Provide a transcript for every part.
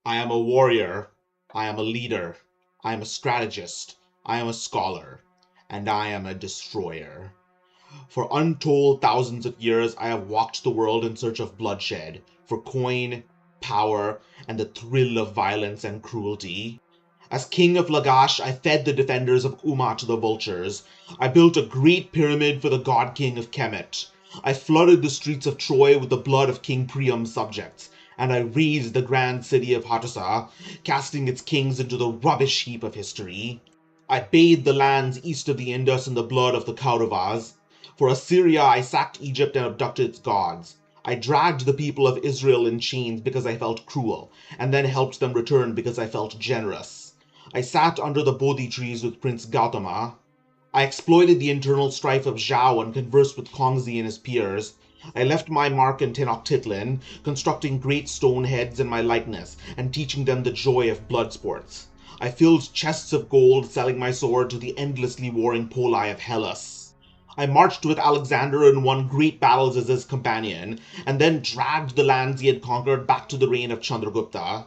I am a warrior, I am a leader, I am a strategist, I am a scholar, and I am a destroyer. For untold thousands of years, I have walked the world in search of bloodshed, for coin, power, and the thrill of violence and cruelty. As king of Lagash, I fed the defenders of Umma to the vultures. I built a great pyramid for the god king of Kemet. I flooded the streets of Troy with the blood of King Priam's subjects, and I razed the grand city of Hattusa, casting its kings into the rubbish heap of history. I bathed the lands east of the Indus in the blood of the Kauravas. For Assyria, I sacked Egypt and abducted its gods. I dragged the people of Israel in chains because I felt cruel, and then helped them return because I felt generous. I sat under the Bodhi trees with Prince Gautama. I exploited the internal strife of Zhao and conversed with Kongzi and his peers. I left my mark in Tenochtitlan, constructing great stone heads in my likeness, and teaching them the joy of blood sports. I filled chests of gold, selling my sword to the endlessly warring Poli of Hellas. I marched with Alexander and won great battles as his companion, and then dragged the lands he had conquered back to the reign of Chandragupta.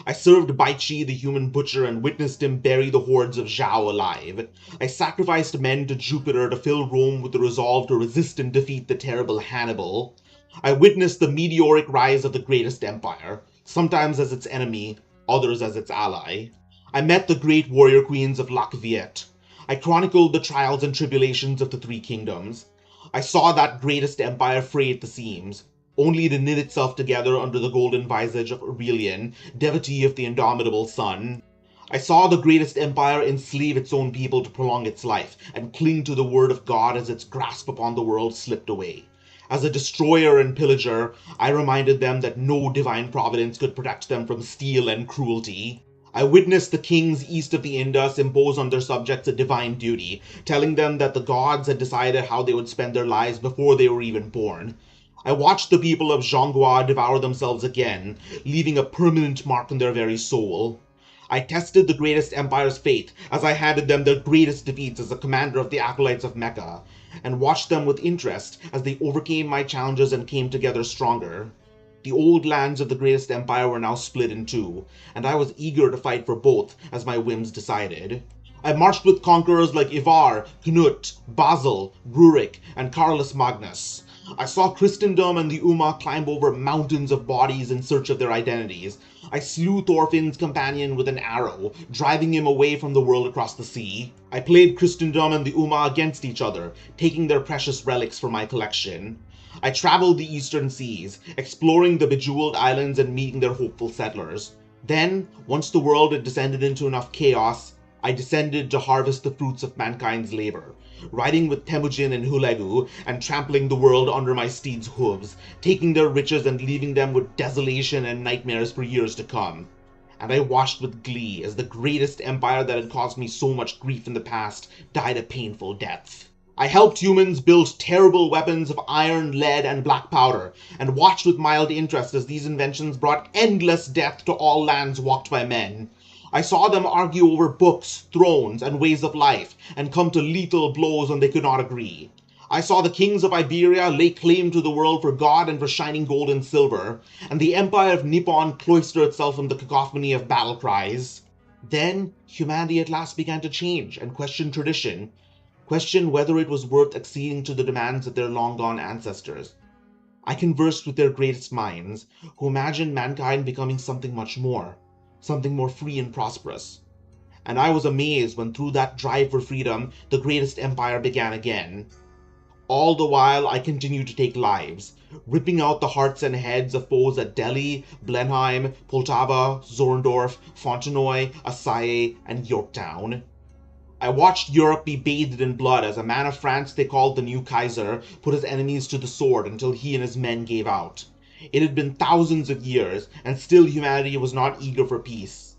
I served Baichi, the human butcher, and witnessed him bury the hordes of Zhao alive. I sacrificed men to Jupiter to fill Rome with the resolve to resist and defeat the terrible Hannibal. I witnessed the meteoric rise of the greatest empire, sometimes as its enemy, others as its ally. I met the great warrior queens of Lac Viet. I chronicled the trials and tribulations of the Three Kingdoms. I saw that greatest empire fray at the seams, only to knit itself together under the golden visage of Aurelian, devotee of the indomitable sun. I saw the greatest empire enslave its own people to prolong its life, and cling to the word of God as its grasp upon the world slipped away. As a destroyer and pillager, I reminded them that no divine providence could protect them from steel and cruelty. I witnessed the kings east of the Indus impose on their subjects a divine duty, telling them that the gods had decided how they would spend their lives before they were even born. I watched the people of Zhonghua devour themselves again, leaving a permanent mark in their very soul. I tested the greatest empire's faith as I handed them their greatest defeats as the commander of the acolytes of Mecca, and watched them with interest as they overcame my challenges and came together stronger. The old lands of the greatest empire were now split in two, and I was eager to fight for both as my whims decided. I marched with conquerors like Ivar, Knut, Basil, Rurik, and Carolus Magnus. I saw Christendom and the Umma climb over mountains of bodies in search of their identities. I slew Thorfinn's companion with an arrow, driving him away from the world across the sea. I played Christendom and the Umma against each other, taking their precious relics for my collection. I traveled the eastern seas, exploring the bejeweled islands and meeting their hopeful settlers. Then, once the world had descended into enough chaos, I descended to harvest the fruits of mankind's labor, riding with Temujin and Hulegu, and trampling the world under my steeds' hooves, taking their riches and leaving them with desolation and nightmares for years to come. And I watched with glee as the greatest empire that had caused me so much grief in the past died a painful death. I helped humans build terrible weapons of iron, lead, and black powder, and watched with mild interest as these inventions brought endless death to all lands walked by men. I saw them argue over books, thrones, and ways of life, and come to lethal blows when they could not agree. I saw the kings of Iberia lay claim to the world for God and for shining gold and silver, and the empire of Nippon cloister itself in the cacophony of battle cries. Then humanity at last began to change and question tradition, question whether it was worth acceding to the demands of their long-gone ancestors. I conversed with their greatest minds, who imagined mankind becoming something much more, something more free and prosperous. And I was amazed when through that drive for freedom, the greatest empire began again. All the while, I continued to take lives, ripping out the hearts and heads of foes at Delhi, Blenheim, Poltava, Zorndorf, Fontenoy, Assaye, and Yorktown. I watched Europe be bathed in blood as a man of France they called the new Kaiser put his enemies to the sword until he and his men gave out. It had been thousands of years, and still humanity was not eager for peace.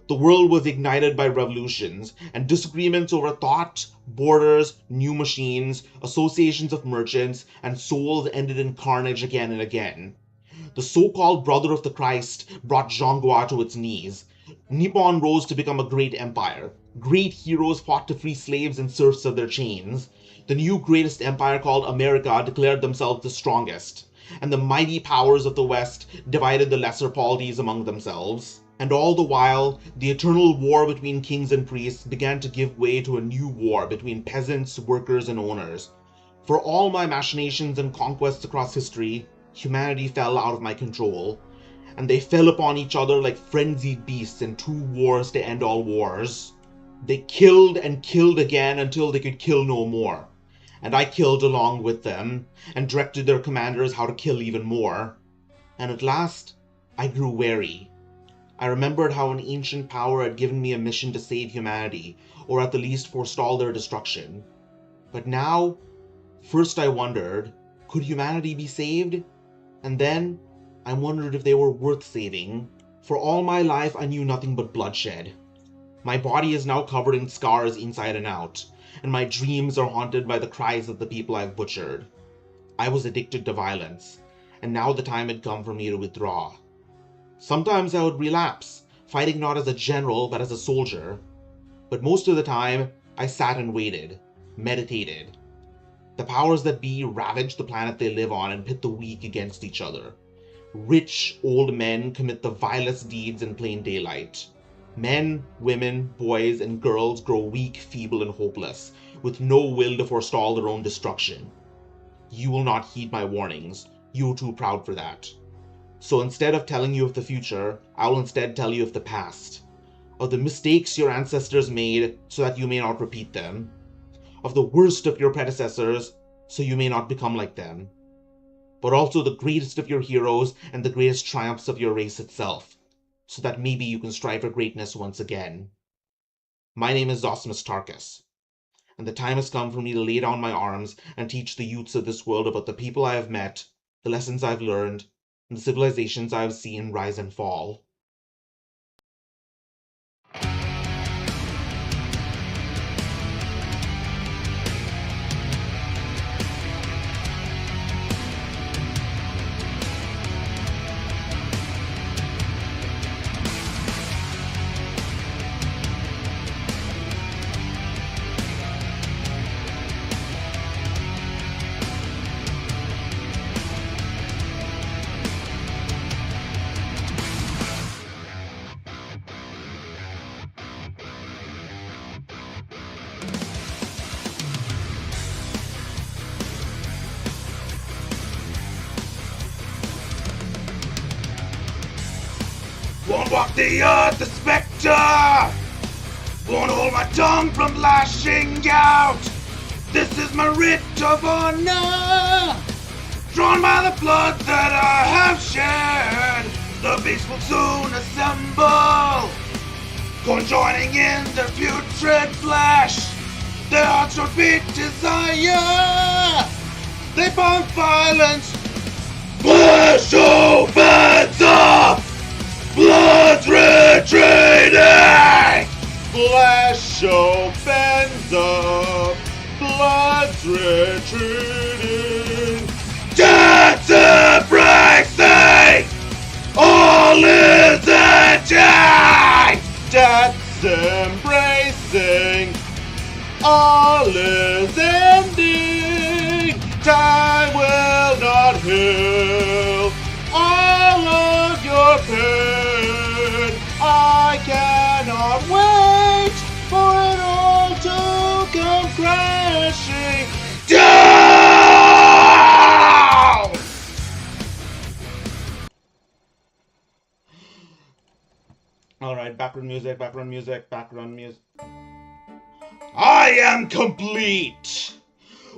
The world was ignited by revolutions, and disagreements over thought, borders, new machines, associations of merchants, and souls ended in carnage again and again. The so-called Brother of the Christ brought Zhonghua to its knees. Nippon rose to become a great empire. Great heroes fought to free slaves and serfs of their chains. The new greatest empire called America declared themselves the strongest, and the mighty powers of the West divided the lesser polities among themselves. And all the while, the eternal war between kings and priests began to give way to a new war between peasants, workers, and owners. For all my machinations and conquests across history, humanity fell out of my control, and they fell upon each other like frenzied beasts in two wars to end all wars. They killed and killed again until they could kill no more, and I killed along with them, and directed their commanders how to kill even more. And at last, I grew wary. I remembered how an ancient power had given me a mission to save humanity, or at the least forestall their destruction. But now, first I wondered, could humanity be saved? And then, I wondered if they were worth saving. For all my life, I knew nothing but bloodshed. My body is now covered in scars inside and out, and my dreams are haunted by the cries of the people I've butchered. I was addicted to violence, and now the time had come for me to withdraw. Sometimes I would relapse, fighting not as a general but as a soldier. But most of the time, I sat and waited, meditated. The powers that be ravage the planet they live on and pit the weak against each other. Rich, old men commit the vilest deeds in plain daylight. Men, women, boys, and girls grow weak, feeble, and hopeless, with no will to forestall their own destruction. You will not heed my warnings. You are too proud for that. So instead of telling you of the future, I will instead tell you of the past, of the mistakes your ancestors made so that you may not repeat them, of the worst of your predecessors so you may not become like them, but also the greatest of your heroes and the greatest triumphs of your race itself, so that maybe you can strive for greatness once again. My name is Zosimus Redebut, and the time has come for me to lay down my arms and teach the youths of this world about the people I have met, the lessons I've learned, and the civilizations I have seen rise and fall. Won't walk the earth, the spectre! Won't hold my tongue from lashing out! This is my writ of honor! Drawn by the blood that I have shed, the beast will soon assemble, conjoining in their putrid flesh. Their hearts don't beat desire, they pump violence. Flesh opens up! Blood's retreating! Flesh opens up, blood's retreating. Death's embracing, all is ending. Death's embracing, all is ending. Time will not heal all of your pain. I cannot wait for it all to come crashing down! Alright, background music. I am complete!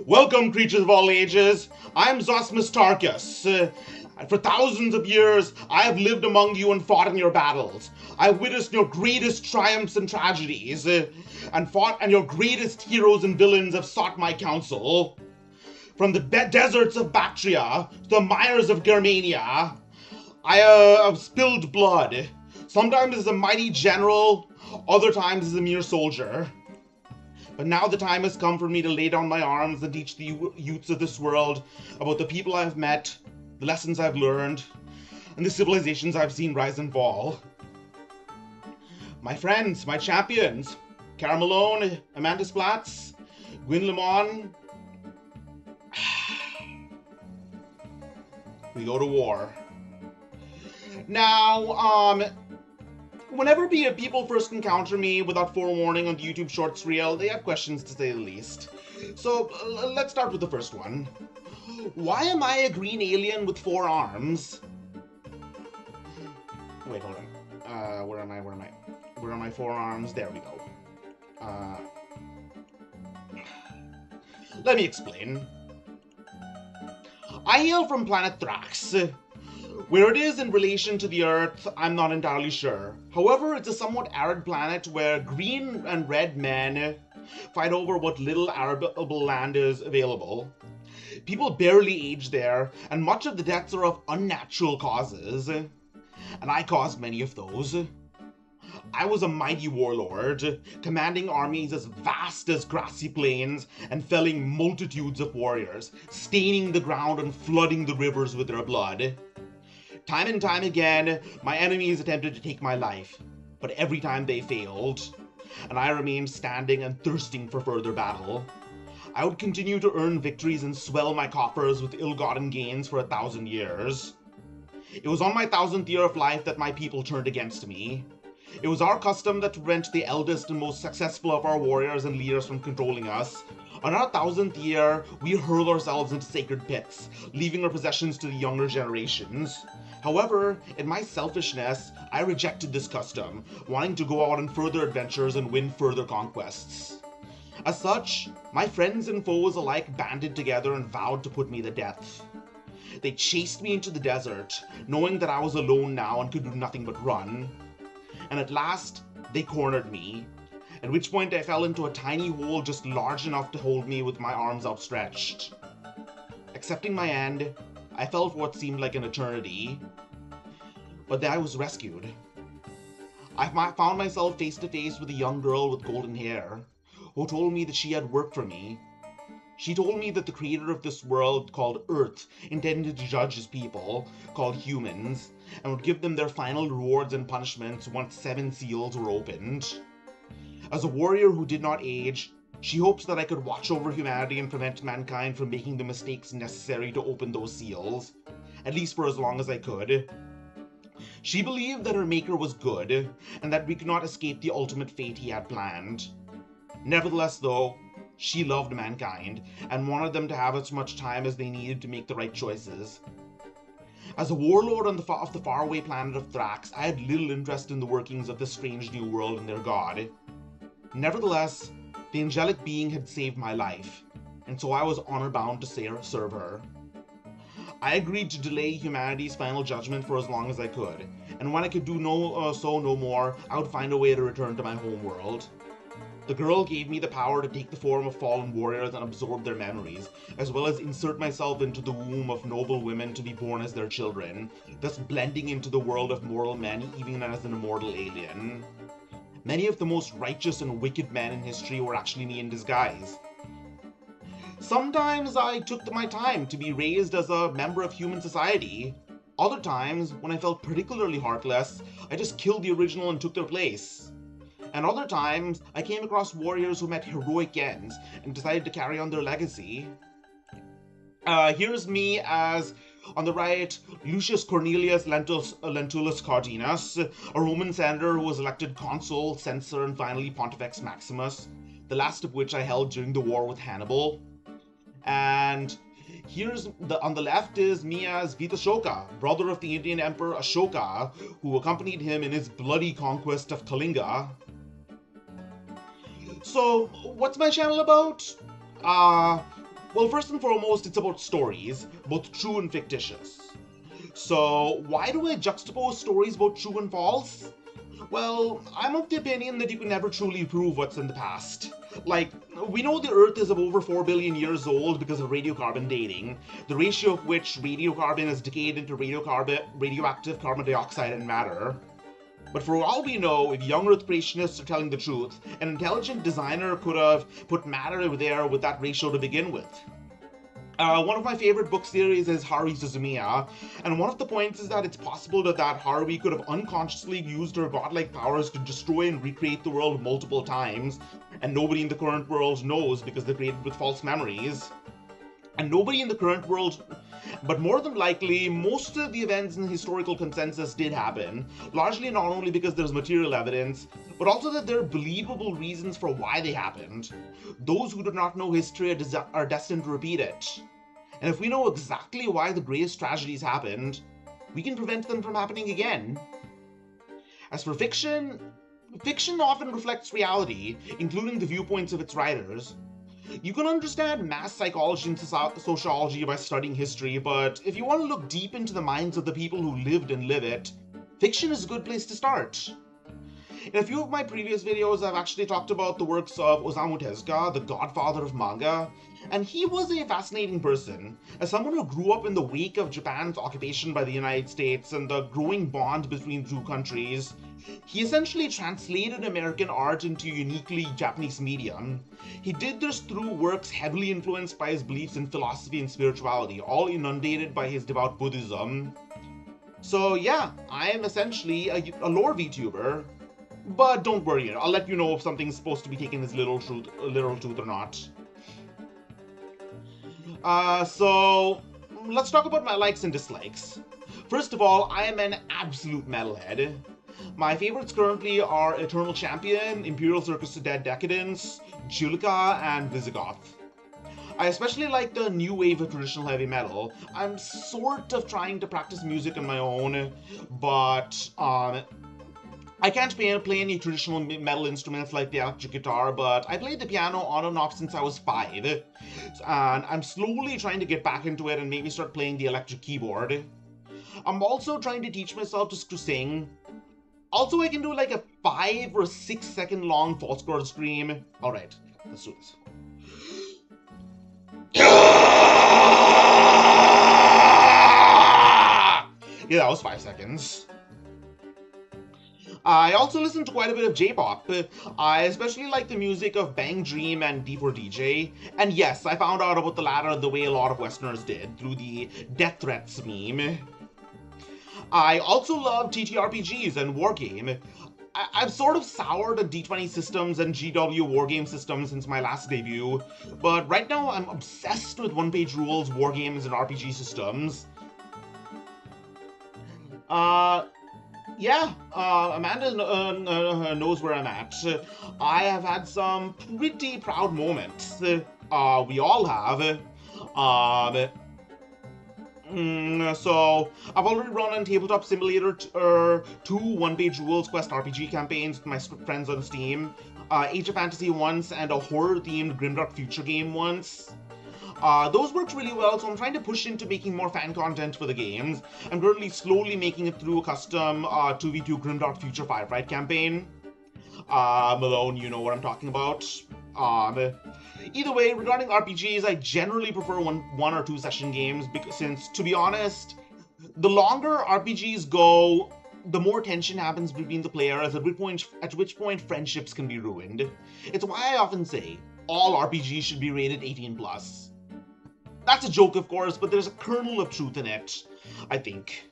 Welcome, creatures of all ages. I am Zosimus Redebut. And for thousands of years, I have lived among you and fought in your battles. I have witnessed your greatest triumphs and tragedies, and your greatest heroes and villains have sought my counsel. From the deserts of Bactria to the mires of Germania, I have spilled blood. Sometimes as a mighty general, other times as a mere soldier. But now the time has come for me to lay down my arms and teach the youths of this world about the people I have met, the lessons I've learned, and the civilizations I've seen rise and fall. My friends, my champions, Cara Malone, Amanda Splatz, Gwyn Lemon, we go to war. Now, Whenever people first encounter me without forewarning on the YouTube Shorts reel, they have questions to say the least. So let's start with the first one. Why am I a green alien with 4 arms? Wait, hold on. Where am I? Where are my 4 arms? There we go. Let me explain. I hail from planet Thrax. Where it is in relation to the Earth, I'm not entirely sure. However, it's a somewhat arid planet where green and red men fight over what little arable land is available. People barely age there, and much of the deaths are of unnatural causes. And I caused many of those. I was a mighty warlord, commanding armies as vast as grassy plains and felling multitudes of warriors, staining the ground and flooding the rivers with their blood. Time and time again, my enemies attempted to take my life, but every time they failed, and I remained standing and thirsting for further battle. I would continue to earn victories and swell my coffers with ill-gotten gains for 1,000 years. It was on my 1,000th year of life that my people turned against me. It was our custom that to prevent the eldest and most successful of our warriors and leaders from controlling us. On our 1,000th year, we hurl ourselves into sacred pits, leaving our possessions to the younger generations. However, in my selfishness, I rejected this custom, wanting to go out on further adventures and win further conquests. As such, my friends and foes alike banded together and vowed to put me to death. They chased me into the desert, knowing that I was alone now and could do nothing but run. And at last, they cornered me, at which point I fell into a tiny hole just large enough to hold me with my arms outstretched. Accepting my end, I fell for what seemed like an eternity, but then I was rescued. I found myself face to face with a young girl with golden hair, who told me that she had work for me. She told me that the creator of this world, called Earth, intended to judge his people, called humans, and would give them their final rewards and punishments once 7 seals were opened. As a warrior who did not age, she hopes that I could watch over humanity and prevent mankind from making the mistakes necessary to open those seals, at least for as long as I could. She believed that her maker was good, and that we could not escape the ultimate fate he had planned. Nevertheless, though, she loved mankind, and wanted them to have as much time as they needed to make the right choices. As a warlord of the faraway planet of Thrax, I had little interest in the workings of this strange new world and their god. Nevertheless, the angelic being had saved my life, and so I was honor-bound to serve her. I agreed to delay humanity's final judgment for as long as I could, and when I could do no more, I would find a way to return to my home world. The girl gave me the power to take the form of fallen warriors and absorb their memories, as well as insert myself into the womb of noble women to be born as their children, thus blending into the world of mortal men even as an immortal alien. Many of the most righteous and wicked men in history were actually me in disguise. Sometimes I took my time to be raised as a member of human society. Other times, when I felt particularly heartless, I just killed the original and took their place. And other times, I came across warriors who met heroic ends and decided to carry on their legacy. Here's me as, on the right, Lucius Cornelius Lentulus Cardinus, a Roman senator who was elected consul, censor, and finally Pontifex Maximus, the last of which I held during the war with Hannibal. And on the left is me as Vitashoka, brother of the Indian Emperor Ashoka, who accompanied him in his bloody conquest of Kalinga. So, what's my channel about? Well, first and foremost, it's about stories, both true and fictitious. So, why do I juxtapose stories both true and false? Well, I'm of the opinion that you can never truly prove what's in the past. Like, we know the Earth is of over 4 billion years old because of radiocarbon dating, the ratio of which radiocarbon has decayed into radioactive carbon dioxide and matter. But for all we know, if young Earth creationists are telling the truth, an intelligent designer could have put matter there with that ratio to begin with. One of my favorite book series is Haruhi Suzumiya, and one of the points is that it's possible that Haruhi could have unconsciously used her godlike powers to destroy and recreate the world multiple times, and nobody in the current world knows because they're created with false memories. And nobody in the current world But more than likely, most of the events in historical consensus did happen, largely not only because there's material evidence, but also that there are believable reasons for why they happened. Those who do not know history are destined to repeat it. And if we know exactly why the greatest tragedies happened, we can prevent them from happening again. As for fiction, fiction often reflects reality, including the viewpoints of its writers. You can understand mass psychology and sociology by studying history, but if you want to look deep into the minds of the people who lived and live it, fiction is a good place to start. In a few of my previous videos, I've actually talked about the works of Osamu Tezuka, the godfather of manga, and he was a fascinating person. As someone who grew up in the wake of Japan's occupation by the United States and the growing bond between the two countries, he essentially translated American art into a uniquely Japanese medium. He did this through works heavily influenced by his beliefs in philosophy and spirituality, all inundated by his devout Buddhism. So yeah, I am essentially a lore VTuber. But don't worry, I'll let you know if something's supposed to be taken as literal truth or not. So let's talk about my likes and dislikes. First of all, I am an absolute metalhead. My favorites currently are Eternal Champion, Imperial Circus of Dead Decadence, Julica, and Visigoth. I especially like the new wave of traditional heavy metal. I'm sort of trying to practice music on my own, but I can't play any traditional metal instruments like the electric guitar, but I played the piano on and off since I was 5, and I'm slowly trying to get back into it and maybe start playing the electric keyboard. I'm also trying to teach myself to sing. Also, I can do like a 5 or 6 second long false chord scream. Alright, let's do this. Yeah, that was 5 seconds. I also listen to quite a bit of J-pop. I especially like the music of Bang Dream and D4DJ. And yes, I found out about the latter the way a lot of Westerners did, through the Death Threats meme. I also love TTRPGs and Wargame. I've sort of soured on D20 systems and GW Wargame systems since my last debut, but right now I'm obsessed with one-page rules, wargames, and RPG systems. Yeah, Amanda knows where I'm at. I have had some pretty proud moments. We all have. So, I've already run on Tabletop Simulator 2 one-page rules quest RPG campaigns with my friends on Steam, Age of Fantasy once, and a horror-themed Grimdark Future game once. Those worked really well, so I'm trying to push into making more fan content for the games. I'm currently slowly making it through a custom 2v2 Grimdark Future Firefight campaign. Malone, you know what I'm talking about. Either way, regarding RPGs, I generally prefer one or two session games, because since, to be honest, the longer RPGs go, the more tension happens between the players, at which point friendships can be ruined. It's why I often say, all RPGs should be rated 18+. That's a joke, of course, but there's a kernel of truth in it, I think.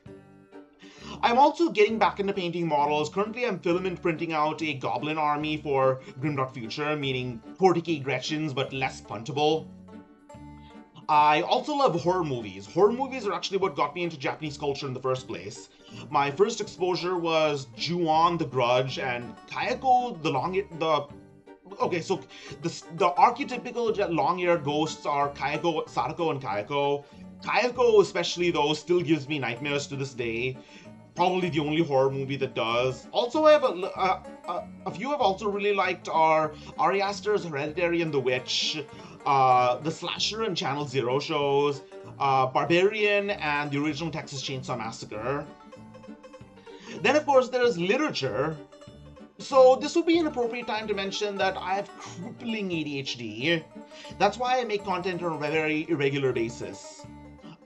I'm also getting back into painting models. Currently, I'm filament printing out a goblin army for Grimdark Future, meaning 40k Gretchens, but less puntable. I also love horror movies. Horror movies are actually what got me into Japanese culture in the first place. My first exposure was Ju-on, The Grudge, and Kayako, Okay, so the archetypical long-haired ghosts are Kayako, Sadako, and Kayako. Kayako, especially, though, still gives me nightmares to this day. Probably the only horror movie that does. Also, I have a few I've also really liked are Ari Aster's Hereditary and The Witch, the Slasher and Channel Zero shows, Barbarian, and the original Texas Chainsaw Massacre. Then, of course, there's literature. So this would be an appropriate time to mention that I have crippling ADHD. That's why I make content on a very irregular basis.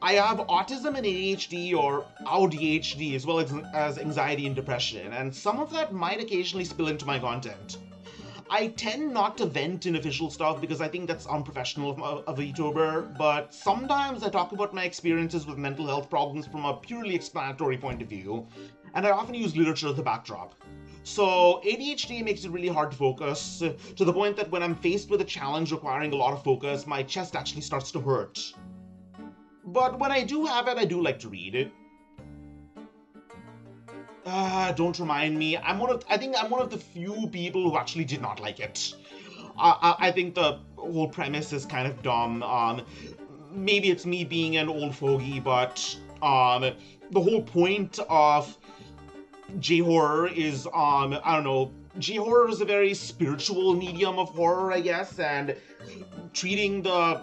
I have autism and ADHD, or ADHD, as well as anxiety and depression, and some of that might occasionally spill into my content. I tend not to vent in official stuff because I think that's unprofessional of a VTuber, but sometimes I talk about my experiences with mental health problems from a purely explanatory point of view, and I often use literature as the backdrop. So ADHD makes it really hard to focus, to the point that when I'm faced with a challenge requiring a lot of focus, my chest actually starts to hurt. but when I do have it, I do like to read it. Don't remind me. I think I'm one of the few people who actually did not like it. I think the whole premise is kind of dumb. Maybe it's me being an old fogey, but the whole point of J-horror is, I don't know, J-horror is a very spiritual medium of horror, I guess, and treating the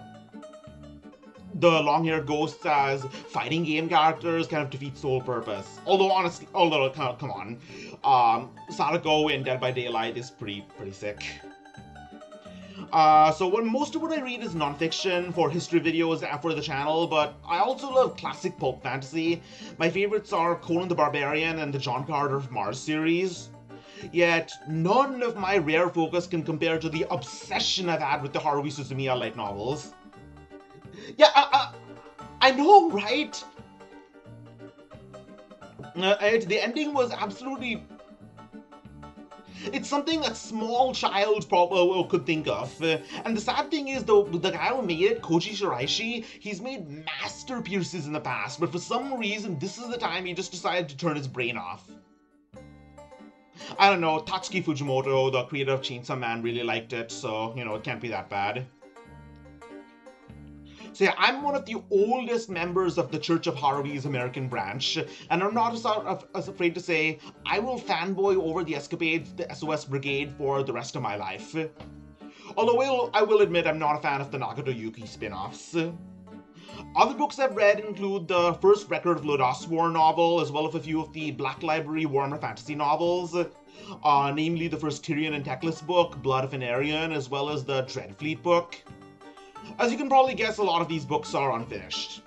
long-haired ghosts as fighting game characters kind of defeats the whole purpose. Although, come on, Sadako in Dead by Daylight is pretty sick. So most of what I read is nonfiction for history videos and for the channel, but I also love classic pulp fantasy. My favorites are Conan the Barbarian and the John Carter of Mars series. Yet, none of my rare focus can compare to the obsession I've had with the Haruhi Suzumiya light novels. Yeah, I know, right? The ending was absolutely... It's something a small child probably could think of. And the sad thing is, though, the guy who made it, Koji Shiraishi, he's made masterpieces in the past, but for some reason, this is the time he just decided to turn his brain off. I don't know, Tatsuki Fujimoto, the creator of Chainsaw Man, really liked it, so, you know, it can't be that bad. So yeah, I'm one of the oldest members of the Church of Haruhi's American branch, and I'm not as afraid to say I will fanboy over the escapades of the SOS Brigade for the rest of my life. Although I will admit I'm not a fan of the Nagato Yuki spin-offs. Other books I've read include the first Record of Lodoss War novel, as well as a few of the Black Library Warhammer Fantasy novels, namely the first Tyrion and Teclis book, Blood of an Aryan, as well as the Dreadfleet book. As you can probably guess, a lot of these books are unfinished.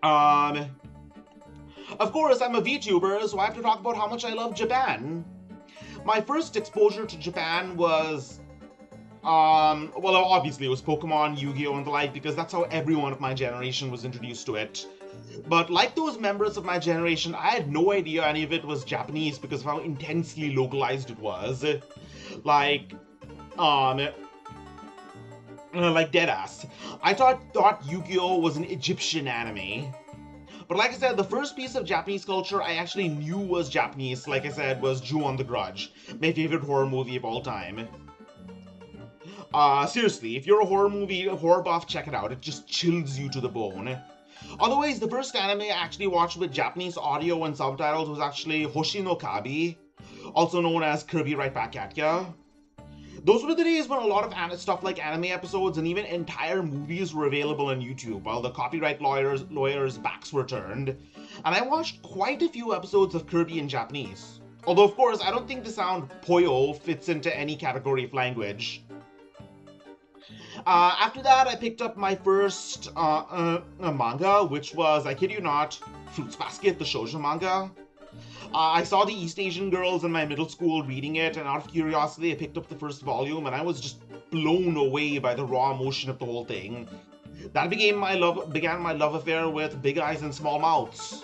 Of course, I'm a VTuber, so I have to talk about how much I love Japan. My first exposure to Japan was, well, obviously it was Pokemon, Yu-Gi-Oh! And the like, because that's how everyone of my generation was introduced to it. But like those members of my generation, I had no idea any of it was Japanese because of how intensely localized it was. Like deadass. I thought Yu-Gi-Oh! Was an Egyptian anime. But like I said, the first piece of Japanese culture I actually knew was Japanese, like I said, was Ju-On the Grudge, my favorite horror movie of all time. Seriously, if you're a horror buff, check it out. It just chills you to the bone. Otherwise, the first anime I actually watched with Japanese audio and subtitles was actually Hoshi no Kabi, also known as Kirby Right Back At Ya. Those were the days when a lot of stuff like anime episodes and even entire movies were available on YouTube, while the copyright lawyers' backs were turned. And I watched quite a few episodes of Kirby in Japanese. Although, of course, I don't think the sound Poyo fits into any category of language. After that, I picked up my first manga, which was, I kid you not, Fruits Basket, the shoujo manga. I saw the East Asian girls in my middle school reading it, and out of curiosity, I picked up the first volume, and I was just blown away by the raw emotion of the whole thing. That began my love affair with Big Eyes and Small Mouths.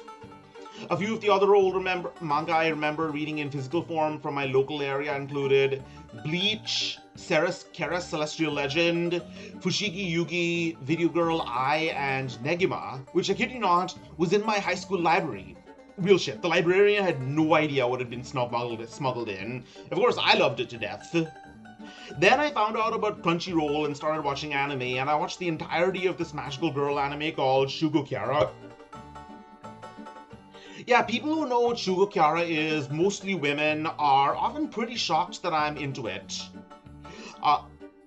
A few of the other older manga I remember reading in physical form from my local area included Bleach, Kera's Celestial Legend, Fushigi Yugi, Video Girl I, and Negima, which I kid you not, was in my high school library. Real shit, the librarian had no idea what had been smuggled in. Of course, I loved it to death. Then I found out about Crunchyroll and started watching anime, and I watched the entirety of this magical girl anime called Shugo Kyara. Yeah, people who know what Shugo Kyara is, mostly women, are often pretty shocked that I'm into it.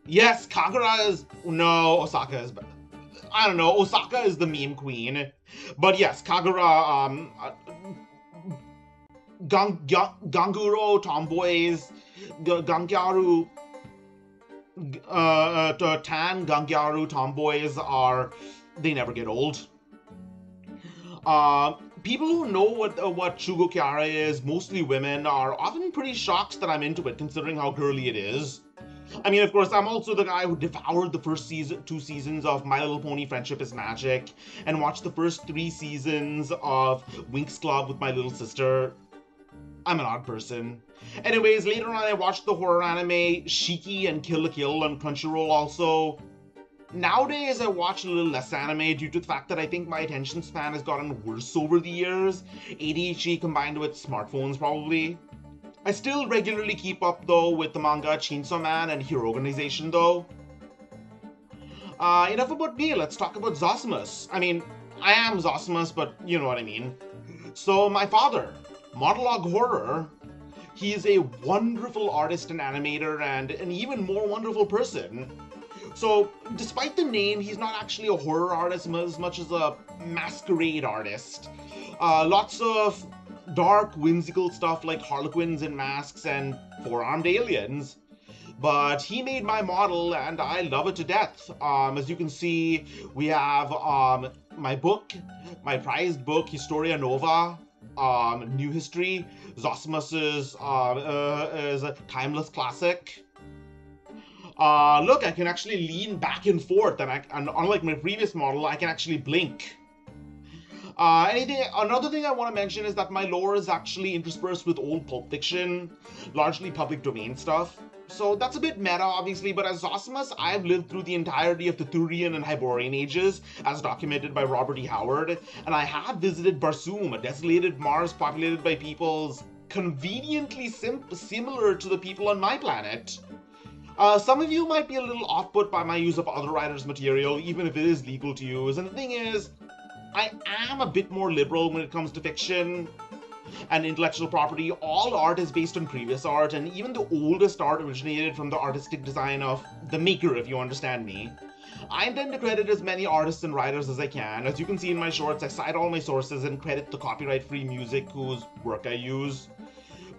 Yes, Kagura is... No, Osaka is... I don't know, Osaka is the meme queen. But yes, Kagura, Ganguro tomboys, Gangyaru, Tan Gangyaru tomboys they never get old. People who know what Shugo Kyara is, mostly women, are often pretty shocked that I'm into it, considering how girly it is. I mean, of course, I'm also the guy who devoured the first 2 seasons of My Little Pony Friendship is Magic, and watched the first 3 seasons of Winx Club with my little sister. I'm an odd person. Anyways, later on I watched the horror anime Shiki and Kill la Kill on Crunchyroll also. Nowadays, I watch a little less anime due to the fact that I think my attention span has gotten worse over the years. ADHD combined with smartphones, probably. I still regularly keep up, though, with the manga Chainsaw Man and Hero Organization, though. Enough about me, let's talk about Zosimus. I mean, I am Zosimus, but you know what I mean. So, my father, Monologue Horror, he is a wonderful artist and animator and an even more wonderful person. So, despite the name, he's not actually a horror artist as much as a masquerade artist. Lots of dark, whimsical stuff like harlequins and masks and four-armed aliens. But he made my model and I love it to death. As you can see, we have my book, my prized book, Historia Nova, New History. Zosimus is a timeless classic. Look, I can actually lean back and forth, and unlike my previous model, I can actually blink. Another thing I want to mention is that my lore is actually interspersed with old Pulp Fiction, largely public domain stuff. So that's a bit meta, obviously, but as Zosimus, I've lived through the entirety of the Thurian and Hyborian ages, as documented by Robert E. Howard, and I have visited Barsoom, a desolated Mars populated by peoples conveniently similar to the people on my planet. Some of you might be a little off-put by my use of other writers' material, even if it is legal to use, and the thing is, I am a bit more liberal when it comes to fiction and intellectual property. All art is based on previous art, and even the oldest art originated from the artistic design of the maker, if you understand me. I intend to credit as many artists and writers as I can. As you can see in my shorts, I cite all my sources and credit the copyright-free music whose work I use.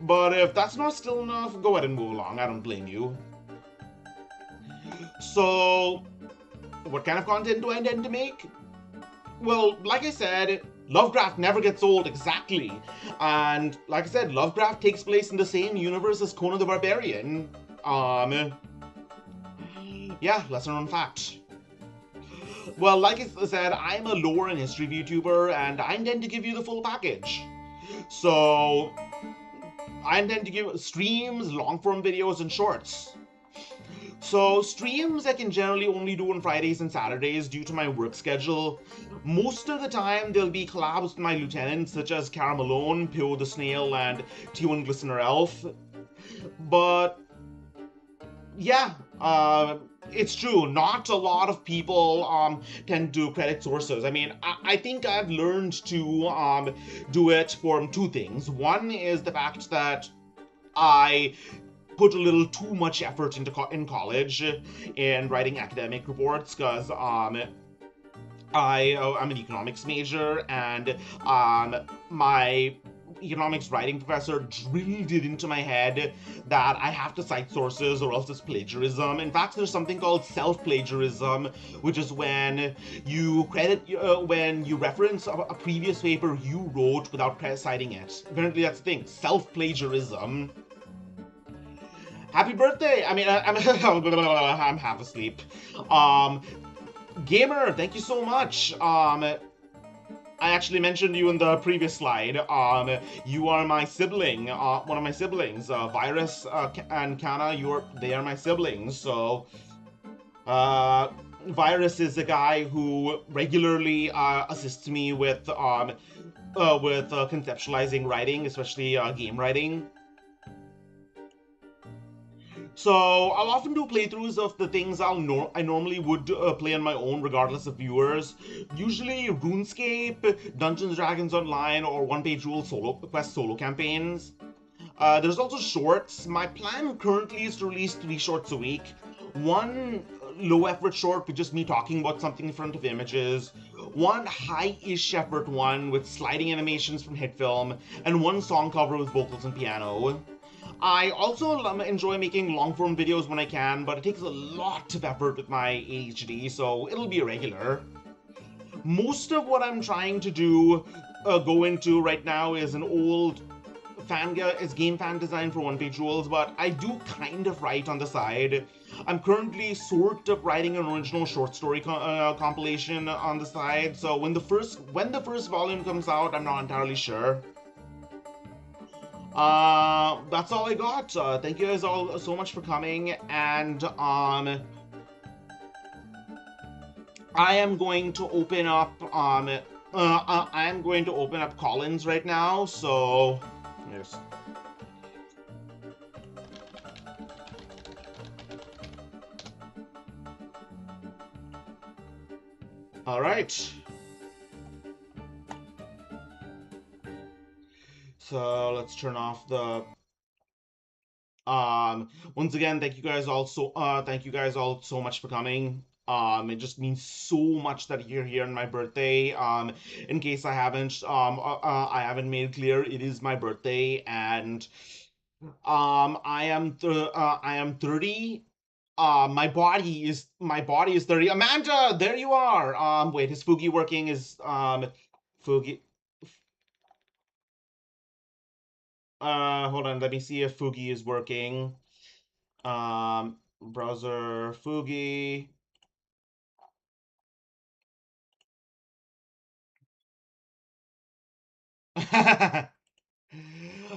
But if that's not still enough, go ahead and move along, I don't blame you. So, what kind of content do I intend to make? Well, like I said, Lovecraft never gets old, exactly. And, like I said, Lovecraft takes place in the same universe as Conan the Barbarian. Yeah, lesser known fact. Well, like I said, I'm a lore and history VTuber, and I intend to give you the full package. So, I intend to give streams, long-form videos, and shorts. So, streams I can generally only do on Fridays and Saturdays due to my work schedule. Most of the time, there'll be collabs with my lieutenants, such as Cara Malone, Pio the Snail, and T1 Glistener Elf. But, yeah, it's true, not a lot of people tend to credit sources. I mean, I think I've learned to do it for two things. One is the fact that I put a little too much effort in college in writing academic reports, because I'm an economics major, and my economics writing professor drilled it into my head that I have to cite sources or else it's plagiarism. In fact, there's something called self-plagiarism, which is when you reference a previous paper you wrote without citing it. Apparently that's the thing, self-plagiarism. Happy birthday! I mean, I'm half asleep. Gamer, thank you so much. I actually mentioned you in the previous slide. You are my sibling, one of my siblings. Virus and Kana, they are my siblings. So, Virus is a guy who regularly assists me with conceptualizing writing, especially game writing. So, I'll often do playthroughs of the things I normally would play on my own, regardless of viewers. Usually RuneScape, Dungeons & Dragons Online, or one-page rule quest solo campaigns. There's also shorts. My plan currently is to release 3 shorts a week. One low-effort short with just me talking about something in front of images, one high-ish effort one with sliding animations from hit film, and one song cover with vocals and piano. I also enjoy making long-form videos when I can, but it takes a lot of effort with my ADHD, so it'll be irregular. Most of what I'm trying to go into right now is an old game fan design for one-page rules, but I do kind of write on the side. I'm currently sort of writing an original short story compilation on the side, so when the first volume comes out, I'm not entirely sure. That's all I got. Thank you guys all so much for coming, and I am going to open up I am going to open up Collins right now. So yes. All right. So let's turn off the once again, thank you guys all so much for coming. It just means so much that you're here on my birthday. In case I haven't made clear, it is my birthday, and I am 30. My body is 30. Amanda, there you are. Wait, is Fugi working? Is Fugi? Hold on. Let me see if Fugi is working. Browser Fugi.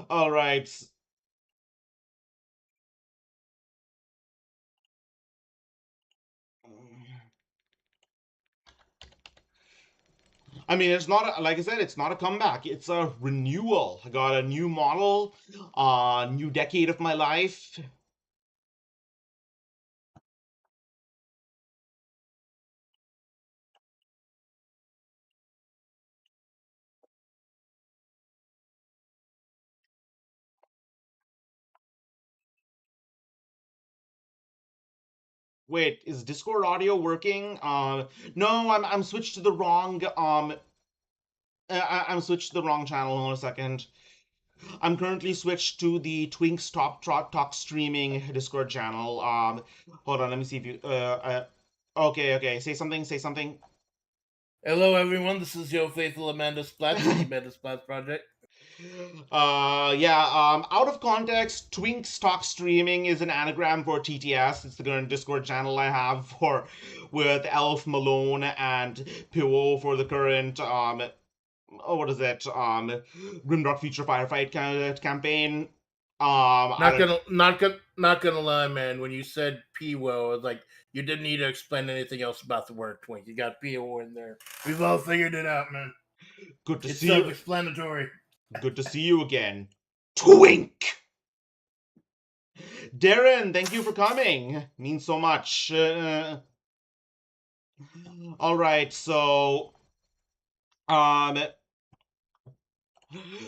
All right. I mean, it's not like I said, it's not a comeback. It's a renewal. I got a new model, new decade of my life. Wait, is Discord audio working? No, I'm switched to the wrong I'm switched to the wrong channel. Hold on a second. I'm currently switched to the Twinks Talk streaming Discord channel. Hold on, let me see if you. Okay. Say something. Say something. Hello, everyone. This is your faithful Amanda Splat from the Amanda Splat Project. Yeah. Out of context, Twinks Talk streaming is an anagram for TTS. It's the current Discord channel I have for with Elf Malone and Pio for the current what is it? Grimdark Future Firefight campaign. I don't. Not gonna lie, man. When you said P-Wo, like you didn't need to explain anything else about the word twink. You got P-O in there. We've all figured it out, man. Good to It's see you. self-explanatory. Good to see you again. Twink! Darren, thank you for coming. Means so much. All right, so um,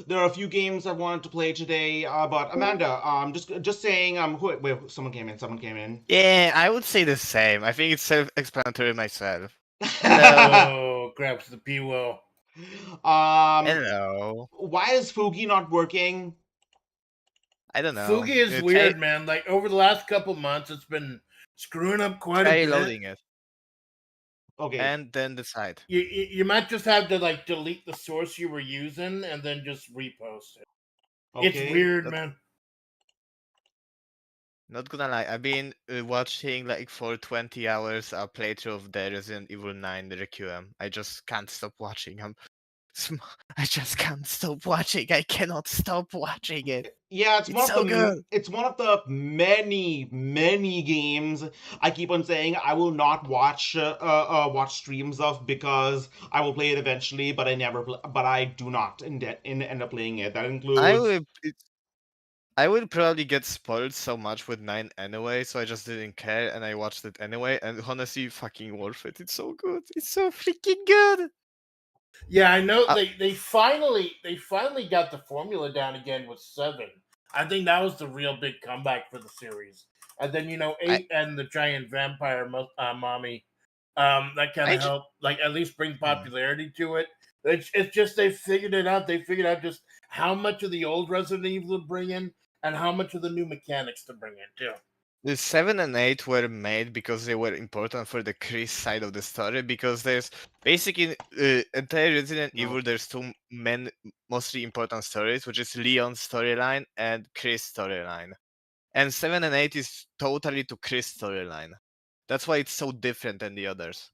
there are a few games I wanted to play today, but Amanda, just saying, wait, someone came in. Someone came in. Yeah, I would say the same. I think it's self-explanatory myself. Hello. Oh, grabs the P-Wo. Hello. Why is Fugi not working? I don't know. Fugi is Try weird, man. Like over the last couple months, it's been screwing up quite a try bit. loading it Okay, and then decide. You might just have to like delete the source you were using and then just repost it. It's okay. weird, Not, man. not gonna lie, I've been watching like for 20 hours a playthrough of the Resident Evil 9 Requiem. I just can't stop watching. I just can't stop watching. I cannot stop watching it. Yeah, It's so good. it's one of the many games I keep on saying I will not watch streams of because I will play it eventually, but but I do not end up playing it. That I includes. will. I will probably get spoiled so much with 9 anyway, so I just didn't care and I watched it anyway. And honestly, fucking worth it. It's so good. It's so freaking good. Yeah, I know Uh, they finally got the formula down again with 7. I think that was the real big comeback for the series. And then 8 and the giant vampire mommy, that kind I of ju- helped, like at least bring Hmm. popularity to it. It's just they figured it out. They figured out just how much of the old Resident Evil to bring in and how much of the new mechanics to bring in too. The 7 and 8 were made because they were important for the Chris side of the story. Because there's basically entire Resident No. Evil. There's two mostly important stories, which is Leon's storyline and Chris' storyline. And 7 and 8 is totally to Chris' storyline. That's why it's so different than the others.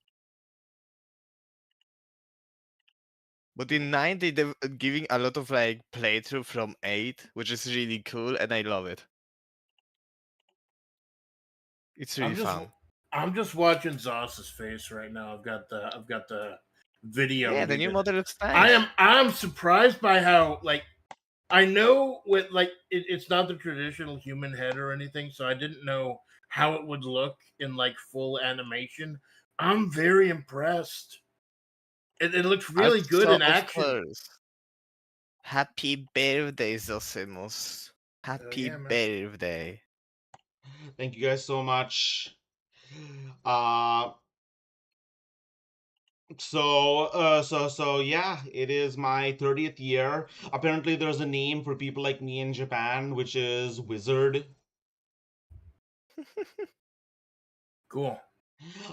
But in 9, they're giving a lot of like playthrough from 8, which is really cool, and I love it. It's really I'm just fun. I'm just watching Zos's face right now. I've got the video. Yeah, the new muted. model looks nice. I'm surprised by how like I know with like it's not the traditional human head or anything, so I didn't know how it would look in like full animation. I'm very impressed. It looks really good So, in of action. course. Happy birthday, Zosimus. Happy Yeah, man. birthday. Thank you guys so much. Uh, so yeah, it is my 30th year. Apparently, there's a name for people like me in Japan, which is wizard. Cool.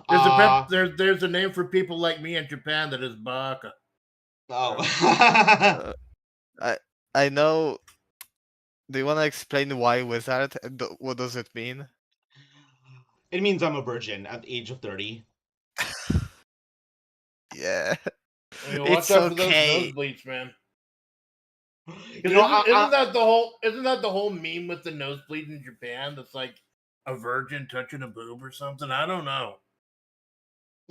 Uh, There's a name for people like me in Japan that is baka. oh. Uh, I I know. Do you want to explain why wizard? What does it mean? It means I'm a virgin at the age of 30. Yeah, I mean, watch it's out for those okay. nosebleeds, man. You Because know, isn't that the whole meme with the nosebleed in Japan? That's like a virgin touching a boob or something. I don't know.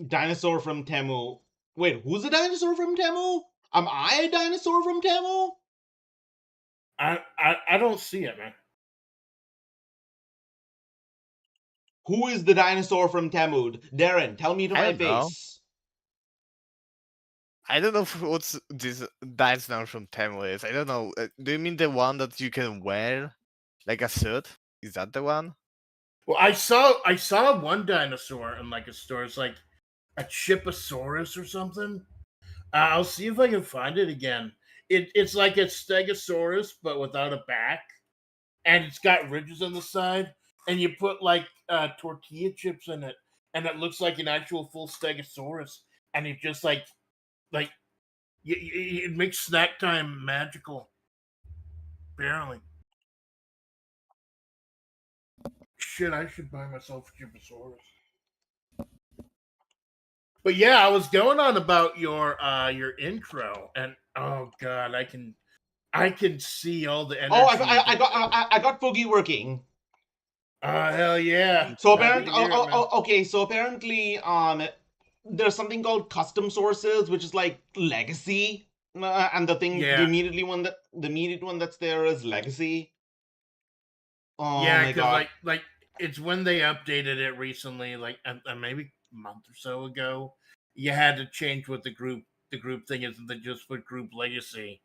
dinosaur from Temu. Wait, who's a dinosaur from Temu? Am I a dinosaur from Temu? I don't see it, man. Who is the dinosaur from Temu? Darren, tell me to I my don't know. face. I don't know what's this dinosaur from Temu is. I don't know. Do you mean the one that you can wear, like a suit? Is that the one? Well, I saw one dinosaur in like a store. It's like a Chiposaurus or something. I'll see if I can find it again. It's like a Stegosaurus but without a back, and it's got ridges on the side, and you put like tortilla chips in it, and it looks like an actual full Stegosaurus, and it just like it makes snack time magical. Apparently, shit, I should buy myself a Chiposaurus. But yeah, I was going on about your intro, and oh god, I can see all the Oh, energy. I got Fogy working. Hell yeah! So Happy apparently, to hear it, man. okay. So apparently, there's something called custom sources, which is like legacy, and Yeah, the immediate one that's there is legacy. Oh yeah, my because god. like it's when they updated it recently, like maybe a month or so ago. You had to change what the group thing is. They just put group legacy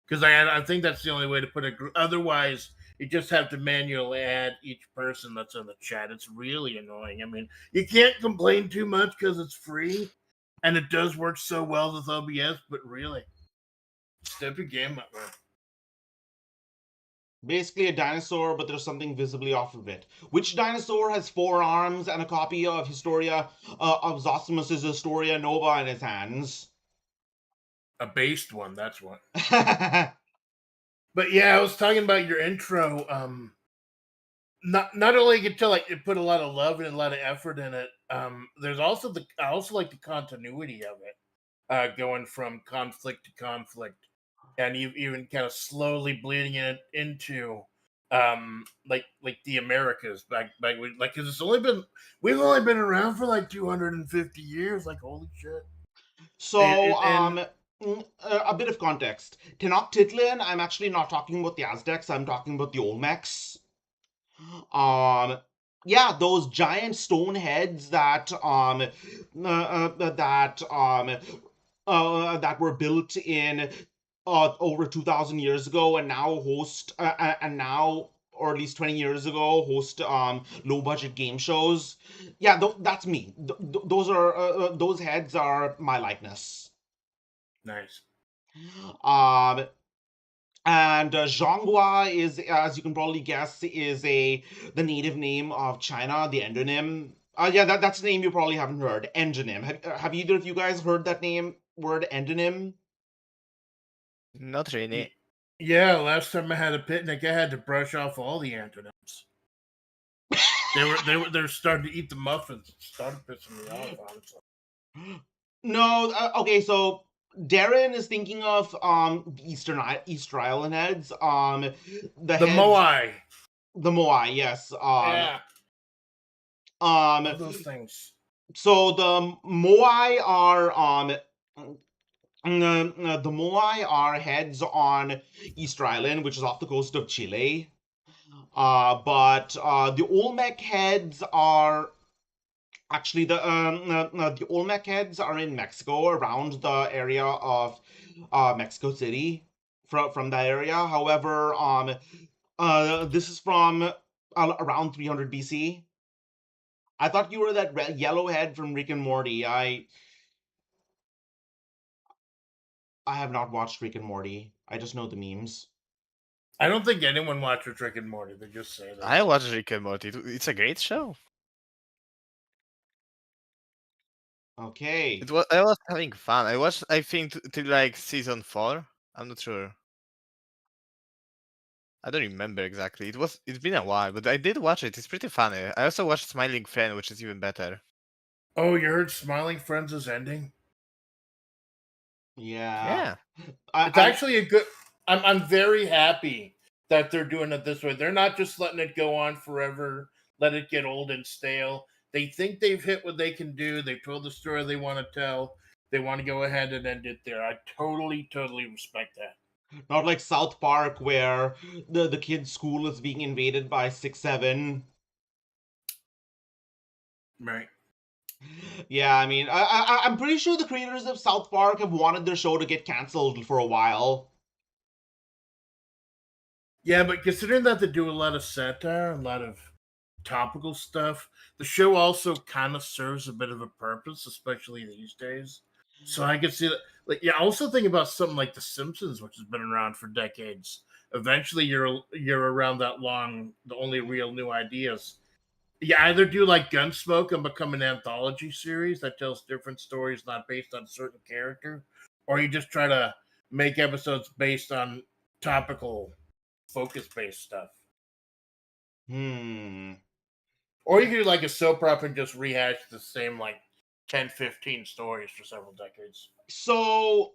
because I think that's the only way to put a group. Otherwise, you just have to manually add each person that's in the chat. It's really annoying. I mean, you can't complain too much because it's free, and it does work so well with OBS. But really, step your game up, man. Basically a dinosaur, but there's something visibly off of it. Which dinosaur has 4 arms and a copy of of Zosimus's Historia Nova in his hands? A based one, that's what. But yeah, I was talking about your intro. Not only you can tell like it put a lot of love and a lot of effort in it. There's also I also like the continuity of it, going from conflict to conflict, and you even kind of slowly bleeding it into like the Americas back like because we've only been around for like 250 years. Like holy shit. So, And a bit of context. Tenochtitlan, I'm actually not talking about the Aztecs, I'm talking about the Olmecs. Um, yeah, those giant stone heads that were built in over 2,000 years ago and now or at least 20 years ago, host low budget game shows. Yeah, that's me. Those heads are my likeness. nice. Um, and Zhonghua is, as you can probably guess, is the native name of China, the endonym. Yeah, that's a name you probably haven't heard. Endonym. Have either of you guys heard that word endonym? Not really. Yeah, last time I had a picnic, I had to brush off all the antonyms. They're starting to eat the muffins. It started pissing me off, honestly. No. Okay, so Darren is thinking of Easter Island heads. The The heads, Moai. the Moai. Yes. Yeah. All those things. So the Moai are the Moai are heads on Easter Island, which is off the coast of Chile. But the Olmec heads are actually the Olmec heads are in Mexico, around the area of Mexico City, from that area. However, this is from around 300 BC. I thought you were that yellow head from Rick and Morty. I have not watched Rick and Morty. I just know the memes. I don't think anyone watches Rick and Morty. They just say that. I watch Rick and Morty. It's a great show. Okay. I was having fun. I watched, I think, till like season 4. I'm not sure. I don't remember exactly. It's been a while, but I did watch it. It's pretty funny. I also watched Smiling Friend, which is even better. Oh, you heard Smiling Friends is ending? Yeah. It's actually a good. I'm very happy that they're doing it this way. They're not just letting it go on forever, let it get old and stale. They think they've hit what they can do. They've told the story they want to tell. They want to go ahead and end it there. I totally respect that. Not like South Park, where the kid's school is being invaded by 6-7. Right. Yeah, I mean, I'm pretty sure the creators of South Park have wanted their show to get canceled for a while. Yeah, but considering that they do a lot of satire, a lot of topical stuff, the show also kind of serves a bit of a purpose, especially these days. So I can see that. Like, yeah, I also think about something like The Simpsons, which has been around for decades. Eventually, you're around that long. The only real new ideas. You either do like Gunsmoke and become an anthology series that tells different stories, not based on a certain character, or you just try to make episodes based on topical, focus-based stuff. Or you could do like a soap opera and just rehash the same like 10, 15 stories for several decades. So,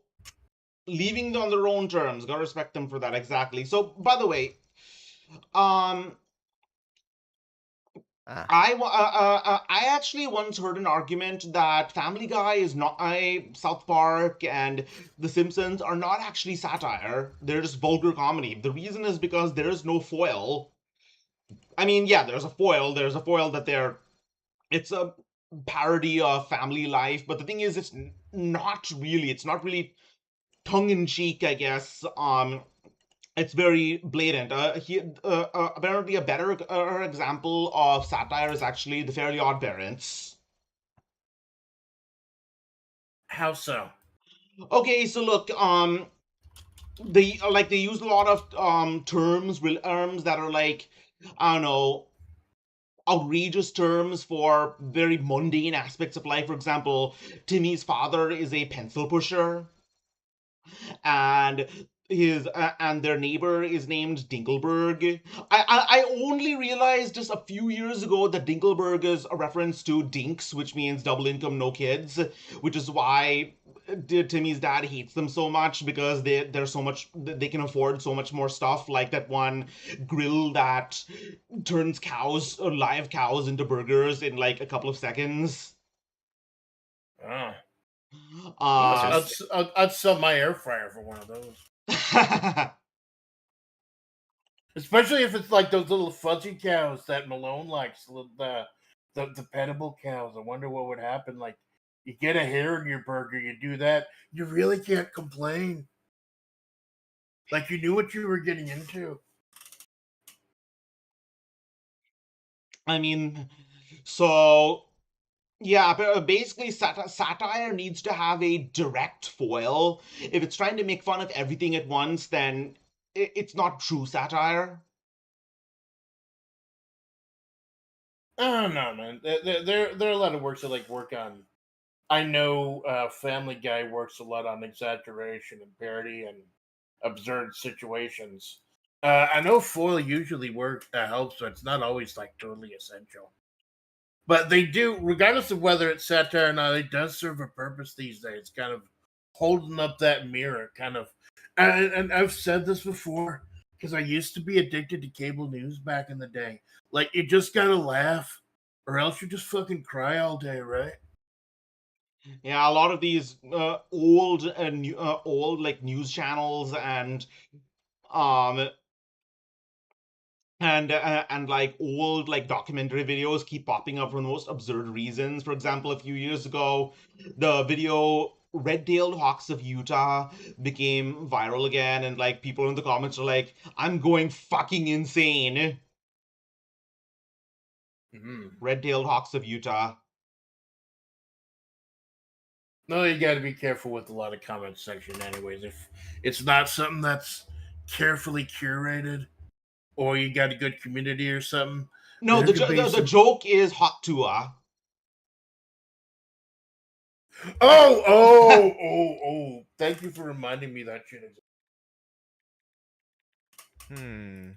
leaving them on their own terms, gotta respect them for that, exactly. So, by the way, I actually once heard an argument that Family Guy is not South Park and The Simpsons are not actually satire. They're just vulgar comedy. The reason is because there is no foil. I mean, yeah, there's a foil. There's a foil that it's a parody of family life, but the thing is, it's not really. It's not really tongue in cheek, I guess. It's very blatant. Apparently, a better example of satire is actually The Fairly Odd Parents. How so? Okay, so look, they use a lot of terms that are like, I don't know, outrageous terms for very mundane aspects of life. For example, Timmy's father is a pencil pusher, and his and their neighbor is named Dinkelberg. I only realized just a few years ago that Dinkelberg is a reference to Dinks, which means double income, no kids, which is why Timmy's dad hates them so much, because they can afford so much more stuff, like that one grill that turns live cows into burgers in like a couple of seconds. Oh. Uh, I'd sell my air fryer for one of those. Especially if it's like those little fuzzy cows that Malone likes, the petable cows. I wonder what would happen. Like, you get a hair in your burger, you do that, you really can't complain. Like, you knew what you were getting into. I mean, so yeah, but basically, satire needs to have a direct foil. If it's trying to make fun of everything at once, then it's not true satire. I don't know, man. There are a lot of works that like work on. I know Family Guy works a lot on exaggeration and parody and absurd situations. I know foil usually helps, but it's not always like totally essential. But they do, regardless of whether it's satire or not, it does serve a purpose these days. Kind of holding up that mirror, kind of. And I've said this before because I used to be addicted to cable news back in the day. Like, you just gotta laugh. Or else you just fucking cry all day, right? Yeah, a lot of these old old like news channels um and like old like documentary videos keep popping up for the most absurd reasons. For example, a few years ago, the video Red-tailed hawks of Utah became viral again, and like people in the comments are like, "I'm going fucking insane." Mm-hmm. Red-tailed hawks of Utah. No, you got to be careful with a lot of comment section, anyways. If it's not something that's carefully curated, or you got a good community or something, No, there could be the some. joke is hot tua. Oh! Thank you for reminding me that shit. Hmm.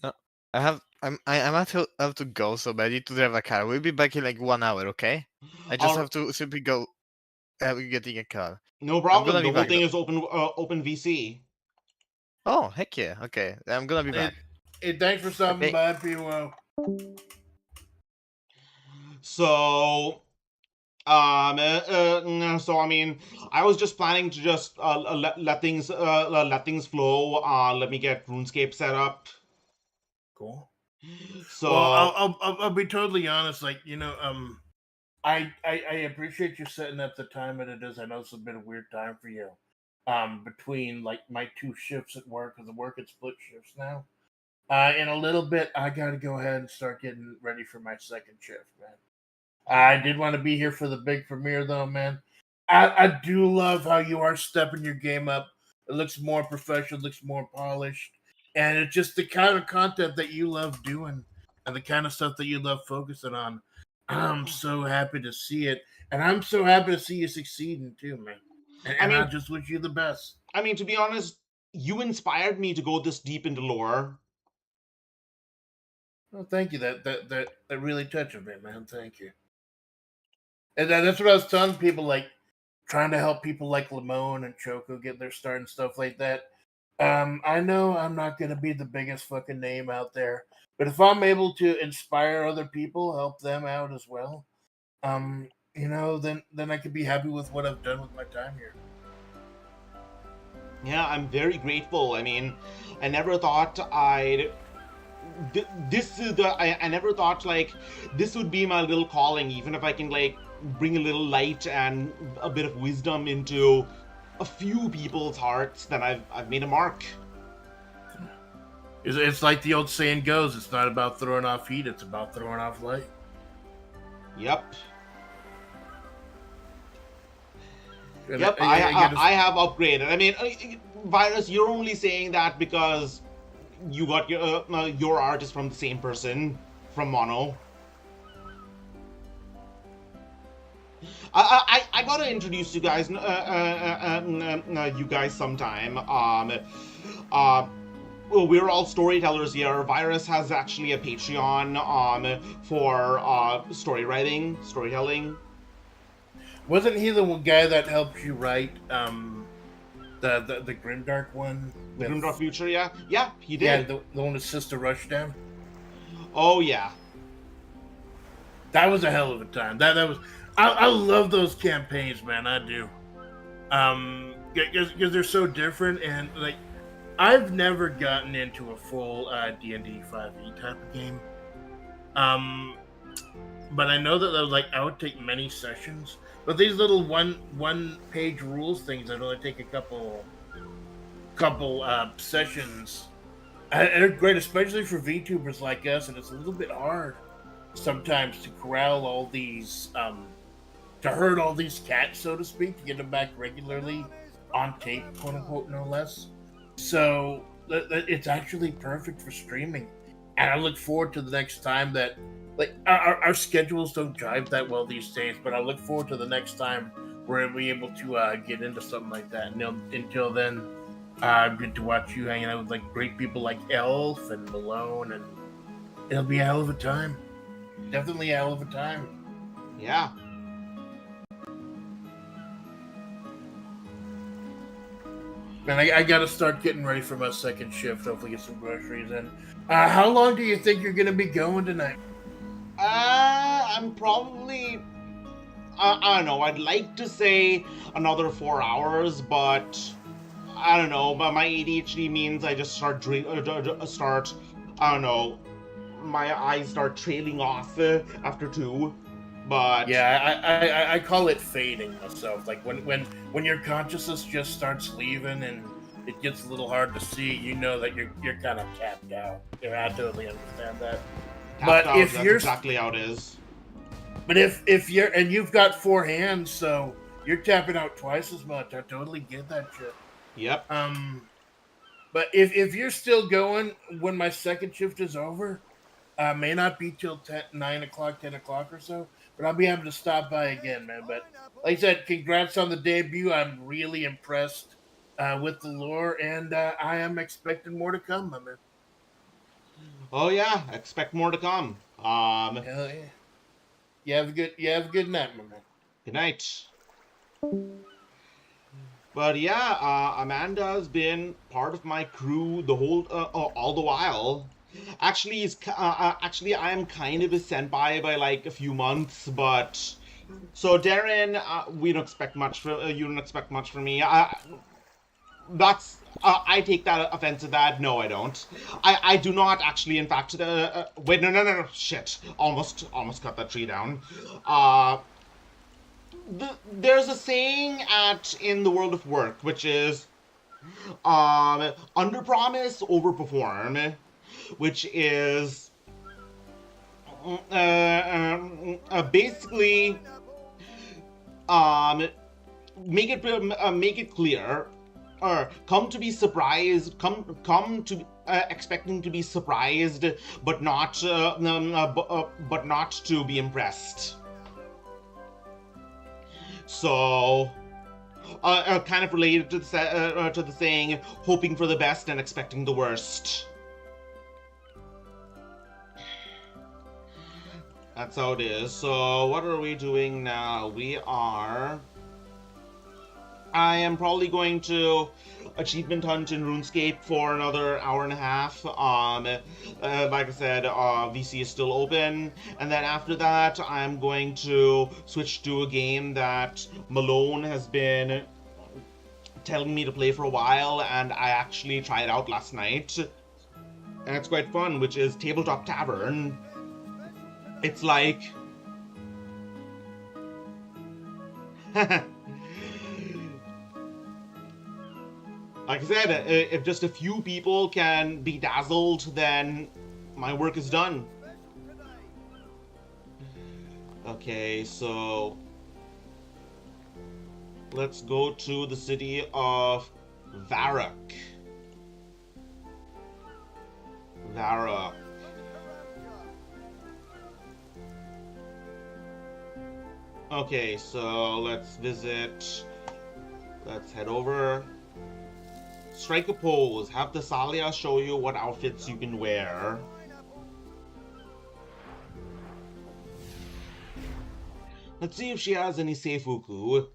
No, I might have to go, so I need to drive a car. We'll be back in like 1 hour, okay? I just have to simply go getting a car. No I'm problem. gonna The be whole back thing though. is open VC. Oh, heck yeah. Okay, I'm gonna be back. Hey, thanks for stopping Okay. by, PO. So so I mean, I was just planning to just let things flow. Let me get RuneScape set up. Cool. Well, So I'll be totally honest. Like I appreciate you setting up the time that it is. I know it's a bit of a weird time for you. Between like my two shifts at work, because I work at split shifts now. In a little bit, I got to go ahead and start getting ready for my second shift, man. I did want to be here for the big premiere, though, man. I do love how you are stepping your game up. It looks more professional, looks more polished, and it's just the kind of content that you love doing and the kind of stuff that you love focusing on. I'm so happy to see it, and I'm so happy to see you succeeding too, man. And, I and I mean, just wish you the best. to be honest, you inspired me to go this deep into lore. Well, thank you. That really touches me, man. Thank you. And that's what I was telling people, like trying to help people like Lamone and Choco get their start and stuff like that. I know I'm not gonna be the biggest fucking name out there, but if I'm able to inspire other people, help them out as well, then I could be happy with what I've done with my time here. Yeah, I'm very grateful. I mean, I never thought this is the I never thought like this would be my little calling, even if I can like bring a little light and a bit of wisdom into a few people's hearts, then I've made a mark. It's like the old saying goes: it's not about throwing off heat; it's about throwing off light. Yep. And Yep, I have upgraded. I mean, Virus, you're only saying that because you got your art is from the same person from Mono. I gotta introduce you guys, you guys sometime. Well, we're all storytellers here. Virus has actually a Patreon for storytelling. Wasn't he the guy that helped you write the Grimdark one? The Grimdark Future, yeah, he did. Yeah, the one with Sister Rushdown. Oh yeah, that was a hell of a time. That was. I love those campaigns, man. I do. Because they're so different, and like I've never gotten into a full D&D 5e type of game. But I know that like I would take many sessions. But these little one page rules things that only take a couple sessions, and they're great, especially for VTubers like us. And it's a little bit hard sometimes to corral all these, to herd all these cats, so to speak, to get them back regularly on tape, quote unquote, no less. So it's actually perfect for streaming, and I look forward to the next time that. Like our schedules don't drive that well these days, but I look forward to the next time we're able to get into something like that. And until then, good to watch you hanging out with like great people like Elf and Malone, and it'll be a hell of a time. Definitely a hell of a time. Yeah. Man, I gotta start getting ready for my second shift. Hopefully, get some groceries in. How long do you think you're gonna be going tonight? I'm probably... I don't know, I'd like to say another 4 hours, but... I don't know, but my ADHD means I just start I don't know, my eyes start trailing off after 2, but... Yeah, I call it fading myself. Like when your consciousness just starts leaving and it gets a little hard to see, you know that you're kind of tapped out. Yeah, I totally understand that. But out, if that's you're exactly how it is. But if you're and you've got 4 hands, so you're tapping out twice as much. I totally get that shit. Yep. But if you're still going when my second shift is over, may not be till 9 o'clock, 10 o'clock or so, but I'll be able to stop by again, man. But like I said, congrats on the debut. I'm really impressed with the lore, and I am expecting more to come, my man. Oh yeah, expect more to come. Hell yeah. You have a good night, my man. Good night. But yeah, Amanda's been part of my crew the whole all the while. Actually, I am kind of a senpai by like a few months, but so Darren, we don't expect much for you. Don't expect much from me. That's I take that offense to that. No, I don't. I do not actually. In fact, wait, no, shit! Almost cut that tree down. There's a saying in the world of work, which is, under promise, over perform, which is, basically, make it clear. Or come to be surprised. Come to expecting to be surprised, but not to be impressed. So, kind of related to the saying, hoping for the best and expecting the worst. That's how it is. So, what are we doing now? I am probably going to achievement hunt in RuneScape for another hour and a half. Like I said, VC is still open, and then after that, I'm going to switch to a game that Malone has been telling me to play for a while, and I actually tried it out last night, and it's quite fun, which is Tabletop Tavern. It's like... Like I said, if just a few people can be dazzled, then my work is done. Okay, so let's go to the city of Varrock. Okay, so let's head over. Strike a pose. Have the Salia show you what outfits you can wear. Let's see if she has any seifuku.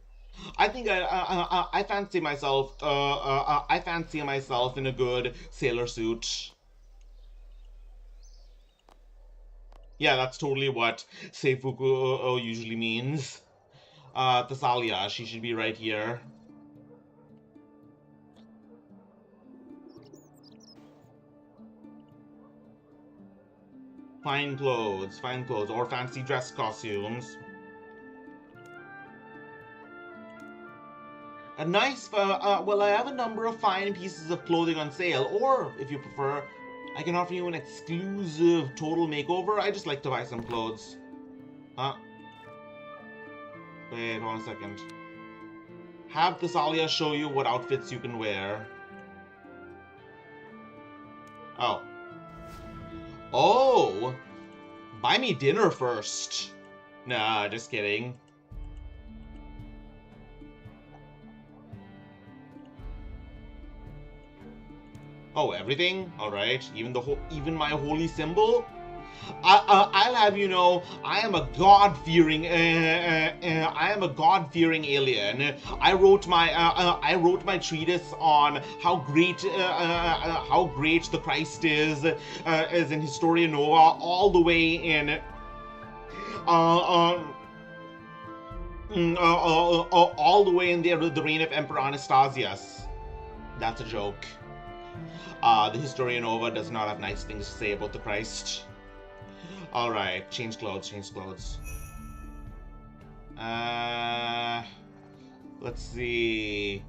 I think I fancy myself. I fancy myself in a good sailor suit. Yeah, that's totally what seifuku usually means. Thessalia, she should be right here. Fine clothes, or fancy dress costumes. A nice, well, I have a number of fine pieces of clothing on sale, or, if you prefer, I can offer you an exclusive total makeover. I just like to buy some clothes. Huh? Wait, hold on a second. Have Thessalia show you what outfits you can wear. Oh. Oh! Buy me dinner first. Nah, just kidding. Oh, everything? Alright. Even my holy symbol? I'll have you know, I am a god-fearing alien. I wrote my treatise on how great the Christ is in Historia Nova, all the way in All the way in the reign of Emperor Anastasius. That's a joke. The Historian Nova does not have nice things to say about the Christ. Alright, change clothes. Let's see.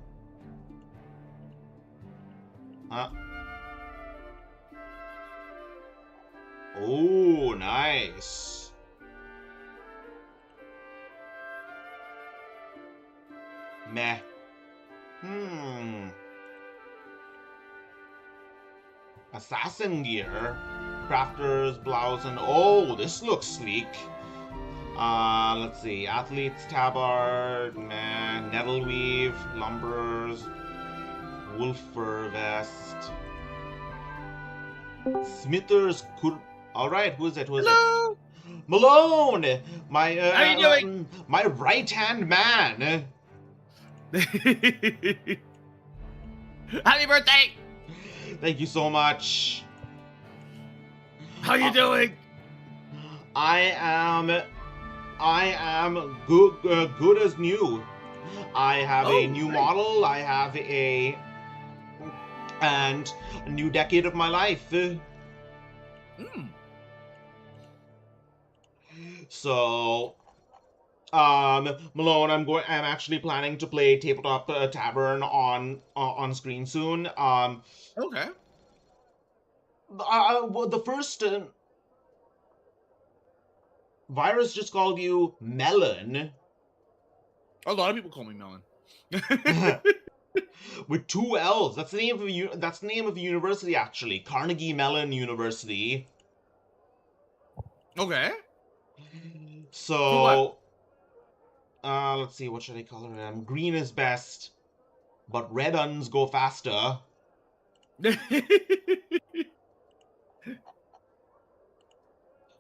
Oh, nice. Meh. Assassin gear. Crafter's blouse and oh, this looks sleek. Let's see. Athlete's tabard, nettle weave, lumberers, wolf fur vest, smithers. Alright, who is it? Hello! Malone! My How you doing? My right hand man. Happy birthday! Thank you so much. How you doing? I am good as new. I have a new model. I have a new decade of my life. So, Malone, I'm actually planning to play Tabletop Tavern on screen soon. Okay. The first virus just called you Melon. A lot of people call me Melon. With 2 L's. That's the name of the university, actually. Carnegie Mellon University. Okay. So, let's see, what should I color them? Green is best, but red uns go faster.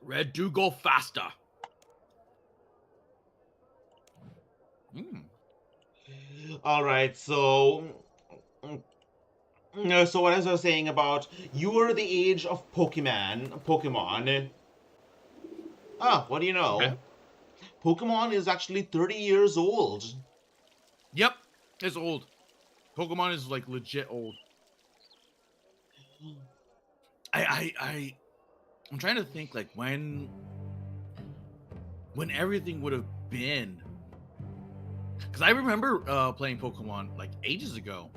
Red do go faster. Alright, so what as I was saying about, you are the age of Pokemon. What do you know? Okay. Pokemon is actually 30 years old. Yep, it's old. Pokemon is like legit old. I'm trying to think like when everything would have been. Because I remember playing Pokemon like ages ago.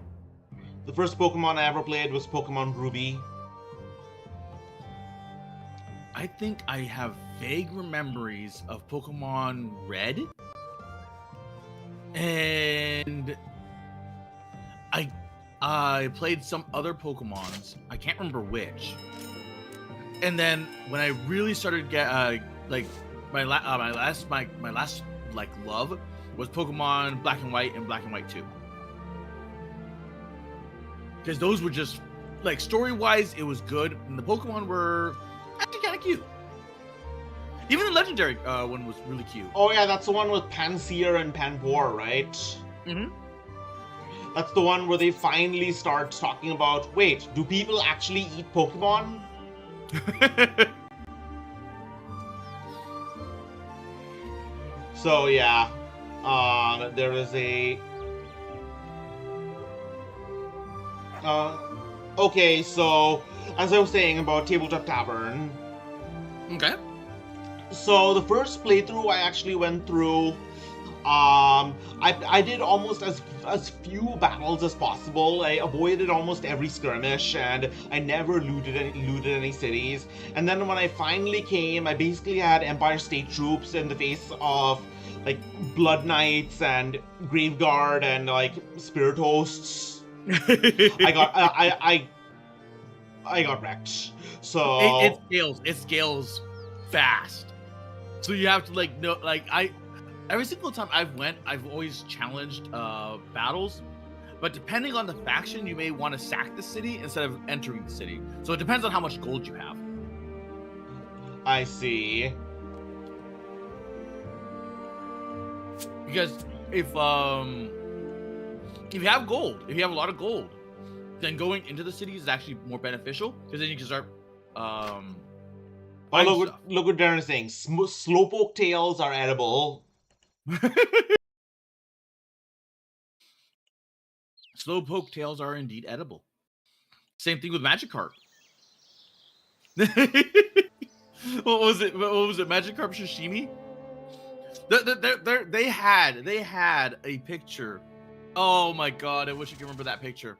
The first Pokemon I ever played was Pokemon Ruby. I think I have vague memories of Pokemon Red. And I played some other Pokemons. I can't remember which. And then when I really started get like my last like love was Pokemon Black and White and Black and White 2. Because those were just like story-wise, it was good, and the Pokemon were actually kind of cute. Even the legendary one was really cute. Oh yeah, that's the one with Pansear and Panpour, right? Mm-hmm. That's the one where they finally start talking about, wait, do people actually eat Pokemon? So yeah, there is a... okay, so, as I was saying about Tabletop Tavern... Okay. So, the first playthrough I actually went through, I did almost as few battles as possible. I avoided almost every skirmish, and I never looted any cities. And then when I finally came, I basically had Empire State Troops in the face of, like, Blood Knights and Graveguard and, like, Spirit Hosts. I got wrecked. So it scales fast. So you have to like know, like every single time I've always challenged battles, but depending on the faction, you may want to sack the city instead of entering the city. So it depends on how much gold you have. I see. Because if you have gold, if you have a lot of gold, then going into the city is actually more beneficial because then you can start Oh, Hype look, stuff. look what Darren is saying. Slowpoke tails are edible. Slowpoke tails are indeed edible. Same thing with Magikarp. What was it? Magikarp sashimi? They had a picture. Oh my god! I wish I could remember that picture.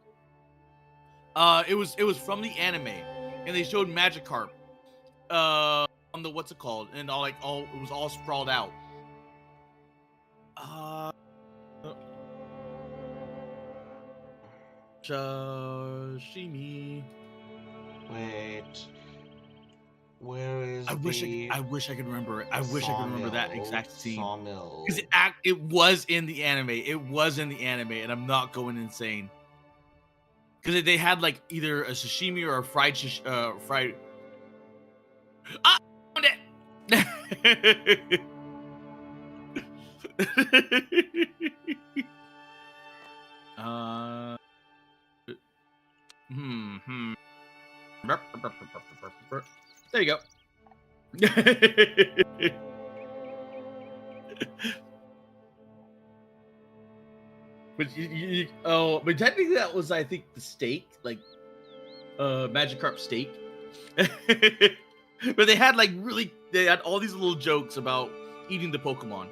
It was from the anime, and they showed Magikarp. On the what's it called? And it was all sprawled out. Sashimi. Wait. Where is I wish I could remember it. I wish I could remember that exact scene. Sawmill. Because it was in the anime. It was in the anime, and I'm not going insane. Because they had like either a sashimi or a fried fried. I found it. There you go. But technically that was, I think, the steak, like Magikarp steak. But they had all these little jokes about eating the Pokemon.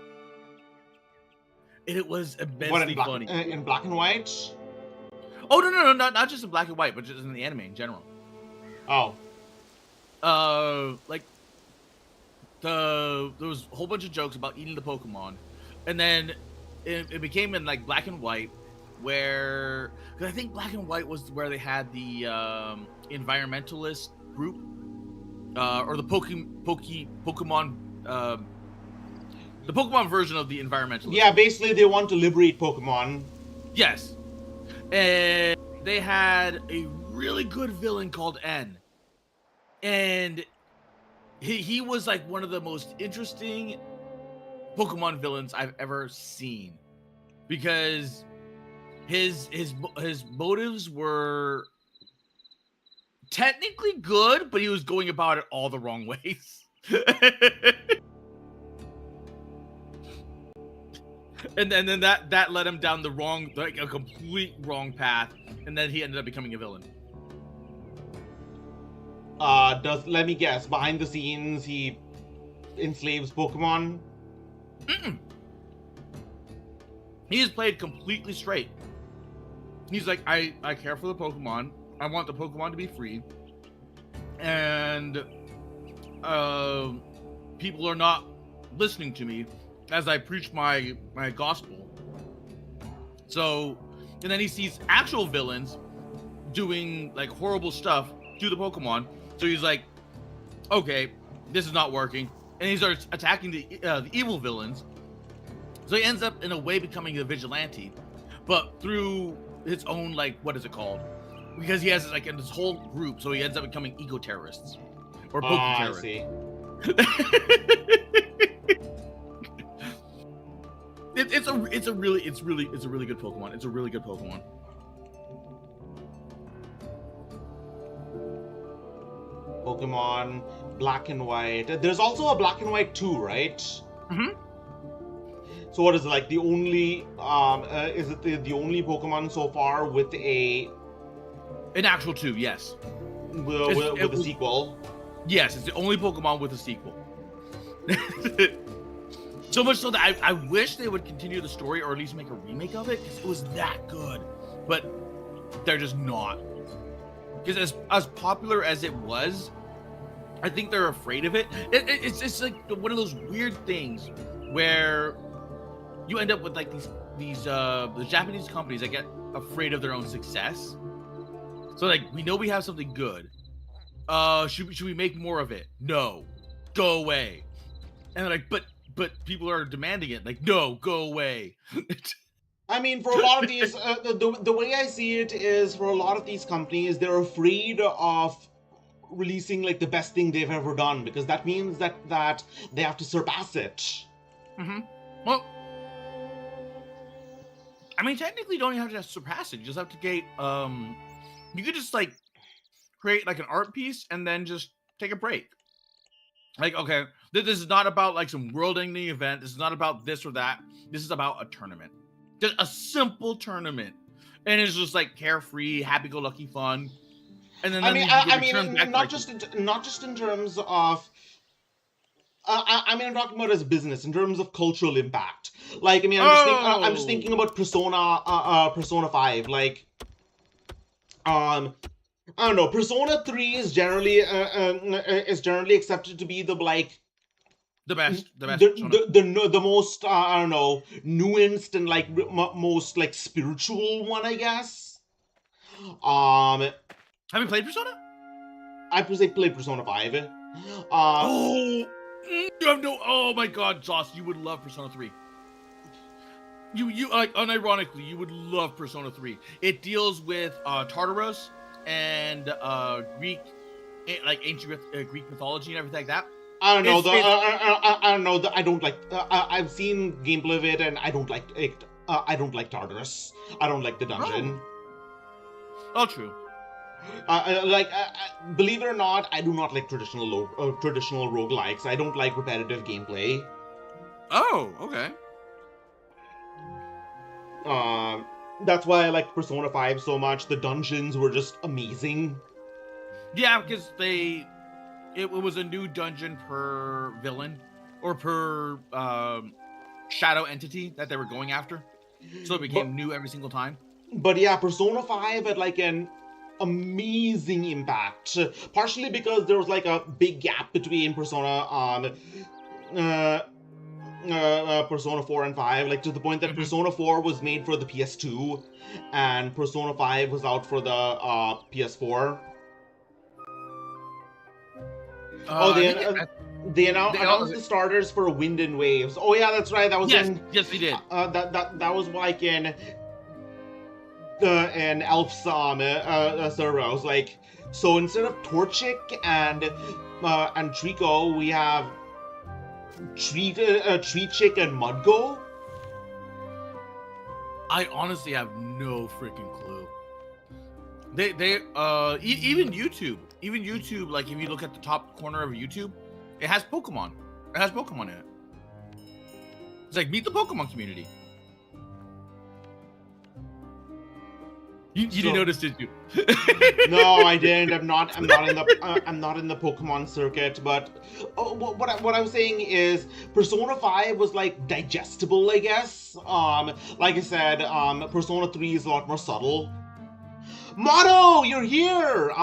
And it was immensely funny. In black and white? Oh no, not just in black and white, but just in the anime in general. Oh. There was a whole bunch of jokes about eating the Pokemon, and then it became in like black and white, where, because I think black and white was where they had the environmentalist group, or the Pokemon, the Pokemon version of the environmentalist. Yeah, basically they want to liberate Pokemon. Yes, and they had a really good villain called N, and he was like one of the most interesting Pokemon villains I've ever seen, because his motives were technically good, but he was going about it all the wrong ways. And then that led him down a complete wrong path, and then he ended up becoming a villain. Let me guess, behind the scenes he enslaves Pokemon? Mm-mm. He is played completely straight. He's like, I care for the Pokemon. I want the Pokemon to be free. And people are not listening to me as I preach my gospel. So, and then he sees actual villains doing like horrible stuff to the Pokemon. So he's like, okay, this is not working. And he starts attacking the evil villains. So he ends up in a way becoming a vigilante, but through his own, like, what is it called? Because he has like this whole group, so he ends up becoming eco-terrorists or Poke-terrorists. I see. It's a really good Pokemon. It's a really good Pokemon. Pokemon Black and White. There's also a Black and White 2, right? Mm-hmm. So what is it, like the only is it the only Pokemon so far with an actual 2? Yes. With a sequel? Yes, it's the only Pokemon with a sequel. So much so that I wish they would continue the story, or at least make a remake of it, because it was that good. But they're just not. Because as popular as it was, I think they're afraid of it. It's like one of those weird things where you end up with like these the Japanese companies that get afraid of their own success. So like, we know we have something good. Should we make more of it? No, go away. And they're like, but people are demanding it. Like, no, go away. I mean, for a lot of these, the way I see it is, for a lot of these companies, they're afraid of releasing like the best thing they've ever done, because that means that they have to surpass it. Mm-hmm. Well, I mean, technically, you don't even have to surpass it. You just have to get you could just like create like an art piece and then just take a break. Like, okay, this is not about like some world-ending event. This is not about this or that. This is about a tournament, just a simple tournament, and it's just like carefree, happy-go-lucky fun. And then, you get returned back not just in terms of. I'm talking about as business in terms of cultural impact. Like, I mean, I'm just thinking about Persona 5. Like, I don't know. Persona 3 is generally accepted to be the best, the most I don't know, nuanced and like most like spiritual one, I guess. Have you played Persona? I played Persona 5. You have no. Oh my God, Joss, you would love Persona 3. You like unironically, you would love Persona 3. It deals with Tartarus and Greek, like ancient Greek mythology and everything like that. I don't know. I don't know. I don't like. I've seen gameplay of it, and I don't like it. I don't like Tartarus. I don't like the dungeon. Oh, true. Believe it or not, I do not like traditional roguelikes. I don't like repetitive gameplay. Oh, okay. That's why I like Persona 5 so much. The dungeons were just amazing. Yeah, because it was a new dungeon per villain or per shadow entity that they were going after, so it became new every single time. But yeah, Persona 5 had like an amazing impact, partially because there was like a big gap between Persona Persona 4 and 5, like to the point that Persona 4 was made for the PS2 and Persona 5 was out for the PS4. They announced the starters for Wind and Waves. Oh yeah, that's right. That was yes, they did. That was like in Elf's server. I was like, so instead of Torchic and Trico, we have Treechick and Mudgo. I honestly have no freaking clue. Even YouTube, like if you look at the top corner of YouTube, it has Pokemon. It has Pokemon in it. It's like meet the Pokemon community. You didn't notice, did you? No, I didn't. I'm not in the Pokemon circuit. But what I was saying is Persona 5 was like digestible, I guess. Like I said, Persona 3 is a lot more subtle. Mono, you're here.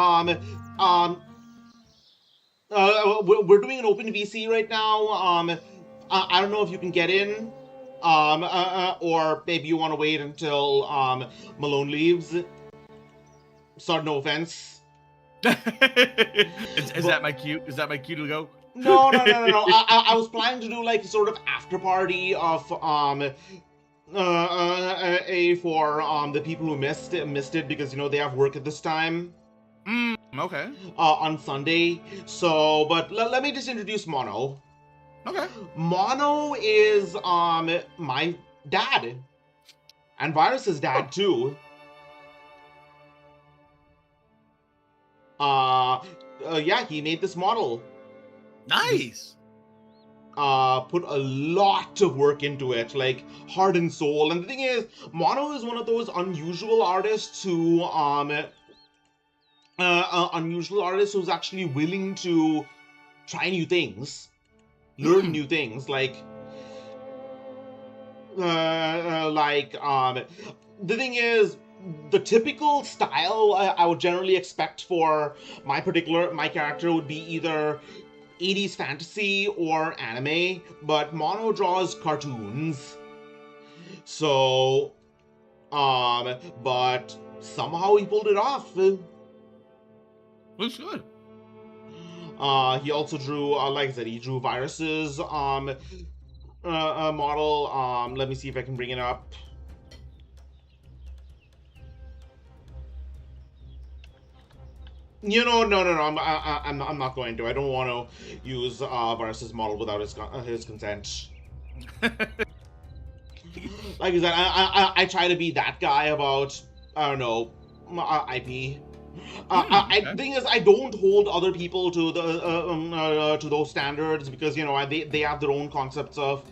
We're doing an open VC right now. I don't know if you can get in. Or maybe you want to wait until Malone leaves. Sorry, no offense. Is that my cue? Is that my cue to go? No. I was planning to do like a sort of after party of for the people who missed it because they have work at this time. Okay. On Sunday. So, but let me just introduce Mono. Okay. Mono is my dad, and Virus's dad too. Yeah, he made this model. Nice. Put a lot of work into it, like heart and soul. And the thing is, Mono is one of those unusual artists who who's actually willing to try new things. Learn new things, like the thing is, the typical style I would generally expect for my character would be either 80s fantasy or anime, but Mono draws cartoons. So, but somehow he pulled it off. Looks good. He also drew, like I said, he drew Virus's model. Let me see if I can bring it up. No, I'm not going to. I don't want to use Virus's model without his consent. Like I said, I try to be that guy about, I don't know, IP. I thing is, I don't hold other people to the to those standards because they have their own concepts of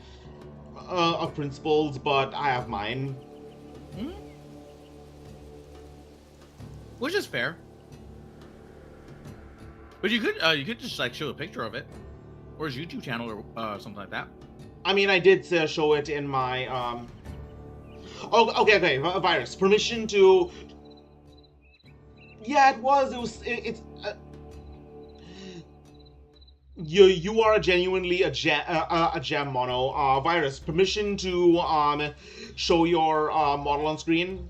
principles, but I have mine. Hmm? Which is fair. But you could just like show a picture of it, or his YouTube channel or something like that. I mean, I did show it in my Oh, okay. Virus permission to. Yeah, it was. It's. You are genuinely a gem mono. Virus permission to show your model on screen.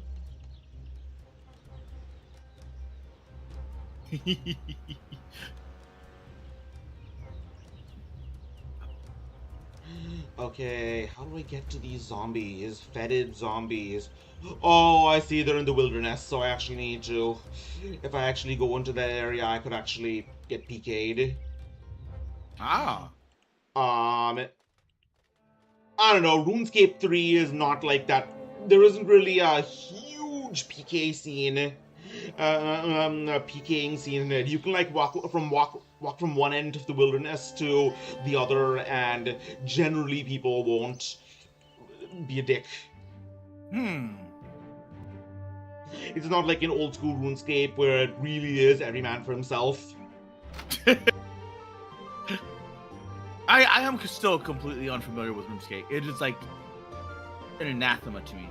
Okay, how do I get to these zombies? Fetid zombies. Oh, I see they're in the wilderness, so I actually need to. If I actually go into that area, I could actually get PK'd. Ah. I don't know. RuneScape 3 is not like that. There isn't really a huge PK scene. PKing scene in it. You can like walk from one end of the wilderness to the other, and generally people won't be a dick. It's not like an old school RuneScape where it really is every man for himself. I am still completely unfamiliar with RuneScape. It is like an anathema to me.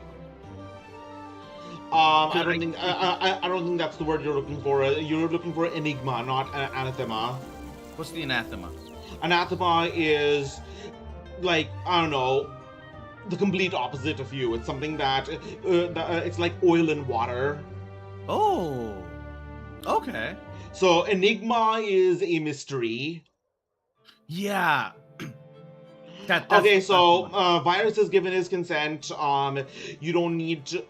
I don't think that's the word you're looking for. You're looking for enigma, not anathema. What's the anathema? Anathema is like, I don't know, the complete opposite of you. It's something that it's like oil and water. Oh, okay. So enigma is a mystery. Yeah. Okay, so Virus has given his consent. You don't need to.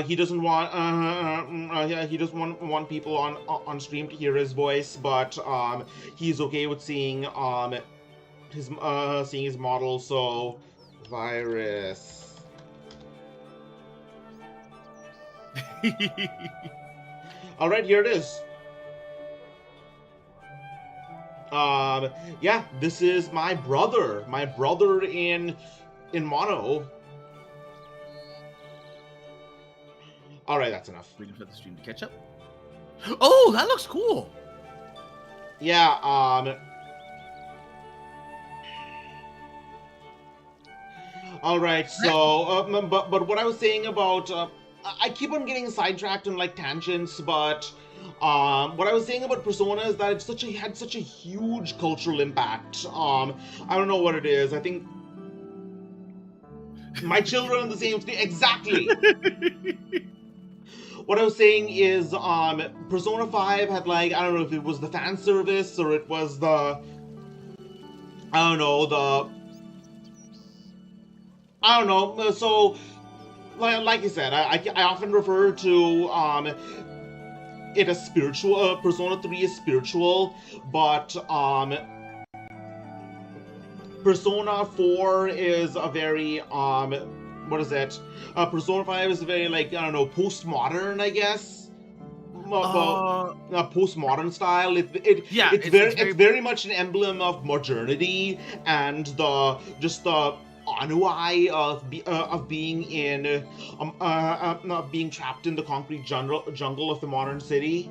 He doesn't want. He doesn't want people on stream to hear his voice, but he's okay with seeing his model. So, Virus. All right, here it is. Yeah, this is my brother. My brother in mono. All right, that's enough. Waiting for the stream to catch up. Oh, that looks cool. Yeah. All right. So, but what I was saying about, I keep on getting sidetracked on like tangents, but what I was saying about Persona is that it had such a huge cultural impact. I don't know what it is. I think my children are the same thing. Exactly. What I was saying is, Persona 5 had like, I don't know if it was the fan service or it was the, I don't know. So, like I said, I often refer to it as spiritual. Persona 3 is spiritual, but Persona 4 is a very what is it? Persona 5 is very, like, I don't know, postmodern, I guess. Postmodern style. It's very much an emblem of modernity and the ennui of being in being trapped in the concrete jungle of the modern city.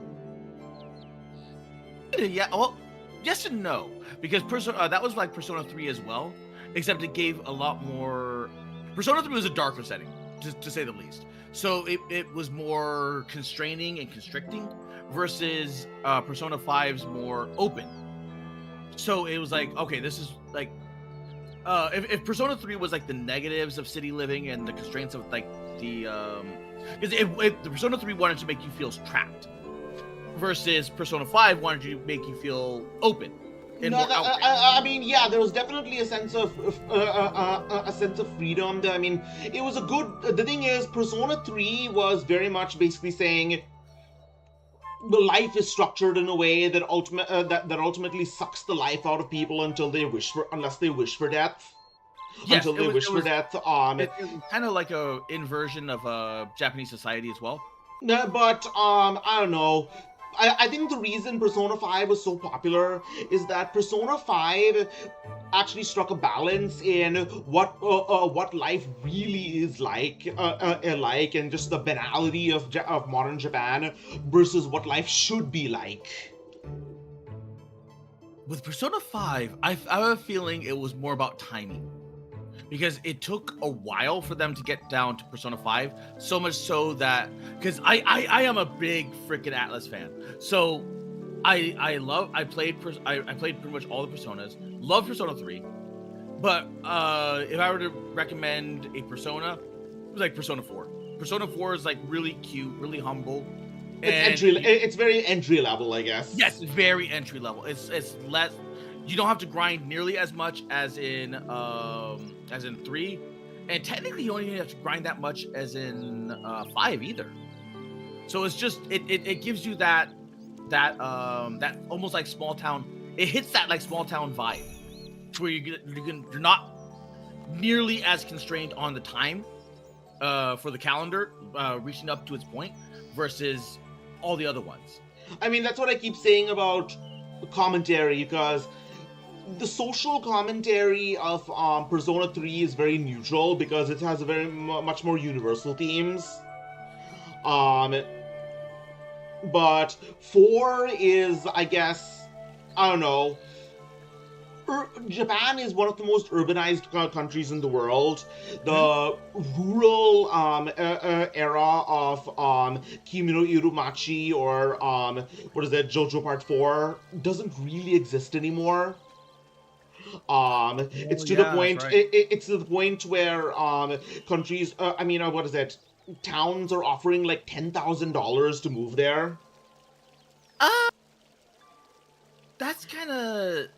Yeah. Well, yes and no, because that was like Persona 3 as well, except it gave a lot more. Persona 3 was a darker setting, to say the least. So it was more constraining and constricting versus Persona 5's more open. So it was like, okay, this is like, if Persona 3 was like the negatives of city living and the constraints of like the the Persona 3 wanted to make you feel trapped, versus Persona 5 wanted to make you feel open. I mean, yeah, there was definitely a sense of freedom. I mean, it was a good. The thing is, Persona 3 was very much basically saying the life is structured in a way that ultimately sucks the life out of people unless they wish for death. Yes, until they wish for death. It was kind of like a inversion of Japanese society as well. But I don't know. I think the reason Persona 5 was so popular is that Persona 5 actually struck a balance in what life really is like, and just the banality of modern Japan versus what life should be like. With Persona 5, I have a feeling it was more about timing. Because it took a while for them to get down to Persona 5, so much so that because I am a big freaking Atlas fan, so I played pretty much all the Personas. Love Persona 3, but if I were to recommend a Persona, it was like Persona 4. Persona 4 is like really cute, really humble. It's very entry level, I guess. Yes, very entry level. It's less. You don't have to grind nearly as much as in 3, and technically you don't even have to grind that much as in 5 either. So it's just it gives you that almost like small town. It hits that like small town vibe, where you're not nearly as constrained on the time for the calendar reaching up to its point versus all the other ones. I mean, that's what I keep saying about commentary, because the social commentary of Persona 3 is very neutral because it has a very much more universal themes. But 4 is, I guess, I don't know. Japan is one of the most urbanized countries in the world. The rural era of Kimi no Irumachi or JoJo Part 4 doesn't really exist anymore. It's to the point. Right. It's to the point where countries. Towns are offering like $10,000 to move there. That's kind of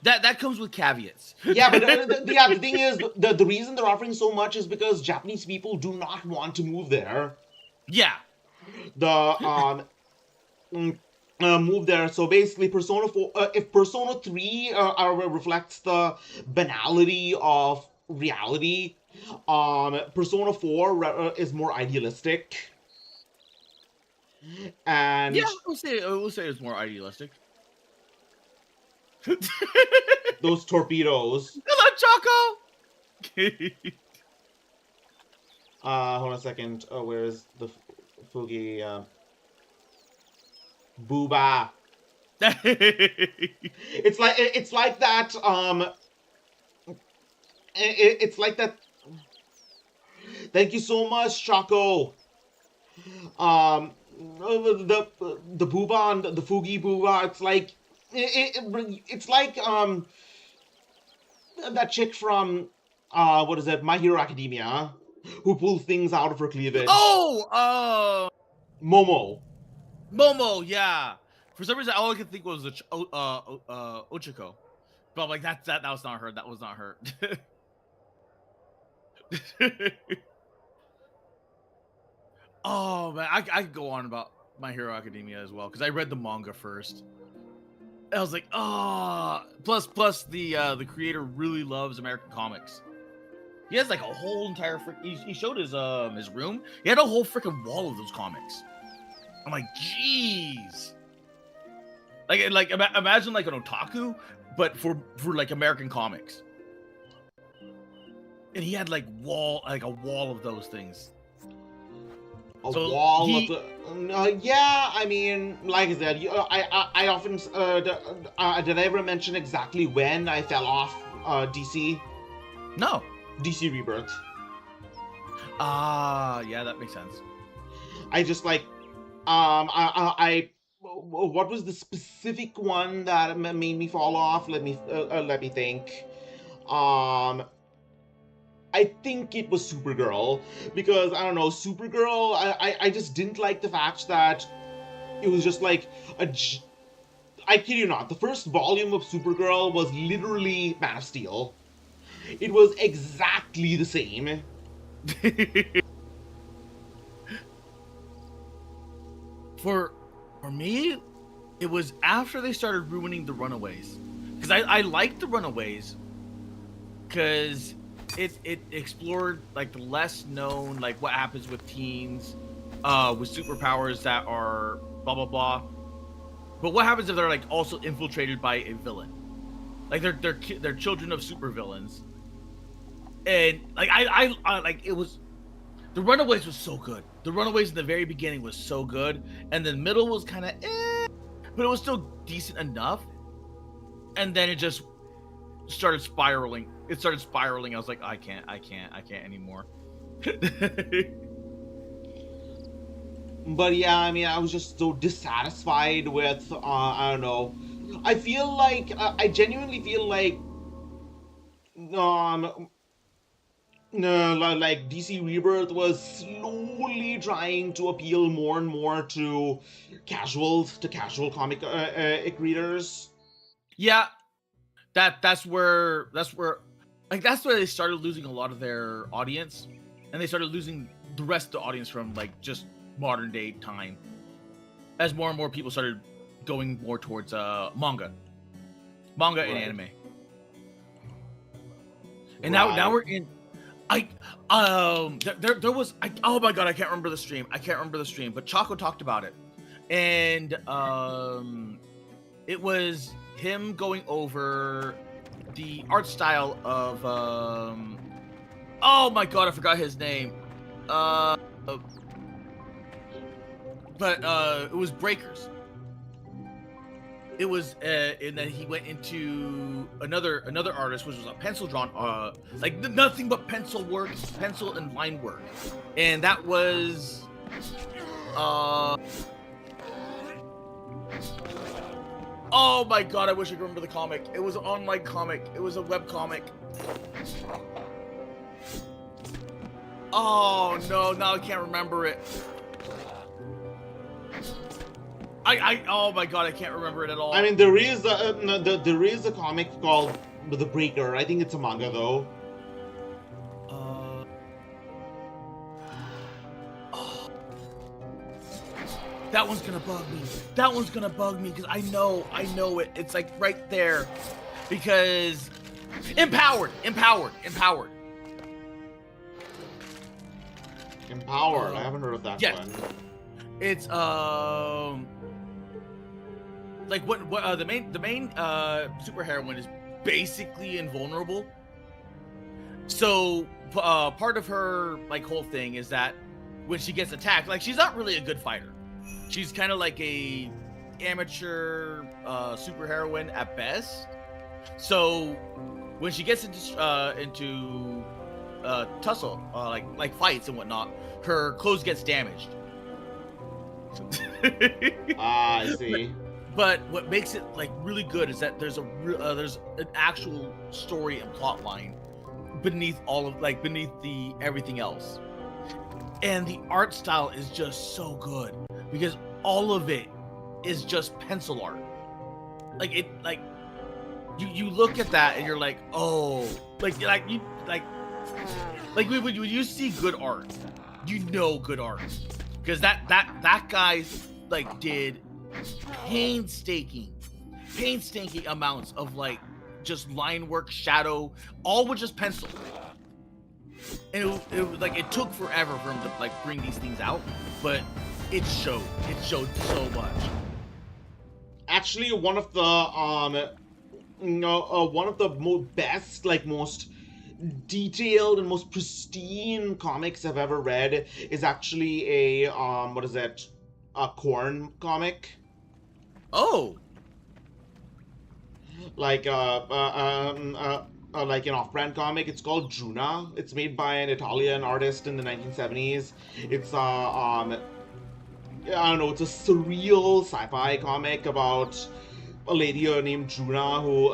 that comes with caveats. Yeah, but the thing is, the reason they're offering so much is because Japanese people do not want to move there. Yeah. Move there. So basically, Persona 4, if Persona 3 reflects the banality of reality, Persona 4 is more idealistic. And yeah, we'll say it's more idealistic. those torpedoes. Hello, Choco. Hold on a second. Oh, where is the Fugi? Booba. It's like that. It's like that. Thank you so much, Choco. The Booba and the Fugi Booba. It's like it's like that chick from what is it? My Hero Academia, who pulls things out of her cleavage. Oh, Momo. Momo, yeah. For some reason, all I could think was Ochiko, but I'm like that was not her. That was not her. Oh man, I could go on about My Hero Academia as well because I read the manga first. I was like, plus the creator really loves American comics. He has like a whole entire he showed his room. He had a whole freaking wall of those comics. I'm like, jeez. Like imagine like an otaku, but for like American comics. And he had like a wall of those things. Of the yeah, I mean, like I said, I often did I ever mention exactly when I fell off DC? No. DC Rebirth. Yeah, that makes sense. I just like what was the specific one that made me fall off? Let me think. I think it was Supergirl, because I don't know, Supergirl, I just didn't like the fact that it was just like I kid you not, the first volume of Supergirl was literally Man of Steel. It was exactly the same. For me, it was after they started ruining the Runaways, because I liked the Runaways because it explored like the less known, like what happens with teens, with superpowers that are blah blah blah. But what happens if they're like also infiltrated by a villain? Like they're children of supervillains. And like I like it was, the Runaways was so good. The Runaways in the very beginning was so good, and the middle was kind of but it was still decent enough. And then it just started spiraling. It started spiraling. I was like, I can't anymore. But yeah, I mean, I was just so dissatisfied with, I don't know. I feel like, I genuinely feel like, no, like DC Rebirth was slowly trying to appeal more and more to casual comic readers. Yeah, that's where they started losing a lot of their audience, and they started losing the rest of the audience from like just modern day time, as more and more people started going more towards manga Right. and anime. And now we're in. There was oh my god, I can't remember the stream, but Choco talked about it, and it was him going over the art style of oh my god, I forgot his name, but it was Breakers. It was and then he went into another artist, which was a pencil drawn, like nothing but pencil and line work, and that was oh my god, I wish I could remember the comic. It was an online comic. It was a web comic. Oh no, now I can't remember it. Oh my god, I can't remember it at all. I mean, there is a comic called The Breaker. I think it's a manga though. That one's gonna bug me because I know it. It's like right there, because empowered. I haven't heard of that one. It's like what the main superheroine is basically invulnerable. So part of her like whole thing is that when she gets attacked, like she's not really a good fighter. She's kind of like a amateur superheroine at best. So when she gets into tussle, like fights and whatnot, her clothes gets damaged. I see. But what makes it like really good is that there's an actual story and plot line beneath the everything else, and the art style is just so good because all of it is just pencil art. You look at that and you're like, oh, when you see good art, you know good art, because that guy like did painstaking amounts of like just line work, shadow, all with just pencil. And it was like it took forever for him to like bring these things out, but it showed so much. Actually, one of the most detailed and most pristine comics I've ever read is actually a a Korn comic. Oh. Like an off-brand comic. It's called Druna. It's made by an Italian artist in the 1970s. It's I don't know, it's a surreal sci-fi comic about a lady named Druna who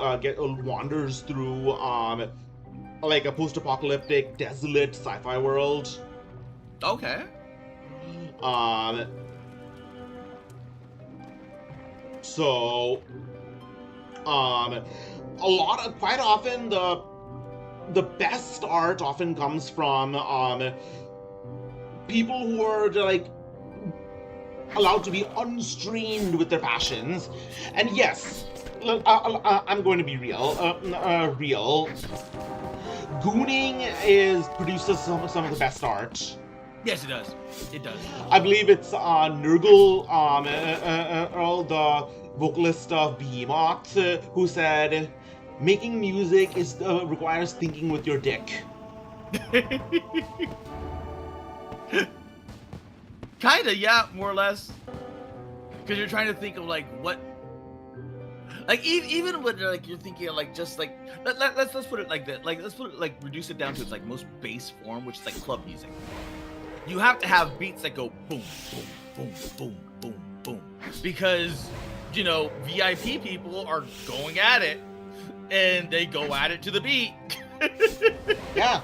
wanders through like a post-apocalyptic, desolate sci-fi world. Okay. So quite often the best art often comes from people who are like allowed to be unstrained with their passions. And yes, I'm going to be real. Gooning produces some of the best art. Yes, it does. It does. I believe it's Nurgle, Earl, the vocalist of Behemoth, who said, "Making music requires thinking with your dick." Kinda, yeah, more or less. Because you're trying to think of like what, like even when like you're thinking of like just like let's put it like that. Like let's put it like reduce it down to its like most base form, which is like club music. You have to have beats that go boom, boom, boom, boom, boom, boom, because you know VIP people are going at it, and they go at it to the beat. Yeah.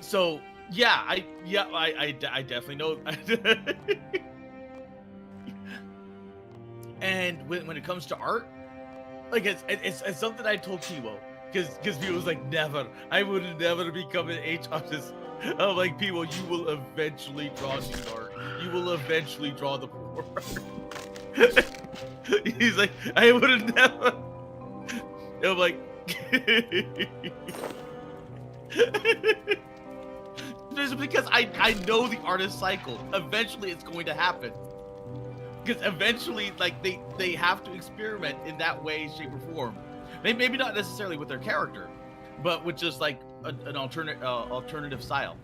So yeah, I definitely know. And when it comes to art, like it's something I told Kiwo, because he was like, never, I would never become an H artist. I'm like, Kiwo, you will eventually draw nude art. You will eventually draw the poor art. He's like, I would never. And I'm like, just because I know the artist cycle. Eventually, it's going to happen. Because eventually, like they have to experiment in that way, shape, or form. Maybe not necessarily with their character, but with just like an alternative style.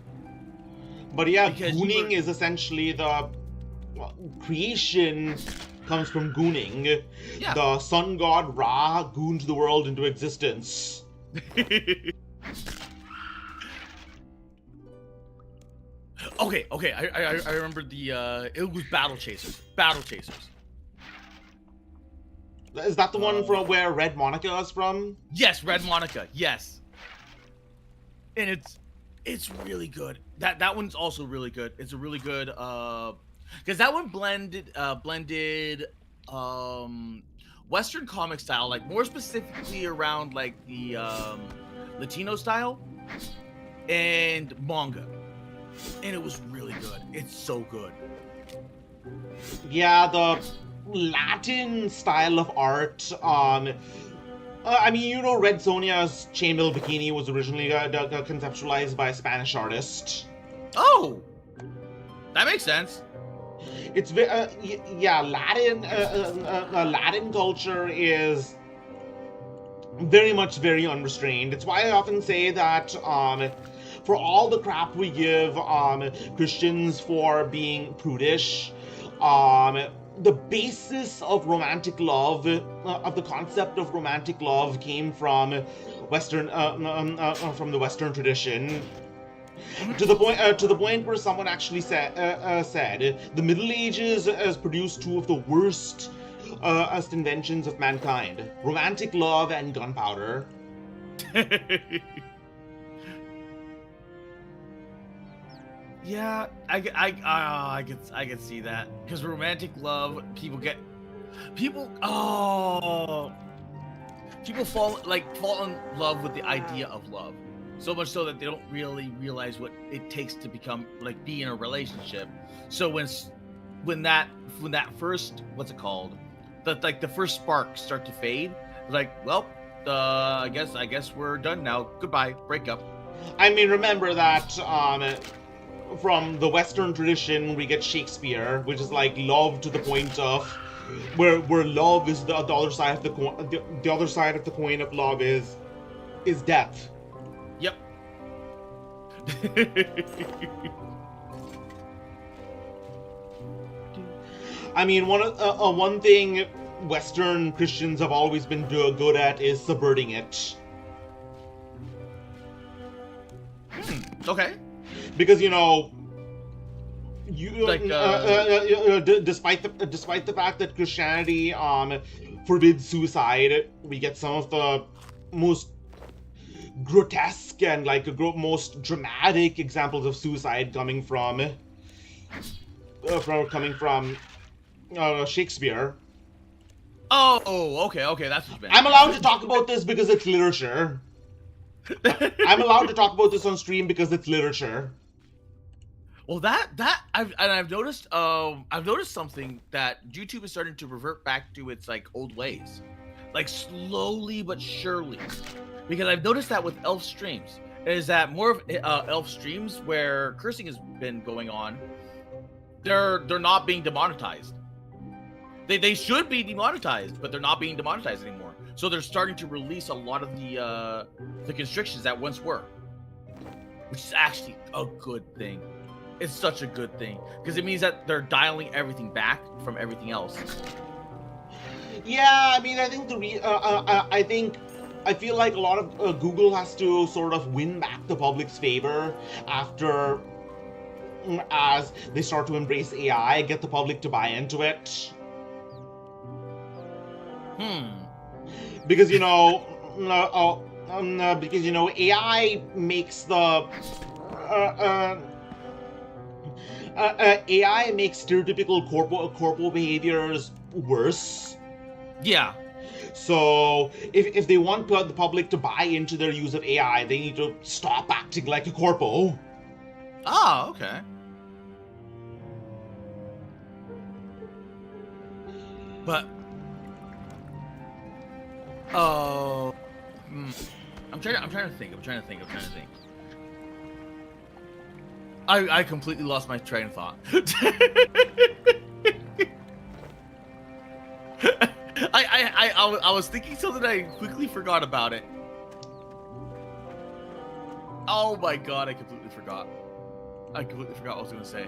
But yeah, Because gooning is essentially the creation comes from gooning. Yeah. The sun god Ra gooned the world into existence. Okay. I remember the it was Battle Chasers. Battle Chasers. Is that the one from where Red Monica is from? Yes, Red Monica. Yes. And it's really good. That one's also really good. It's a really good because that one blended Western comic style, like more specifically around like the Latino style and manga. And it was really good. It's so good. Yeah, the Latin style of art. I mean, you know, Red Sonja's chainmail bikini was originally conceptualized by a Spanish artist. Oh, that makes sense. It's yeah, Latin culture is very unrestrained. It's why I often say that for all the crap we give Christians for being prudish, the basis of romantic love, of the concept of romantic love, came from from the Western tradition. To the point where someone actually said the Middle Ages has produced two of the worst inventions of mankind: romantic love and gunpowder. Yeah, I could see that, because romantic love, people fall in love with the idea of love, so much so that they don't really realize what it takes to be in a relationship. So when that first, what's it called, the first sparks start to fade, like, well, I guess we're done now. Goodbye, break up. I mean, remember that from the Western tradition, we get Shakespeare, which is like love to the point of where love is the other side of the coin. The other side of the coin of love is death. Yep. I mean, one thing Western Christians have always been good at is subverting it. Okay. Because despite the fact that Christianity forbids suicide, we get some of the most grotesque and most dramatic examples of suicide coming from Shakespeare. Oh, okay, that's what you meant. I'm allowed to talk about this because it's literature. I'm allowed to talk about this on stream because it's literature. Well, I've noticed something, that YouTube is starting to revert back to its old ways, slowly but surely. Because I've noticed that with elf streams, is that more of elf streams where cursing has been going on, they're not being demonetized. They should be demonetized, but they're not being demonetized anymore. So they're starting to release a lot of the constrictions that once were, which is actually a good thing. It's such a good thing because it means that they're dialing everything back from everything else. Yeah, I mean, I think I feel like a lot of Google has to sort of win back the public's favor after, as they start to embrace AI, get the public to buy into it. Because AI makes the AI makes stereotypical corporal behaviors worse. Yeah. So if they want the public to buy into their use of AI, they need to stop acting like a corpo. Ah, okay. But I'm trying to think. I completely lost my train of thought. I was thinking something, I quickly forgot about it. Oh my god, I completely forgot what I was gonna say.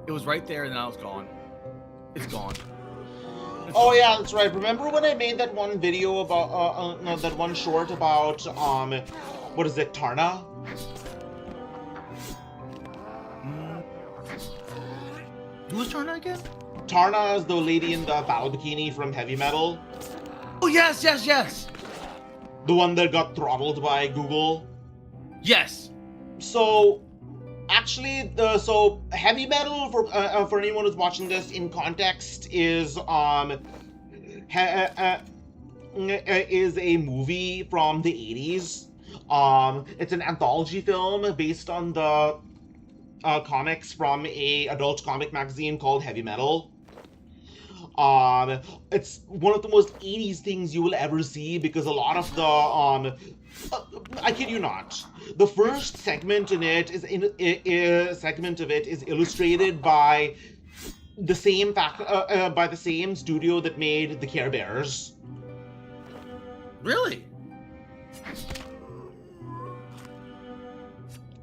It was right there and then I was gone. It's gone. Oh yeah, that's right. Remember when I made that one video about that one short about what is it, Tarna? Who's Tarna again? Tarna is the lady in the battle bikini from Heavy Metal. Oh yes. The one that got throttled by Google. Yes. So, actually, so Heavy Metal, for anyone who's watching this in context, is is a movie from the 80s. It's an anthology film based on the comics from a adult comic magazine called Heavy Metal. It's one of the most 80s things you will ever see because a lot of the I kid you not, the first segment in it is illustrated by the same studio that made the Care Bears. Really?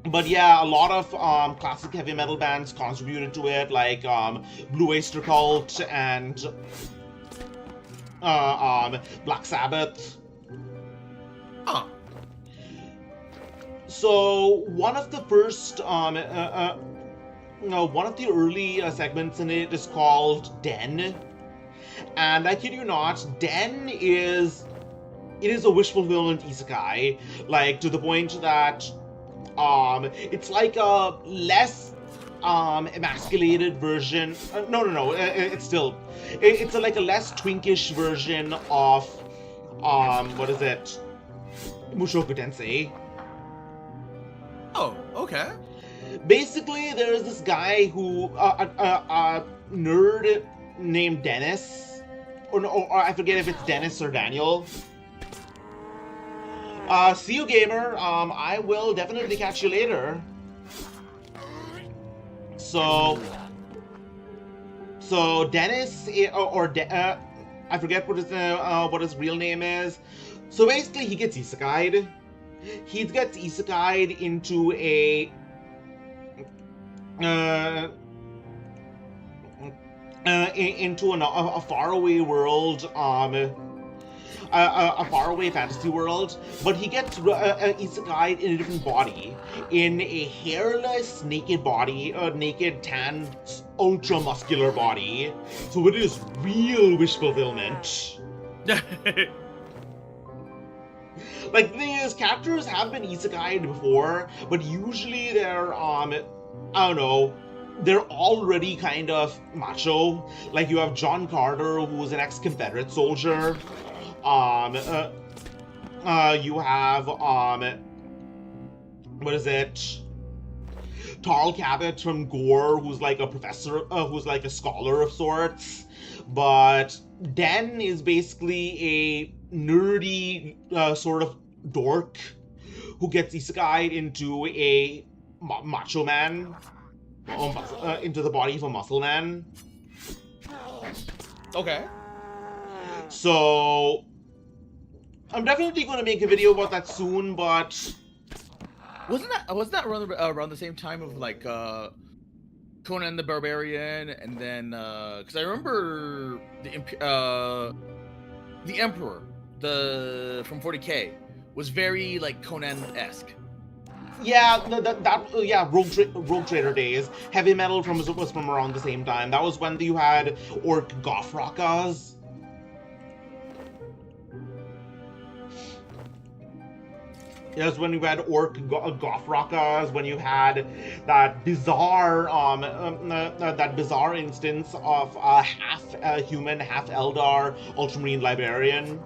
But yeah, a lot of classic heavy metal bands contributed to it, like Blue Oyster Cult and Black Sabbath. Huh. So one of the first, one of the early segments in it is called Den, and I kid you not, Den is a wish fulfillment isekai, like to the point that it's like a less emasculated version. No. It's like a less twinkish version of what is it? Mushoku Tensei. Oh, okay. Basically, there's this guy who a nerd named Dennis, or I forget if it's Dennis or Daniel. See you, gamer. I will definitely catch you later. So Dennis, I forget what his real name is. So basically, he gets isekai'd. He gets isekai'd into a faraway world, a faraway fantasy world, but he gets isekai'd in a different body, in a hairless, naked body, naked, tan, ultra muscular body. So it is real wish fulfillment. Like, the thing is, characters have been isekai'd before, but usually they're, I don't know, they're already kind of macho. Like, you have John Carter, who's an ex-Confederate soldier. You have, what is it? Tarl Cabot from Gore, who's like a professor, who's like a scholar of sorts. But Den is basically a nerdy sort of dork who gets isekai'd into a macho man, into the body of a muscle man. Okay. So I'm definitely going to make a video about that soon, but wasn't that around the same time of like Conan the Barbarian, and then because I remember the Emperor, from 40K, was very like Conan-esque. yeah, Rogue Trader days. Heavy Metal was from around the same time. That was when you had Orc Gothrakas. Yeah, that's when you had Orc Gothrakas, when you had that bizarre instance of half human, half Eldar Ultramarine Librarian.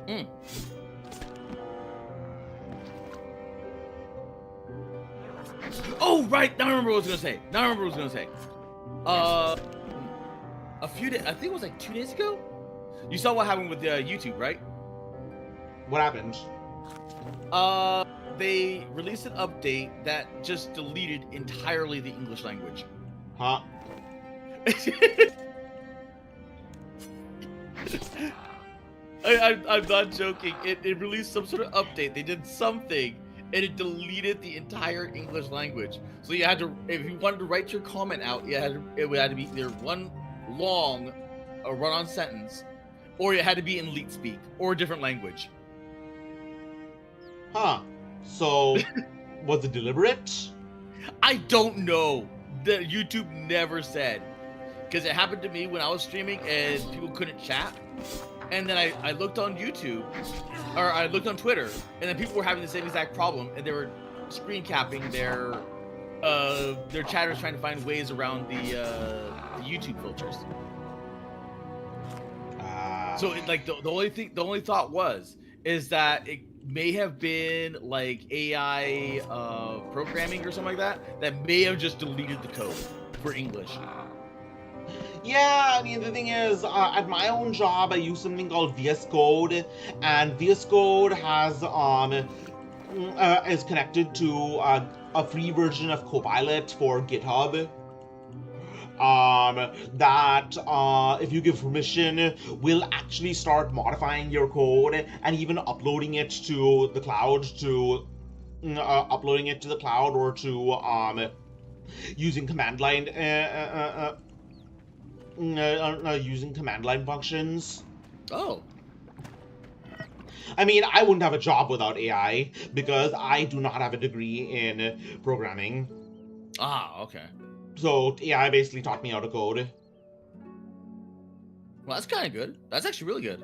Mm. Oh, right! Now I remember what I was gonna say. A few days, I think it was like 2 days ago. You saw what happened with YouTube, right? What happened? They released an update that just deleted entirely the English language. Huh? I'm not joking. It released some sort of update. They did something, and it deleted the entire English language. So you had to, if you wanted to write your comment out, it would have to be either one long, a run-on sentence, or it had to be in Leet speak or a different language. Huh. So, was it deliberate? I don't know. The YouTube never said. Because it happened to me when I was streaming and people couldn't chat. And then I looked on YouTube, or I looked on Twitter, and then people were having the same exact problem, and they were screen capping their chatters trying to find ways around the YouTube filters. So the only thought is that it may have been like AI programming or something like that may have just deleted the code for English. Yeah, I mean, the thing is, at my own job, I use something called VS Code, and VS Code has is connected to a free version of Copilot for GitHub. That if you give permission, will actually start modifying your code and even uploading it to the cloud or to using command line using command line functions. Oh. I mean, I wouldn't have a job without AI because I do not have a degree in programming. Ah, okay. So AI basically taught me how to code. Well, that's kind of good. That's actually really good.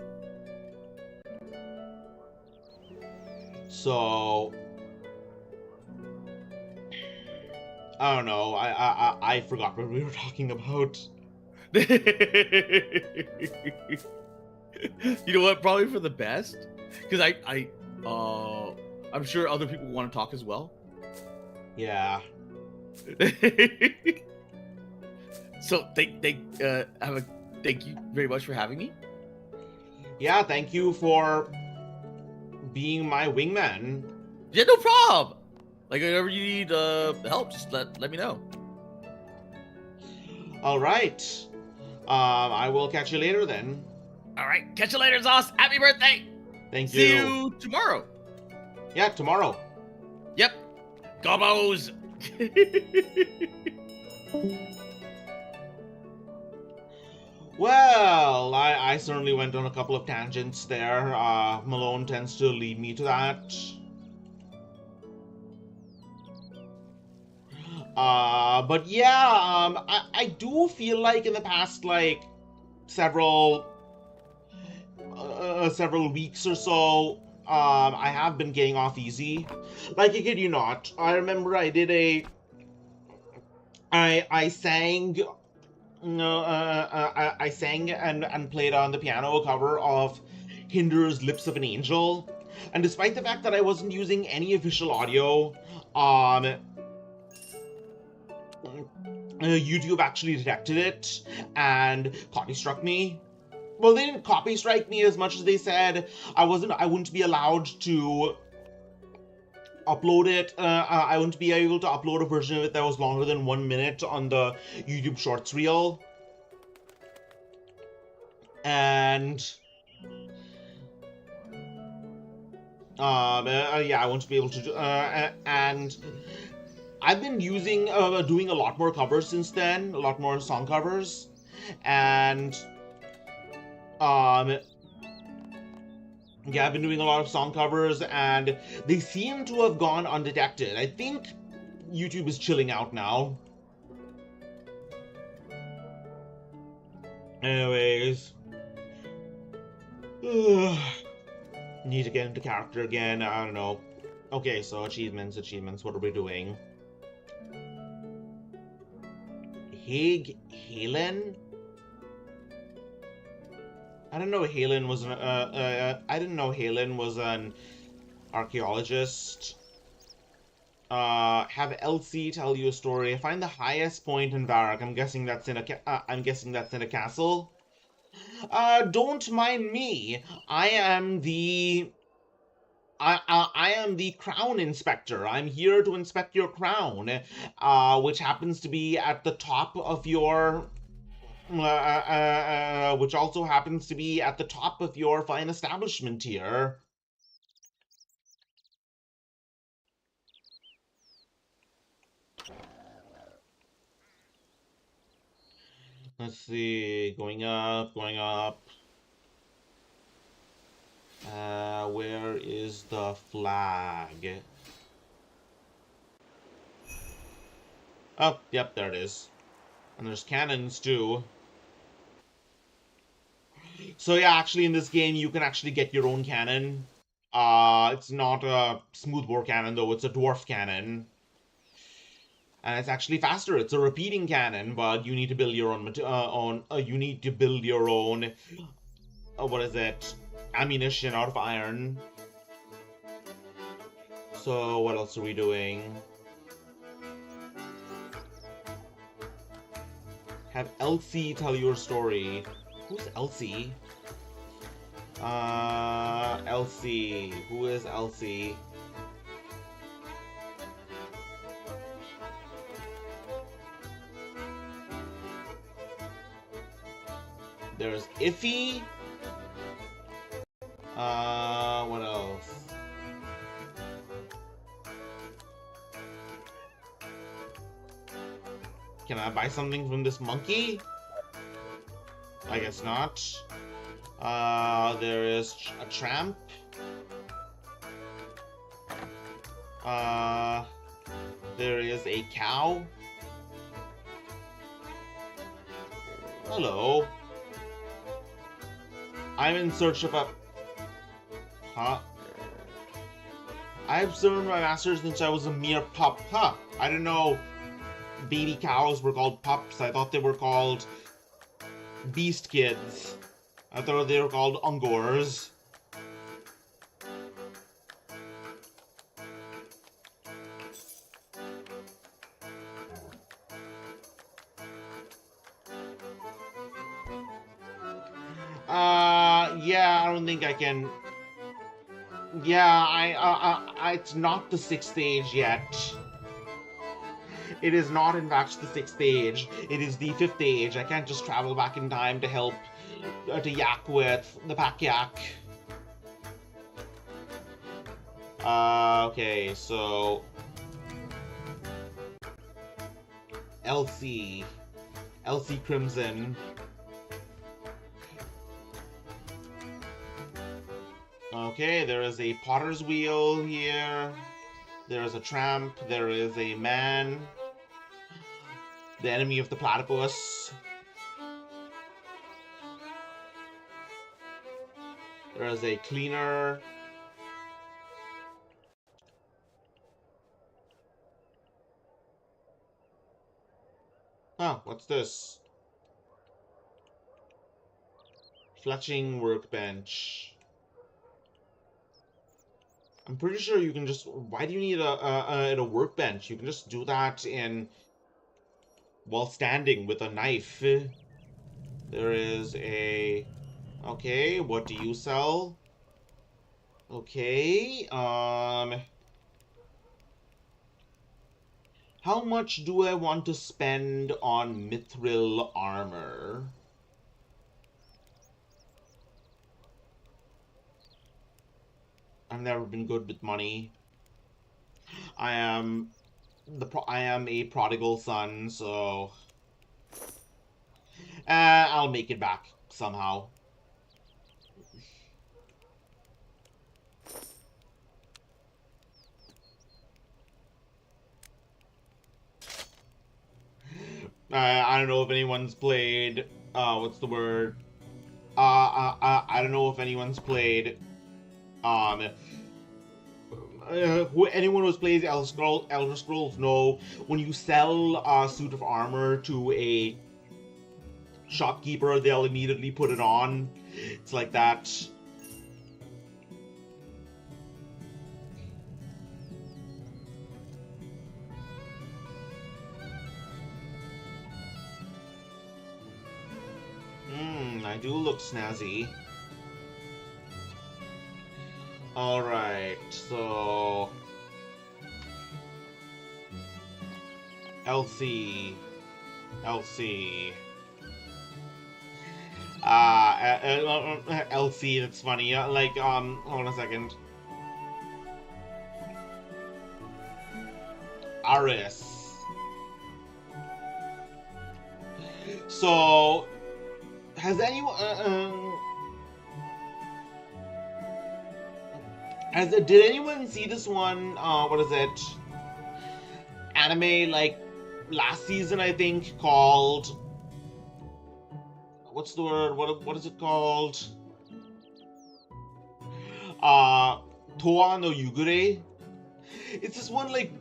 So I don't know. I forgot what we were talking about. You know what? Probably for the best, because I'm sure other people want to talk as well. Yeah. So thank you very much for having me. Yeah, thank you for being my wingman. Yeah, no problem. Like whenever you need help, just let me know. All right. I will catch you later then. All right, catch you later, Zos. Happy birthday. Thank you. See you tomorrow. Yeah, tomorrow. Yep. Gobos. Well, I certainly went on a couple of tangents there. Malone tends to lead me to that. But yeah, I do feel like in the past, like, several weeks or so, I have been getting off easy. Like, I kid you not. I remember I did I sang and played on the piano a cover of Hinder's Lips of an Angel. And despite the fact that I wasn't using any official audio, YouTube actually detected it and copy struck me. Well, they didn't copy strike me as much as they said I wouldn't be allowed to upload it. I wouldn't be able to upload a version of it that was longer than 1 minute on the YouTube Shorts reel. And yeah, I won't be able to do. And I've been doing a lot more covers since then, a lot more song covers, and yeah, I've been doing a lot of song covers, and they seem to have gone undetected. I think YouTube is chilling out now. Anyways. Need to get into character again, I don't know. Okay, so achievements, what are we doing? Halen? I didn't know Halen was an archaeologist. Have Elsie tell you a story. Find the highest point in Varrock. I'm guessing that's in a castle. Don't mind me. I am the crown inspector. I'm here to inspect your crown, which happens to be at the top of your which also happens to be at the top of your fine establishment here. Let's see, going up. Where is the flag? Oh, yep, there it is. And there's cannons too. So yeah, actually in this game you can actually get your own cannon. It's not a smoothbore cannon though, it's a dwarf cannon. And it's actually faster. It's a repeating cannon, but you need to build your own what is it? Ammunition out of iron. So what else are we doing? Have Elsie tell your story. Who's Elsie? Elsie. Who is Elsie? There's Iffy. What else? Can I buy something from this monkey? I guess not. There is a tramp. There is a cow. Hello. I'm in search of a... Huh? I've served my master since I was a mere pup. Huh. I didn't know baby cows were called pups. I thought they were called beast kids. I thought they were called ungors. Yeah, I don't think I can... Yeah, it's not the 6th stage yet. It is not, in fact, the 6th stage. It is the 5th stage. I can't just travel back in time to help to yak with the pack yak. Okay, so... Elsie Crimson. Okay, there is a potter's wheel here. There is a tramp. There is a man. The enemy of the platypus. There is a cleaner. Huh, what's this? Fletching workbench. I'm pretty sure you can just... Why do you need a workbench? You can just do that while standing with a knife. There is a... Okay, what do you sell? Okay, How much do I want to spend on mithril armor? I've never been good with money. I am a prodigal son, so I'll make it back somehow. I don't know if anyone's played. What's the word? I don't know if anyone's played. Anyone who plays Elder Scrolls know when you sell a suit of armor to a shopkeeper, they'll immediately put it on. It's like that. I do look snazzy. Alright, so... LC... LC, that's funny. Like, hold on a second. Aris. So... Has anyone... did anyone see this one, what is it? Anime, like, last season, I think, called... What's the word? What is it called? Toa no Yugure? It's this one, like,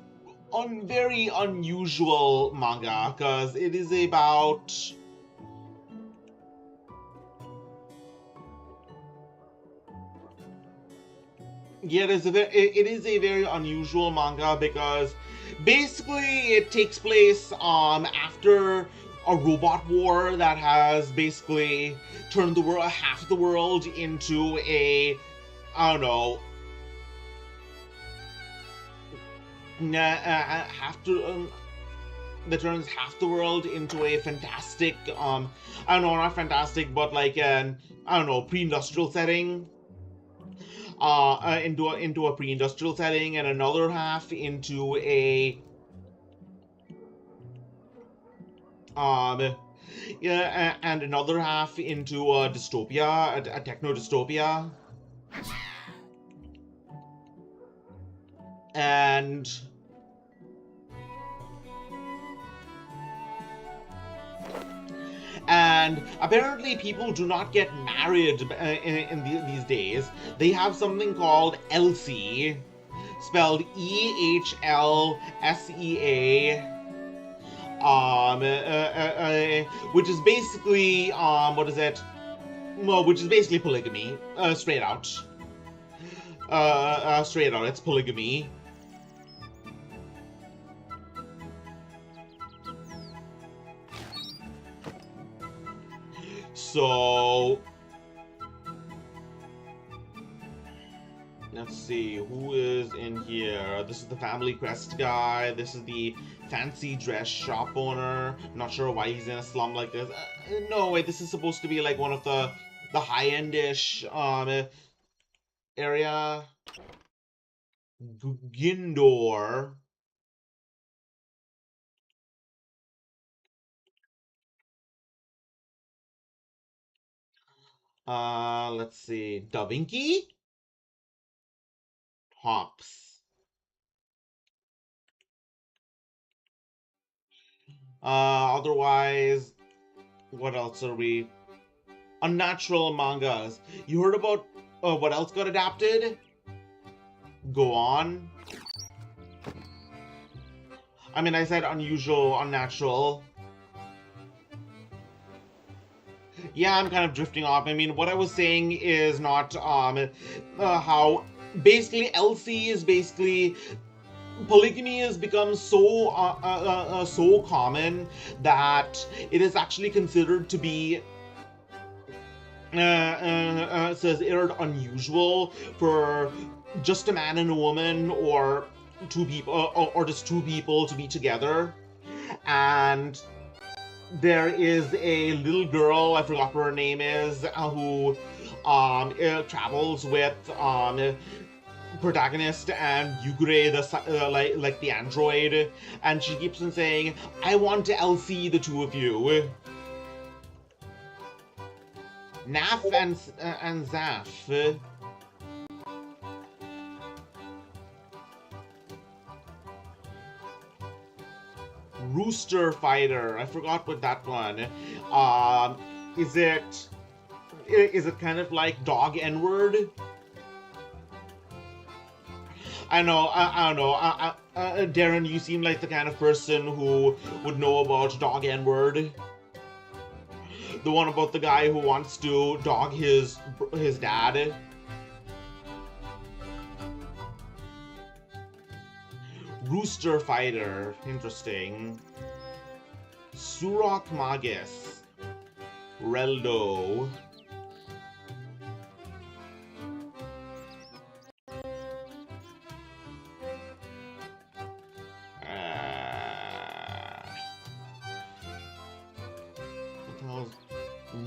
very unusual manga, because it is about... Yeah, it is a very unusual manga because basically it takes place after a robot war that has basically turned the world, half the world into a, I don't know, that turns half the world into a fantastic, I don't know, not fantastic, but like an, I don't know, pre-industrial setting. Into a pre-industrial setting, and another half into a and another half into a dystopia, a techno dystopia, and apparently people do not get married these days. They have something called EHLSEA, spelled EHLSEA, which is basically, what is it? Well, which is basically polygamy, straight out. Straight out, it's polygamy. So, let's see, who is in here? This is the Family Crest guy. This is the fancy dress shop owner. Not sure why he's in a slum like this. No, wait, this is supposed to be like one of the high-end-ish area. Gindor. Let's see. Da Vinci? Hops. Otherwise, what else are we? Unnatural mangas. You heard about what else got adapted? Go on. I mean, I said unusual, unnatural. Yeah, I'm kind of drifting off. I mean, what I was saying is not how basically LC is basically polygamy has become so so common that it is actually considered to be says it unusual for just a man and a woman, or two people, or just two people to be together, and there is a little girl, I forgot what her name is, who travels with protagonist and Yugure, like the android, and she keeps on saying, "I want to LC the two of you." Naf and Zaf. Rooster Fighter. I forgot what that one. Is it kind of like dog N-word? I don't know. Darren, you seem like the kind of person who would know about dog N-word. The one about the guy who wants to dog his dad. Rooster Fighter. Interesting. Surok Magus. Reldo.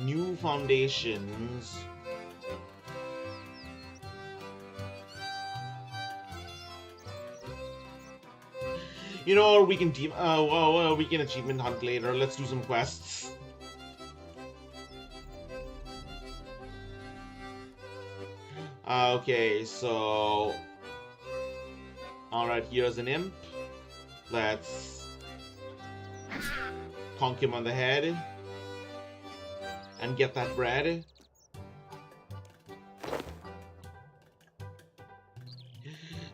New foundations. You know, we can we can achievement hunt later. Let's do some quests. Okay, so alright, here's an imp. Let's conk him on the head and get that bread.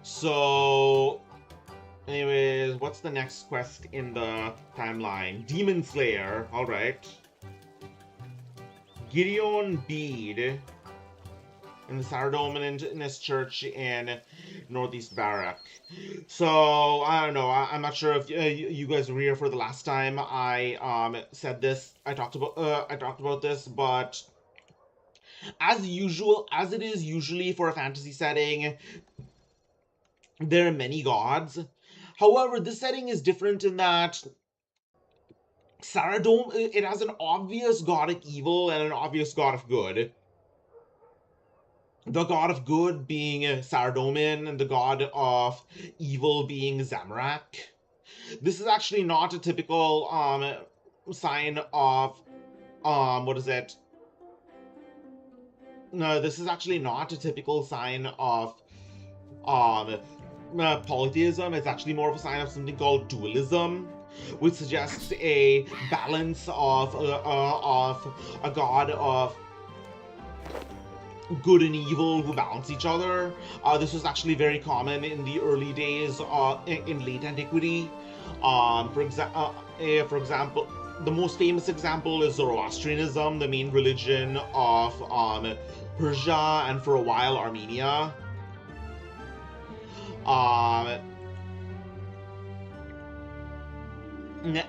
So anyways, what's the next quest in the timeline? Demon Slayer, alright. Gideon Bede in the Saradominist Church in Northeast Barak. So, I don't know, I'm not sure if you guys were here for the last time I said this, I talked about this, but as usual, as it is usually for a fantasy setting, there are many gods. However, this setting is different in that Saradom, it has an obvious god of evil and an obvious god of good. The god of good being Saradomin and the god of evil being Zamorak. This is actually not a typical sign of what is it? No, this is actually not a typical sign of polytheism. It's actually more of a sign of something called dualism, which suggests a balance of a god of good and evil who balance each other. This was actually very common in the early days in late antiquity. For example, the most famous example is Zoroastrianism, the main religion of Persia and for a while Armenia.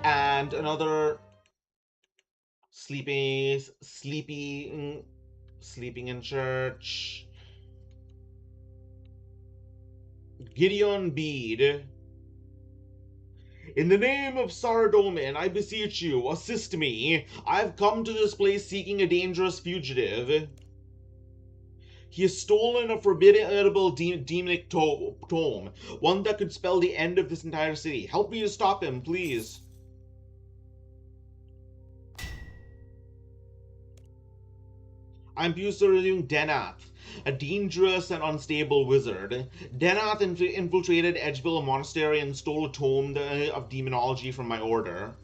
And another sleeping in church. Gideon Bede. In the name of Saradomin, I beseech you, assist me. I've come to this place seeking a dangerous fugitive. He has stolen a formidable demonic tome, one that could spell the end of this entire city. Help me to stop him, please. I'm pursuing Denath, a dangerous and unstable wizard. Denath infiltrated Edgeville Monastery and stole a tome of demonology from my order.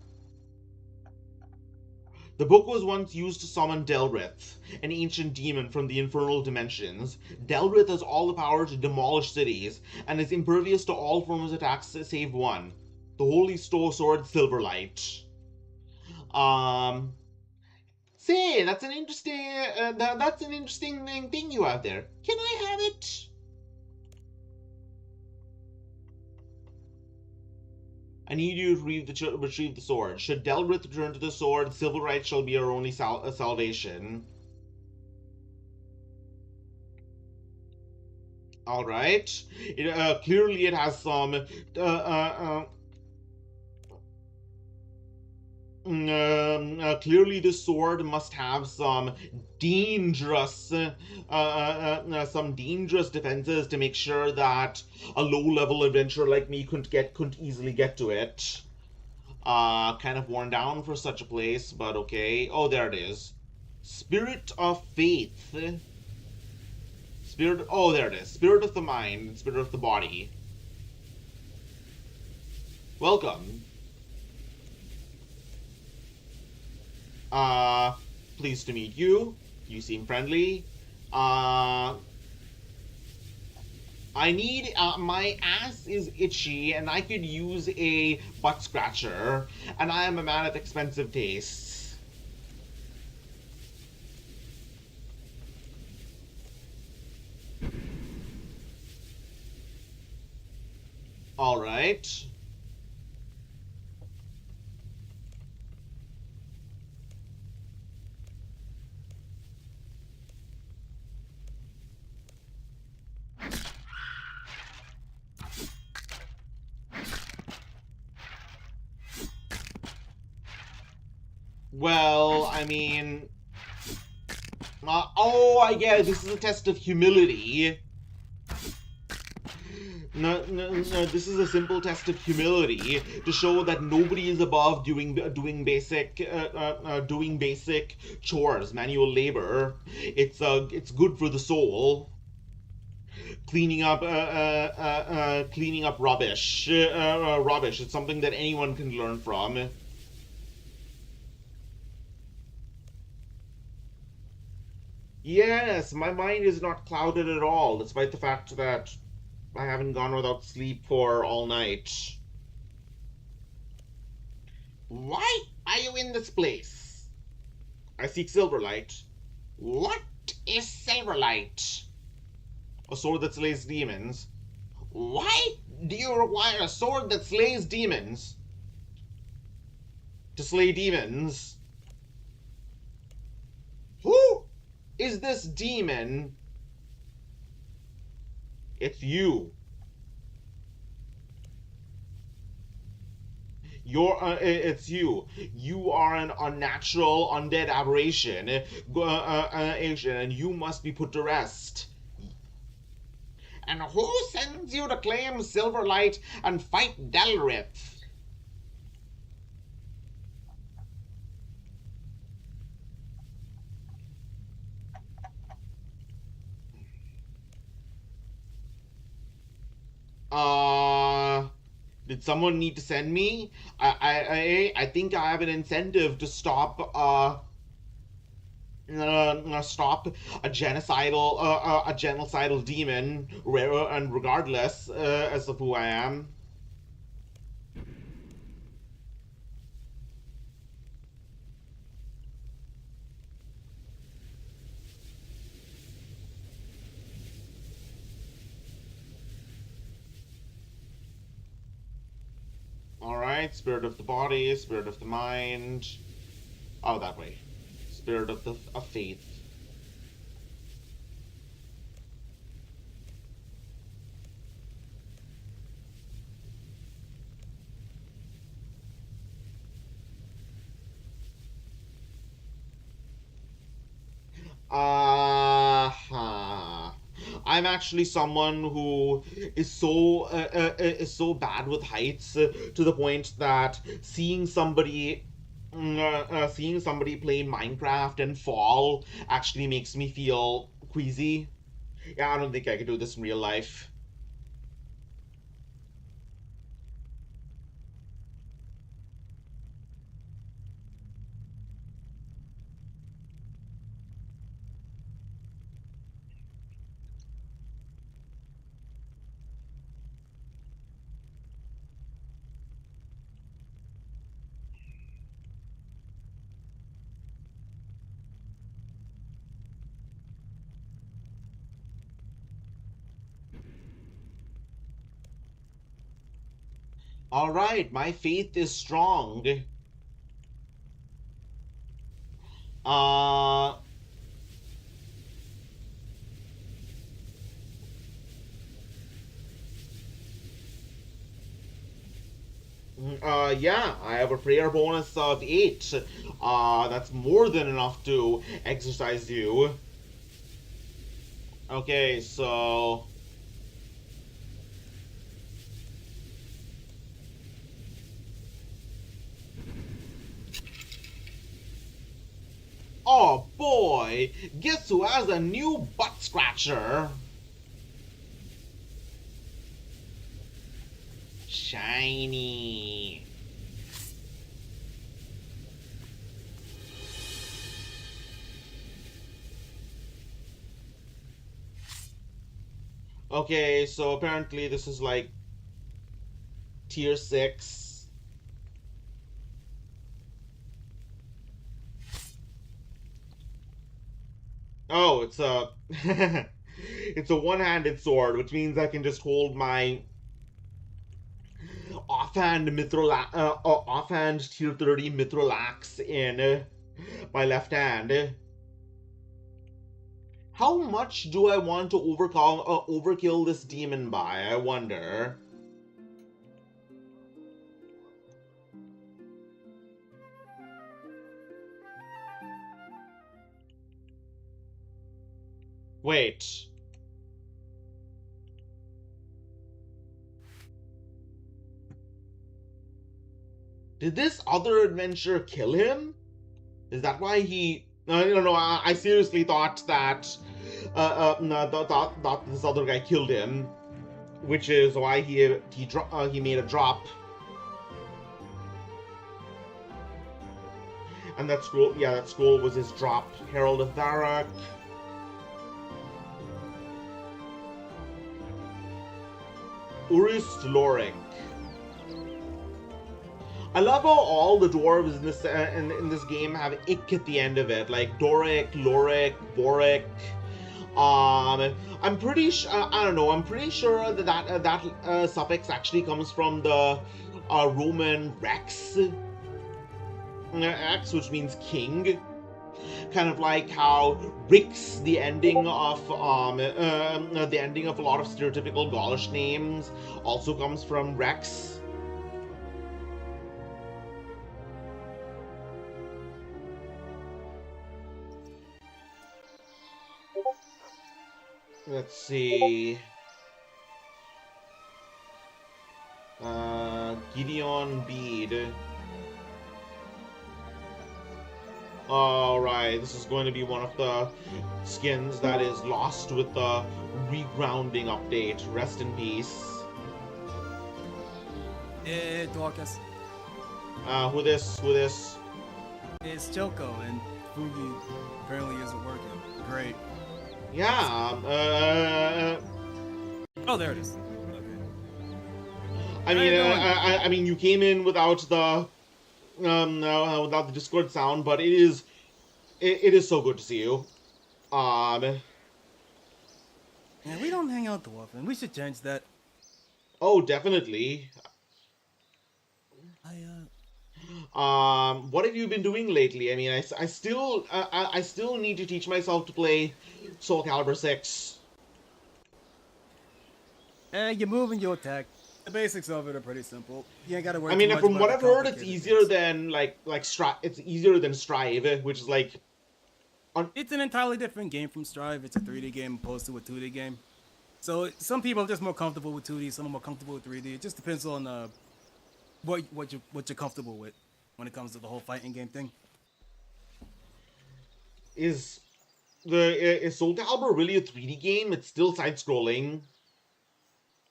The book was once used to summon Delrith, an ancient demon from the infernal dimensions. Delrith has all the power to demolish cities, and is impervious to all forms of attacks save one, the Holy Sword Silverlight. Say, that's an interesting thing you have there. Can I have it? I need you to retrieve the sword. Should Delrith return to the sword, Silverlight shall be our only salvation. All right. Clearly, it has some clearly, the sword must have dangerous, some dangerous defenses to make sure that a low-level adventurer like me couldn't easily get to it. Kind of worn down for such a place, but okay. Oh, there it is. Spirit of Faith. Spirit. Oh, there it is. Spirit of the mind. Spirit of the body. Welcome. Pleased to meet you. You seem friendly. I need, my ass is itchy and I could use a butt scratcher, and I am a man of expensive tastes. Alright. Well, I mean... oh, I get it. This is a test of humility. No, this is a simple test of humility to show that nobody is above doing basic chores, manual labor. It's good for the soul. Cleaning up rubbish. Rubbish. It's something that anyone can learn from. Yes, my mind is not clouded at all, despite the fact that I haven't gone without sleep for all night. Why are you in this place? I seek Silverlight. What is Silverlight? A sword that slays demons. Why do you require a sword that slays demons? To slay demons? Who is this demon? It's you. It's you. You are an unnatural, undead aberration, and you must be put to rest. And who sends you to claim Silverlight and fight Delrith? Did someone need to send me? I think I have an incentive to stop stop a genocidal demon, and regardless as of who I am. Alright, spirit of the body, spirit of the mind. Oh, that way. Spirit of faith. I'm actually someone who is so bad with heights, to the point that seeing somebody play Minecraft and fall actually makes me feel queasy. Yeah, I don't think I could do this in real life. All right, my faith is strong. Yeah, I have a prayer bonus of 8. That's more than enough to exercise you. Okay, so... Oh boy! Guess who has a new butt scratcher? Shiny. Okay, so apparently this is like tier 6. Oh, it's a it's a one-handed sword, which means I can just hold my offhand tier 30 Mithril in my left hand. How much do I want to overkill this demon by? I wonder. Wait. Did this other adventurer kill him? Is that why he? No. I seriously thought that. No, thought this other guy killed him, which is why he made a drop. And that scroll was his drop. Herald of Varrock. Urist Lorik. I love how all the dwarves in this game have ick at the end of it, like Doric, Lorik, Boric. I'm pretty I don't know. I'm pretty sure that suffix actually comes from the Roman Rex, X, which means king. Kind of like how Rix, the ending of a lot of stereotypical Gaulish names, also comes from Rex. Let's see. Gideon Bede. Alright, this is going to be one of the skins that is lost with the regrounding update. Rest in peace. Dorcas. Who this? It's Choco, and Fugi apparently isn't working. Great. Yeah, Oh, there it is. Okay. I mean, you came in without the Discord sound, but it is so good to see you. Yeah, we don't hang out too often. We should change that. Oh, definitely. What have you been doing lately? I mean, I still need to teach myself to play Soul Calibur 6. You move and you attack. The basics of it are pretty simple. You ain't gotta worry. I mean, too much from about what the I've heard, it's complicated easier things. than it's easier than Strive, which is like. It's an entirely different game from Strive. It's a 3D game opposed to a 2D game. So some people are just more comfortable with 2D, some are more comfortable with 3D. It just depends on what you're comfortable with when it comes to the whole fighting game thing. Is Soul Calibur really a 3D game? It's still side-scrolling.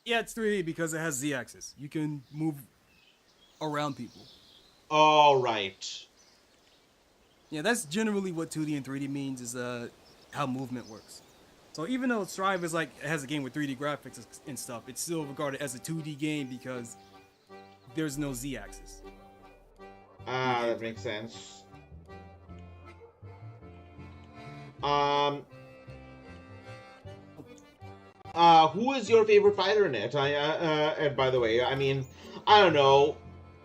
Yeah, it's 3D because it has Z-axis. You can move around people. All right. Yeah, that's generally what 2D and 3D means, is how movement works. So even though Strive is it has a game with 3D graphics and stuff, it's still regarded as a 2D game because there's no Z-axis. That makes sense. Who is your favorite fighter in it? And by the way, I mean, I don't know.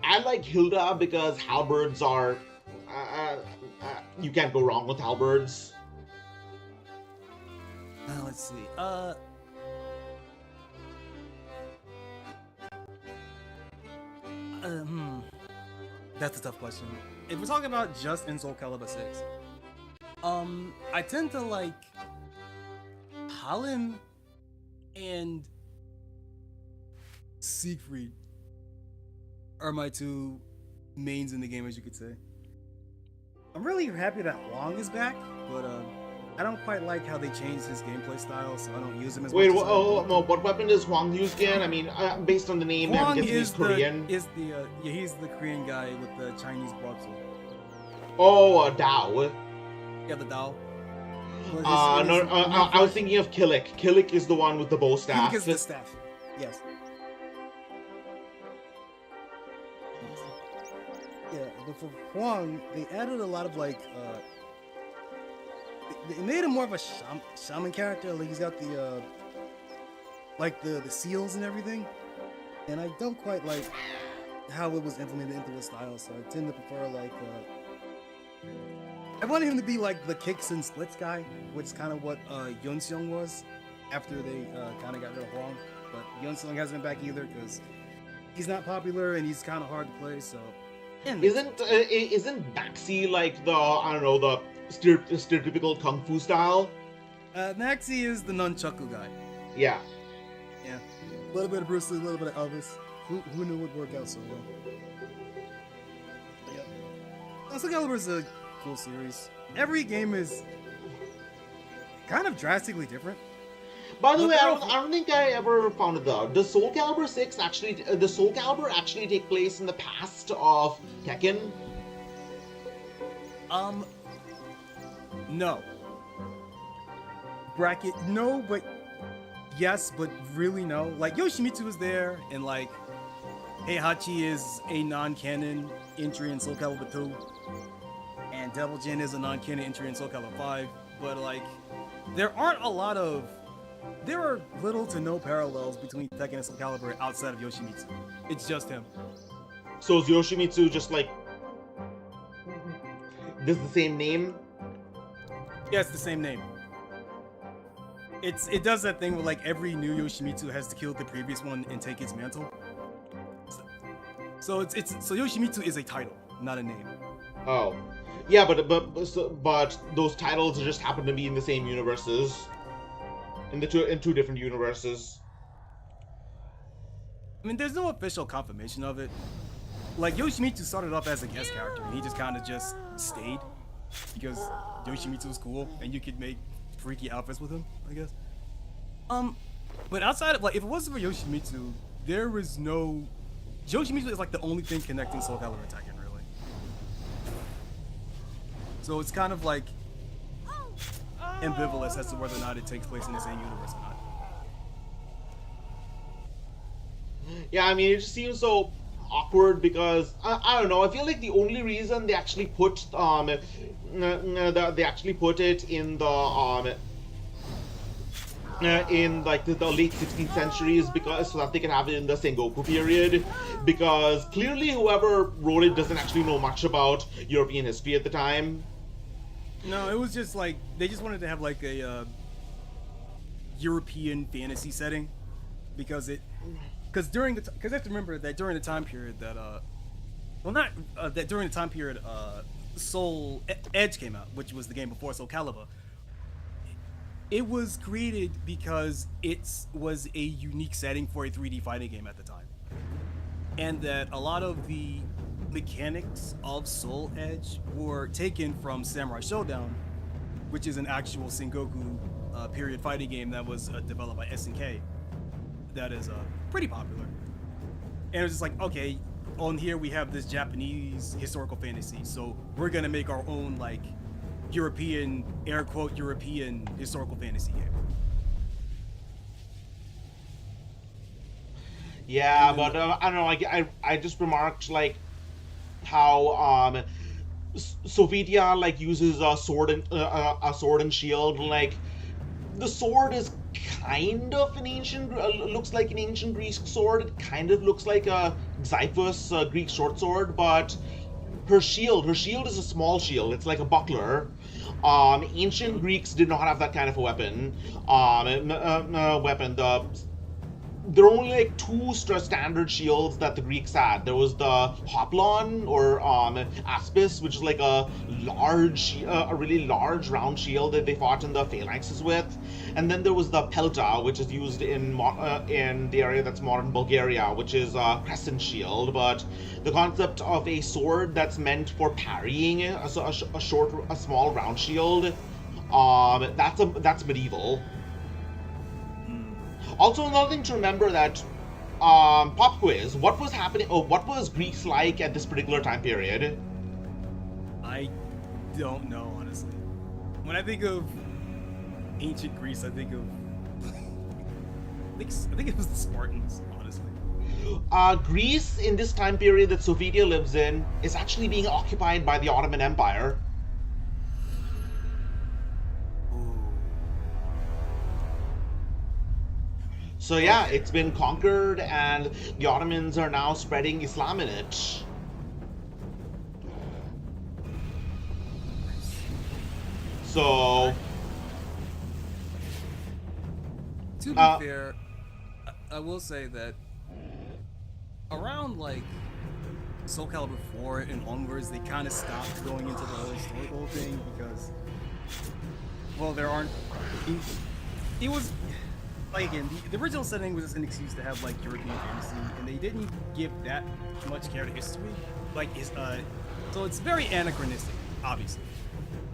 I like Hilda because halberds are, you can't go wrong with halberds. Let's see. That's a tough question. If we're talking about just in Soul Calibur 6, I tend to like Halin and Siegfried are my two mains in the game, as you could say. I'm really happy that Wong is back, but I don't quite like how they changed his gameplay style, so I don't use him as Wait, much. what weapon does Hwang use again? I mean, based on the name, I'm Wong guessing he's is Korean. he's the Korean guy with the Chinese broadsword. Oh, Dao. Yeah, the Dao. I was thinking of Killick. Killick is the one with the bow staff. Killick is the staff. Yes. Yeah, but for Huang, they added a lot of like, they made him more of a shaman character. Like he's got the, like the seals and everything. And I don't quite like how it was implemented into his style, so I tend to prefer like, I wanted him to be like the kicks and splits guy, which is kind of what Yunseong was after they kind of got rid of Huang. But Yunseong hasn't been back either because he's not popular and he's kind of hard to play, so. Isn't Maxi like the, I don't know, the stereotypical kung fu style? Maxi is the nunchaku guy. Yeah. Yeah. A little bit of Bruce Lee, a little bit of Elvis. Who knew it would work out so well? But yeah. Soul Calibur's a cool series. Every game is kind of drastically different. By the way, I don't think I ever found it out. Does Soul Calibur 6 actually, does Soul Calibur actually take place in the past of Tekken? No. Bracket, no, but yes, but really no. Like, Yoshimitsu is there, and like, Heihachi is a non-canon entry in Soul Calibur 2, and Devil Jin is a non-canon entry in Soul Calibur 5, but like, there are little to no parallels between Tekken and Soul Calibur outside of Yoshimitsu. It's just him. So is Yoshimitsu just like, this is the same name? Yeah, it's the same name. It does that thing where like every new Yoshimitsu has to kill the previous one and take its mantle. So so Yoshimitsu is a title, not a name. Oh, yeah, but those titles just happen to be in the same universes, in two different universes. I mean, there's no official confirmation of it. Like Yoshimitsu started off as a guest character, and he just kind of just stayed because Yoshimitsu was cool, and you could make freaky outfits with him, I guess. But outside of like, if it wasn't for Yoshimitsu, there was no. Yoshimitsu is like the only thing connecting Soul Calibur and Tekken, really. So it's kind of like ambivalent as to whether or not it takes place in the same universe or not. Yeah, I mean, it just seems so awkward because I don't know. I feel like the only reason they actually put it in the in like the late 16th century is because so that they can have it in the Sengoku period, because clearly whoever wrote it doesn't actually know much about European history at the time. No, it was just like they just wanted to have like a European fantasy setting because you have to remember that during the time period that Soul Edge came out, which was the game before Soul Calibur. It was created because it was a unique setting for a 3D fighting game at the time, and that a lot of the mechanics of Soul Edge were taken from Samurai Showdown, which is an actual Sengoku period fighting game that was developed by SNK. That is pretty popular. And it was just like, okay, on here we have this Japanese historical fantasy, so we're gonna make our own like European, air quote, European historical fantasy game. Yeah, but I don't know. I just remarked like how Sovietia like uses a sword and shield. Like the sword is kind of an ancient, looks like an ancient Greek sword. It kind of looks like a Xyphus Greek short sword, but her shield is a small shield. It's like a buckler. Ancient Greeks did not have that kind of a weapon. there were only like two standard shields that the Greeks had. There was the hoplon or aspis, which is like a really large round shield that they fought in the phalanxes with, and then there was the pelta, which is used in the area that's modern Bulgaria, which is a crescent shield. But the concept of a sword that's meant for parrying a small round shield, that's medieval. Also, another thing to remember that pop quiz. What was happening? Oh, what was Greece like at this particular time period? I don't know, honestly. When I think of ancient Greece, I think of I think it was the Spartans, honestly. Greece in this time period that Sophia lives in is actually being occupied by the Ottoman Empire. So yeah, Okay. It's been conquered, and the Ottomans are now spreading Islam in it. So, To be fair, I will say that around like Soul Calibur 4 and onwards, they kind of stopped going into the whole historical thing because, well, there aren't. It was like again, the original setting was just an excuse to have like European fantasy, and they didn't give that much care to history. Like, so it's very anachronistic, obviously.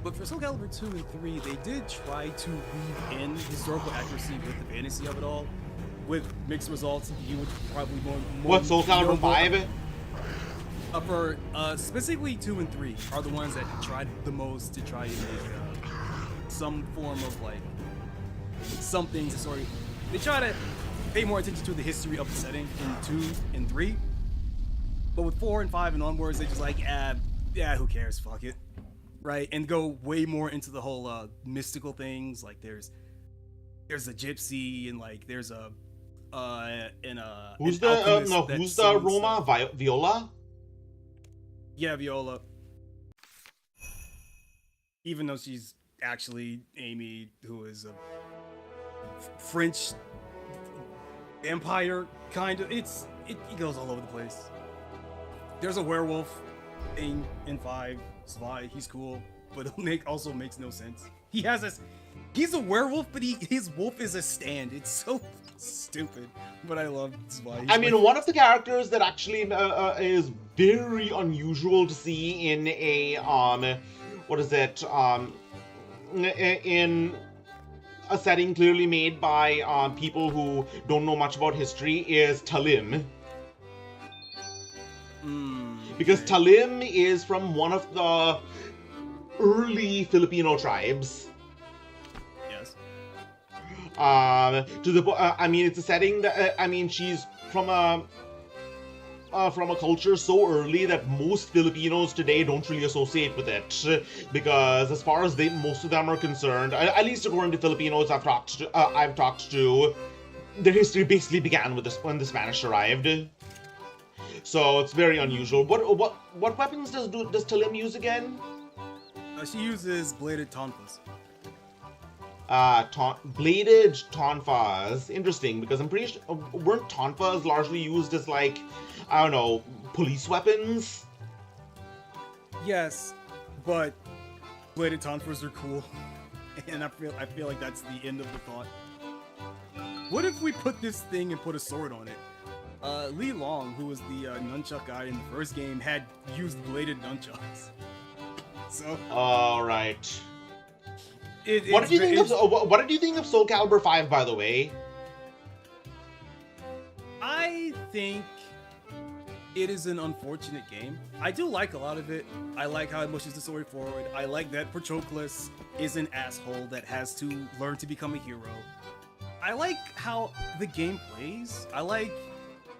But for Soul Calibur 2 and 3, they did try to weave in historical accuracy with the fantasy of it all. With mixed results, you would probably more what, Soul Calibur 5? For specifically 2 and 3 are the ones that tried the most to try and make some form of like some things. Sorry, they try to pay more attention to the history of the setting in 2 and 3. But with 4 and 5 and onwards, they just like, yeah, who cares? Fuck it, right? And go way more into the whole mystical things. Like there's a gypsy and like there's a Who's the Roma? Viola? Yeah, Viola. Even though she's actually Amy, who is a French vampire, kind of. It goes all over the place. There's a werewolf thing in 5. Sly, he's cool, but it also makes no sense. He's a werewolf, but his wolf is a stand. It's so stupid, but I love Sly. I mean, one of the characters that actually is very unusual to see in a in a setting clearly made by people who don't know much about history is Talim. Because Talim is from one of the early Filipino tribes. Yes. I mean, it's a setting that she's from a culture so early that most Filipinos today don't really associate with it, because as far as most of them are concerned, at least according to Filipinos I've talked to, their history basically began with when the Spanish arrived. So it's very unusual. What weapons does Talim use again? She uses bladed tonfas. Bladed tonfas. Interesting, because I'm pretty sure weren't tonfas largely used as like, I don't know, police weapons? Yes, but bladed tonfas are cool, and I feel like that's the end of the thought. What if we put this thing and put a sword on it? Li Long, who was the nunchuck guy in the first game, had used bladed nunchucks. So. All right. What did you think of Soul Calibur 5, by the way? I think it is an unfortunate game. I do like a lot of it. I like how it pushes the story forward. I like that Patroclus is an asshole that has to learn to become a hero. I like how the game plays. I like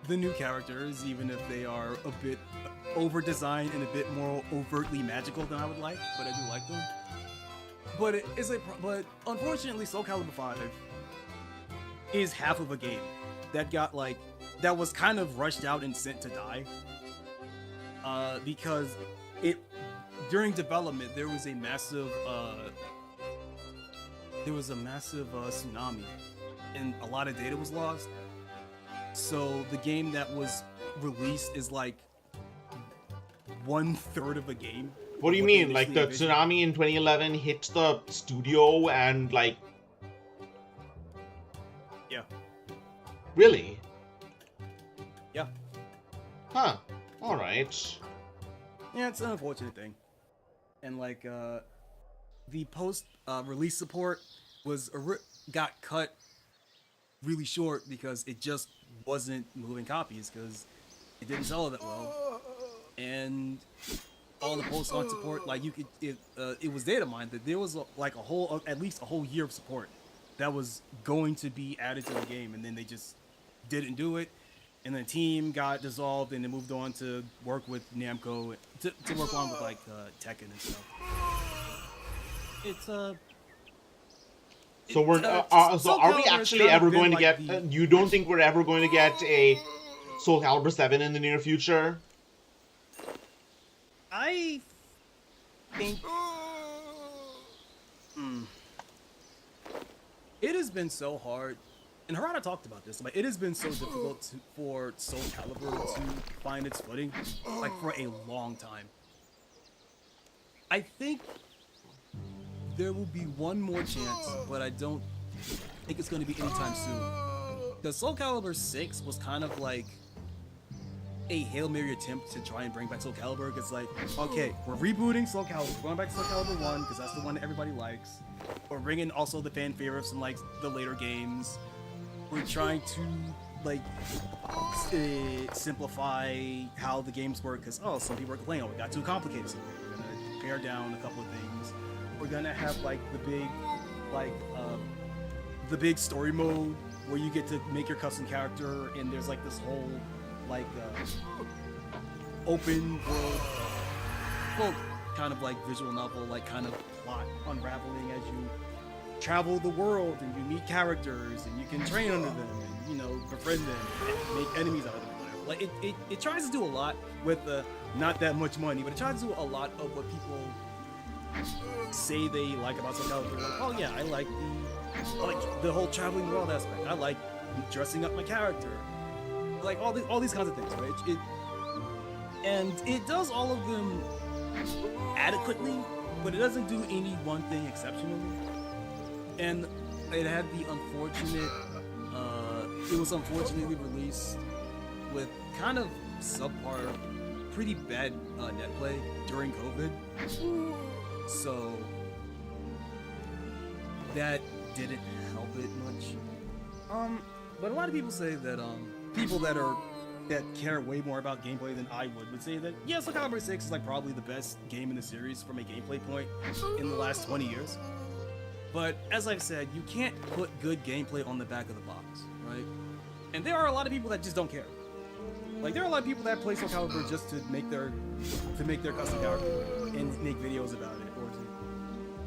the new characters, even if they are a bit over-designed and a bit more overtly magical than I would like, but I do like them. But unfortunately, Soul Calibur 5 is half of a game that was kind of rushed out and sent to die. Because during development there was a massive tsunami, and a lot of data was lost. So the game that was released is like 1/3 of a game. What do you of they mean? Like initially the envisioned. tsunami in 2011 hit the studio and like. Yeah. Really? Yeah. Huh. All right. Yeah, it's an unfortunate thing. And like the post release support was got cut really short because it just wasn't moving copies because it didn't sell that well. And all the post-launch support, like you could, it was data mined that there was like at least a whole year of support that was going to be added to the game, and then they just didn't do it. And the team got dissolved, and they moved on to work with Namco to work on with like Tekken and stuff. It's So we're so are we actually ever going to get? You don't think we're ever going to get a Soul Calibur 7 in the near future? I think it has been so hard, and Harada talked about this. Like, it has been so difficult for Soul Calibur to find its footing, like for a long time. I think there will be one more chance, but I don't think it's going to be anytime soon. Because Soul Calibur 6 was kind of like a Hail Mary attempt to try and bring back Soul Calibur. It's like, okay, we're rebooting Soul Calibur, going back to Soul Calibur 1, because that's the one that everybody likes. We're bringing also the fan favorites from like the later games. We're trying to like simplify how the games work, because some people are complaining, we got too complicated. So we're gonna pare down a couple of things. We're gonna have like the big story mode where you get to make your custom character, and there's like this whole like open world, well, kind of like visual novel, like kind of plot unraveling as you travel the world and you meet characters and you can train under them and, you know, befriend them and make enemies out of them. Like it tries to do a lot with not that much money, but it tries to do a lot of what people say they like about Soul Calibur. Like, oh yeah, I like the whole traveling world aspect. I like dressing up my character. Like all these kinds of things, right? And it does all of them adequately, but it doesn't do any one thing exceptionally. And it had the unfortunate, it was unfortunately released with kind of subpar, pretty bad net play during COVID. So that didn't help it much. But a lot of people say that people that care way more about gameplay than I would say that, yeah, Soul Calibur 6 is like probably the best game in the series from a gameplay point in the last 20 years. But as I've said, you can't put good gameplay on the back of the box, right? And there are a lot of people that just don't care. Like, there are a lot of people that play Soul Calibur just to make their custom character and make videos about it,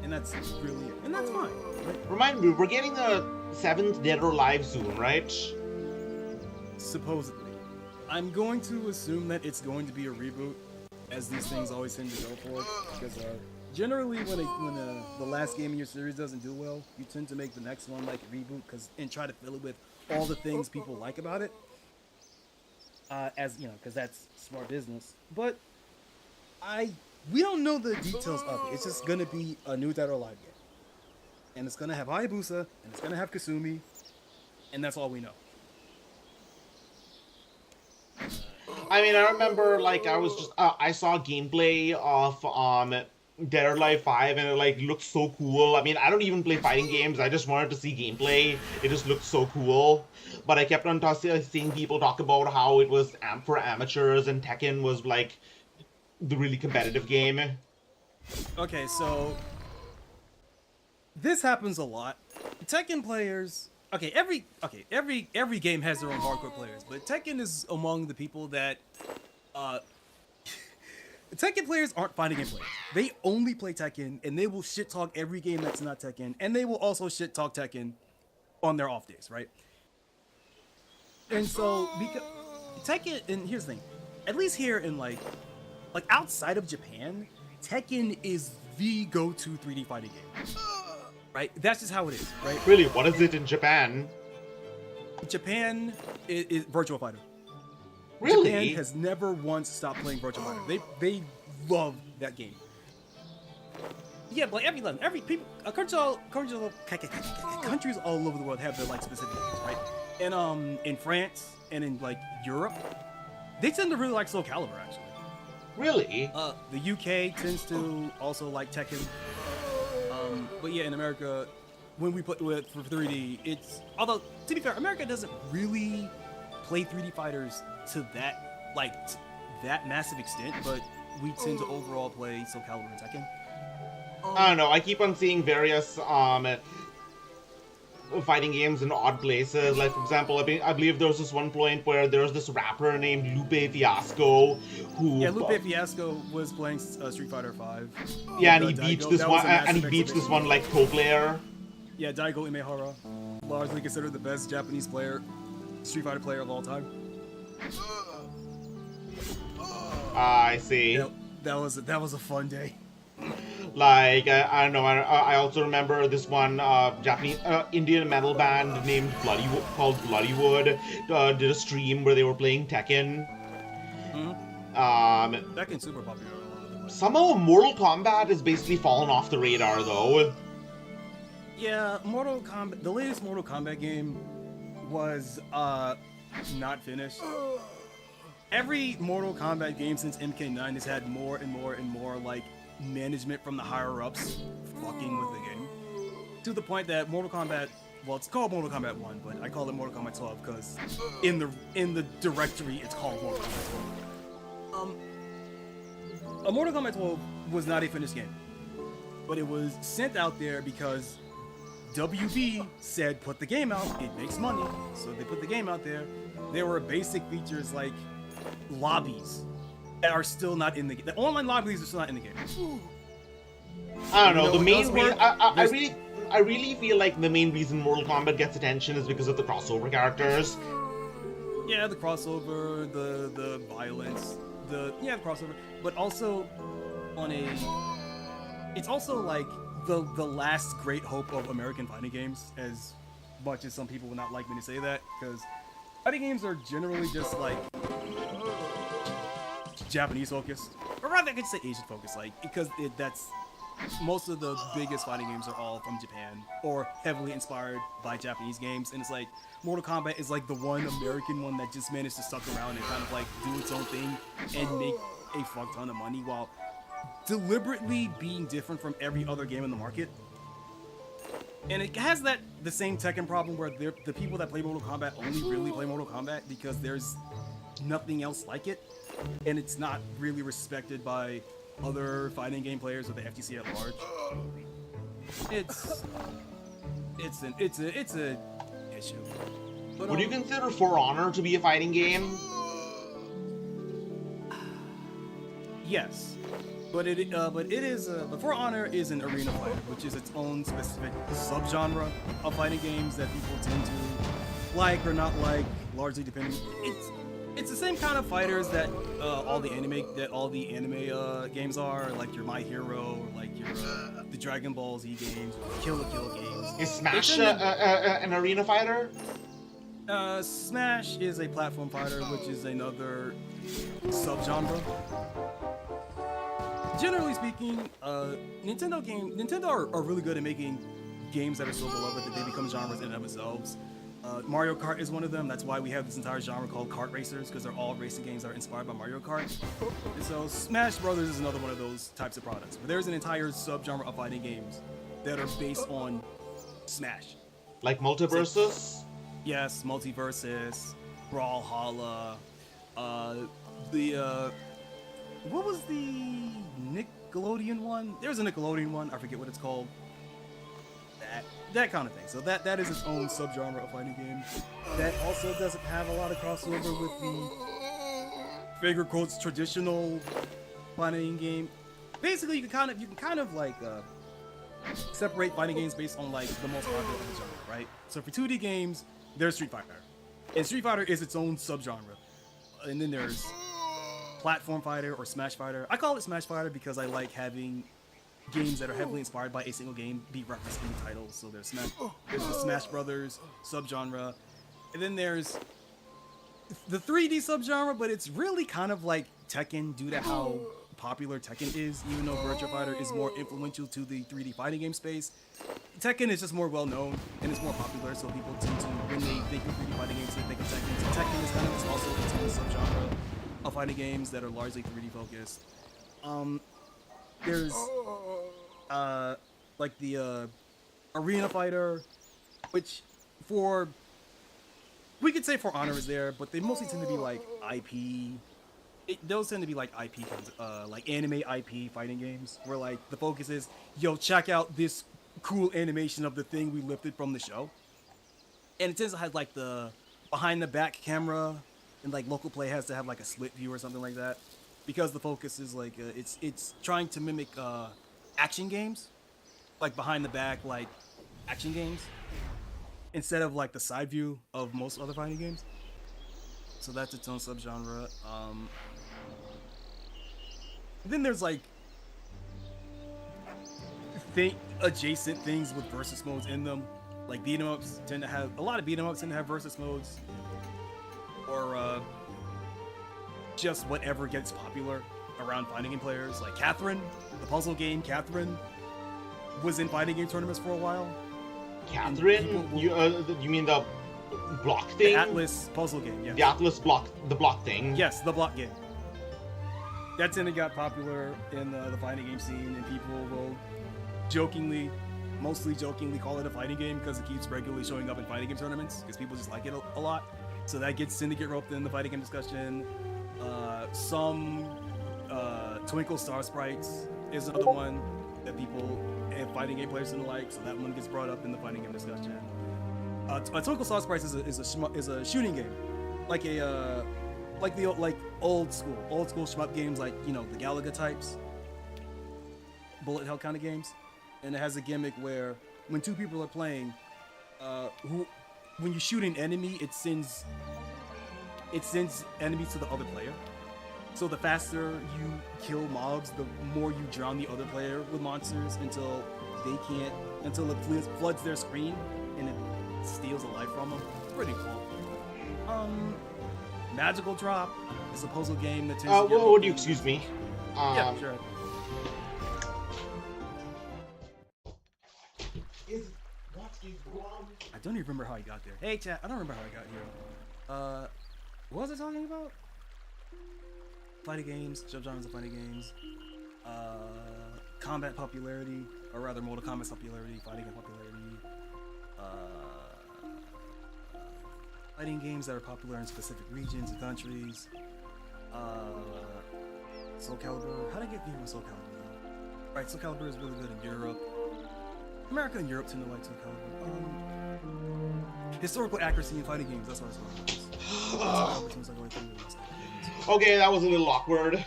and that's really it. And that's fine. Right? Remind me, we're getting a 7th Dead or Alive soon, right? Supposedly. I'm going to assume that it's going to be a reboot, as these things always tend to go for, because generally when the last game in your series doesn't do well, you tend to make the next one like a reboot and try to fill it with all the things people like about it, as you know, because that's smart business. But we don't know the details of it. It's just gonna be a new Dead or Alive game, and it's gonna have Hayabusa, and it's gonna have Kasumi, and that's all we know. I mean, I remember, like, I saw gameplay of Dead or Alive 5, and it, like, looked so cool. I mean, I don't even play fighting games, I just wanted to see gameplay. It just looked so cool. But I kept on seeing people talk about how it was for amateurs, and Tekken was, like, the really competitive game. Okay, so this happens a lot. Tekken players... every game has their own hardcore players, but Tekken is among the people that Tekken players aren't fighting game players. They only play Tekken, and they will shit talk every game that's not Tekken, and they will also shit talk Tekken on their off days, right? And so because Tekken, and here's the thing, at least here in like outside of Japan, Tekken is the go-to 3D fighting game. Right? That's just how it is, right? Really, what is it in Japan? Japan is Virtua Fighter. Really? Japan has never once stopped playing Virtua Fighter. They love that game. Yeah, but every people, countries all over the world have their like specific games, right? And in France and in like Europe, they tend to really like Soul Calibur actually. Really? The UK tends to also like Tekken. But yeah, in America, when we put with for 3D, it's although to be fair, America doesn't really play 3D fighters to that that massive extent, but we tend to overall play Soul Calibur and Tekken. I don't know. I keep on seeing various fighting games in odd places. Like, for example, I believe there was this one point where there was this rapper named Lupe Fiasco who... Yeah, Lupe Fiasco was playing Street Fighter V. Yeah, and he beats this one, like, co-player. Yeah, Daigo Imehara, largely considered the best Japanese Street Fighter player of all time. I see. Yeah, that was a fun day. Like, I don't know, I also remember this one Japanese, Indian metal band named Bloodywood did a stream where they were playing Tekken. Tekken's super popular. Somehow Mortal Kombat has basically fallen off the radar, though. Yeah, Mortal Kombat, the latest Mortal Kombat game was not finished. Every Mortal Kombat game since MK9 has had more and more and more, like, management from the higher-ups fucking with the game. To the point that Mortal Kombat, well, it's called Mortal Kombat 1, but I call it Mortal Kombat 12 because in the directory it's called Mortal Kombat 12. Mortal Kombat 12 was not a finished game, but it was sent out there because WB said put the game out, it makes money, so they put the game out there. There were basic features like lobbies that are still not in the game. The online lobbies are still not in the game. I don't know, the main reason, I really feel like the main reason Mortal Kombat gets attention is because of the crossover characters. Yeah, the crossover, the violence, the crossover, but also it's also like the last great hope of American fighting games, as much as some people would not like me to say that, because fighting games are generally just like Japanese focused, or rather I could say Asian focused, like, because that's most of the biggest fighting games are all from Japan or heavily inspired by Japanese games, and it's like Mortal Kombat is like the one American one that just managed to suck around and kind of like do its own thing and make a fuck ton of money while deliberately being different from every other game in the market. And it has the same Tekken problem where the people that play Mortal Kombat only really play Mortal Kombat because there's nothing else like it, and it's not really respected by other fighting game players or the FTC at large. It's an issue. But, would you consider For Honor to be a fighting game? Yes, but it is. But For Honor is an arena fighter, which is its own specific subgenre of fighting games that people tend to like or not like, largely depending. It's the same kind of fighters that all the anime games are, like your My Hero, or like your the Dragon Ball Z games, or the Kill la Kill games. Is Smash an arena fighter? Smash is a platform fighter, which is another subgenre. Generally speaking, Nintendo are really good at making games that are so beloved that they become genres in and of themselves. Mario Kart is one of them. That's why we have this entire genre called kart racers, because they're all racing games that are inspired by Mario Kart. And so Smash Brothers is another one of those types of products. But there's an entire subgenre of fighting games that are based on Smash. Like Multiversus? Yes, Multiversus, Brawlhalla, what was the Nickelodeon one? There's a Nickelodeon one, I forget what it's called. That kind of thing. So that is its own subgenre of fighting game. That also doesn't have a lot of crossover with the figure quotes traditional fighting game. Basically, you can kind of like separate fighting games based on like the most popular of the genre, right? So for 2D games, there's Street Fighter, and Street Fighter is its own subgenre. And then there's platform fighter or Smash Fighter. I call it Smash Fighter because I like having games that are heavily inspired by a single game be referenced in the titles. So there's the Smash Brothers subgenre. And then there's the 3D subgenre, but it's really kind of like Tekken due to how popular Tekken is, even though Virtua Fighter is more influential to the 3D fighting game space. Tekken is just more well known and it's more popular, so people tend to, when they think of 3D fighting games, they think of Tekken. So Tekken is kind of just also a subgenre of fighting games that are largely 3D focused. There's like the Arena Fighter, which we could say For Honor is there, but they mostly tend to be like IP. Those tend to be like IP, like anime IP fighting games, where like the focus is, yo, check out this cool animation of the thing we lifted from the show. And it tends to have like the behind the back camera, and like local play has to have like a split view or something like that, because the focus is like it's trying to mimic action games, like behind the back like action games, instead of like the side view of most other fighting games. So that's its own subgenre. Then there's like adjacent things with versus modes in them. Like beat 'em ups tend to have, a lot of beat 'em ups tend to have versus modes, or just whatever gets popular around fighting game players. Like Catherine, the puzzle game Catherine, was in fighting game tournaments for a while. Catherine? You mean the block thing? The Atlas puzzle game, yes. The Atlas block, the block thing. Yes, the block game. That tend to got popular in the fighting game scene, and people will mostly jokingly call it a fighting game because it keeps regularly showing up in fighting game tournaments because people just like it a lot. So that gets tend to get roped in the fighting game discussion. Some Twinkle Star Sprites is another one that people and fighting game players tend to like, so that one gets brought up in the fighting game discussion. Twinkle Star Sprites is a shooting game, like a old school shmup games, like, you know, the Galaga types, bullet hell kind of games. And it has a gimmick where when two people are playing, when you shoot an enemy, it sends enemies to the other player. So the faster you kill mobs, the more you drown the other player with monsters until it floods their screen and it steals a life from them. It's pretty cool. Magical Drop is a puzzle game that tends to would you excuse me? Yeah, sure. I don't even remember how I got there. Hey, chat, I don't remember how I got here. What was I talking about? Fighting games, subgenres of fighting games, combat popularity, or rather Mortal Kombat's popularity, fighting game popularity, fighting games that are popular in specific regions and countries, Soul Calibur. How did I get here with Soul Calibur? Right, Soul Calibur is really good in Europe. America and Europe tend to like Soul Calibur. Historical accuracy in fighting games, that's what I was talking about. Okay, that was a little awkward.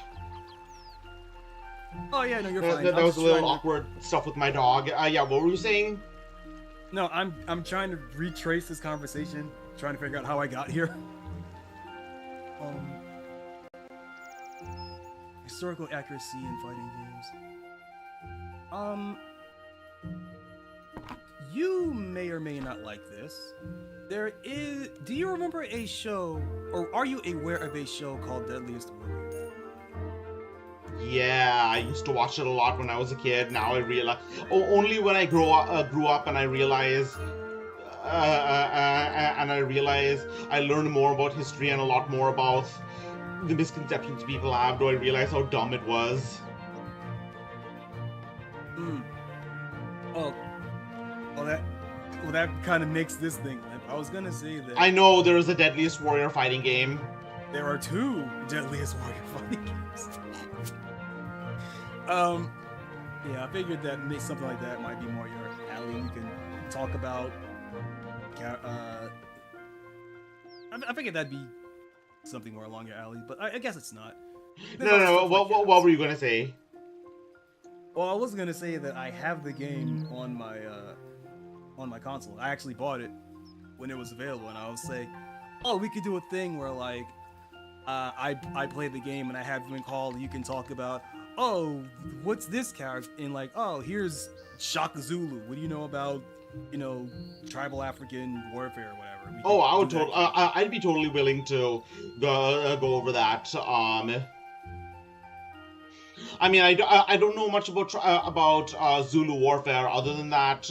Oh yeah, no, you're fine. That was a little awkward stuff with my dog. Yeah, what were you saying? No, I'm trying to retrace this conversation, trying to figure out how I got here. Historical accuracy in fighting games. You may or may not like this. Do you remember a show, or are you aware of a show called Deadliest Warrior? Yeah, I used to watch it a lot when I was a kid. Now I realize, only when I grew up and I realized, I learned more about history and a lot more about the misconceptions people have, do I realize how dumb it was. Well, that kind of makes this thing. I was gonna say that. I know there is a Deadliest Warrior fighting game. There are two Deadliest Warrior fighting games. Yeah, I figured that something like that might be more your alley. You can talk about. I figured that'd be something more along your alley, but I guess it's not. No. What were you gonna say? Well, I was gonna say that I have the game on my console. I actually bought it when it was available, and I was like, oh, we could do a thing where like I play the game and I have you in call, and you can talk about, oh, what's this character, and like, oh, here's Shaka Zulu. What do you know about tribal African warfare or whatever. We Oh, could I would do that. I'd be totally willing to go over that. I mean, I don't know much about Zulu warfare other than that.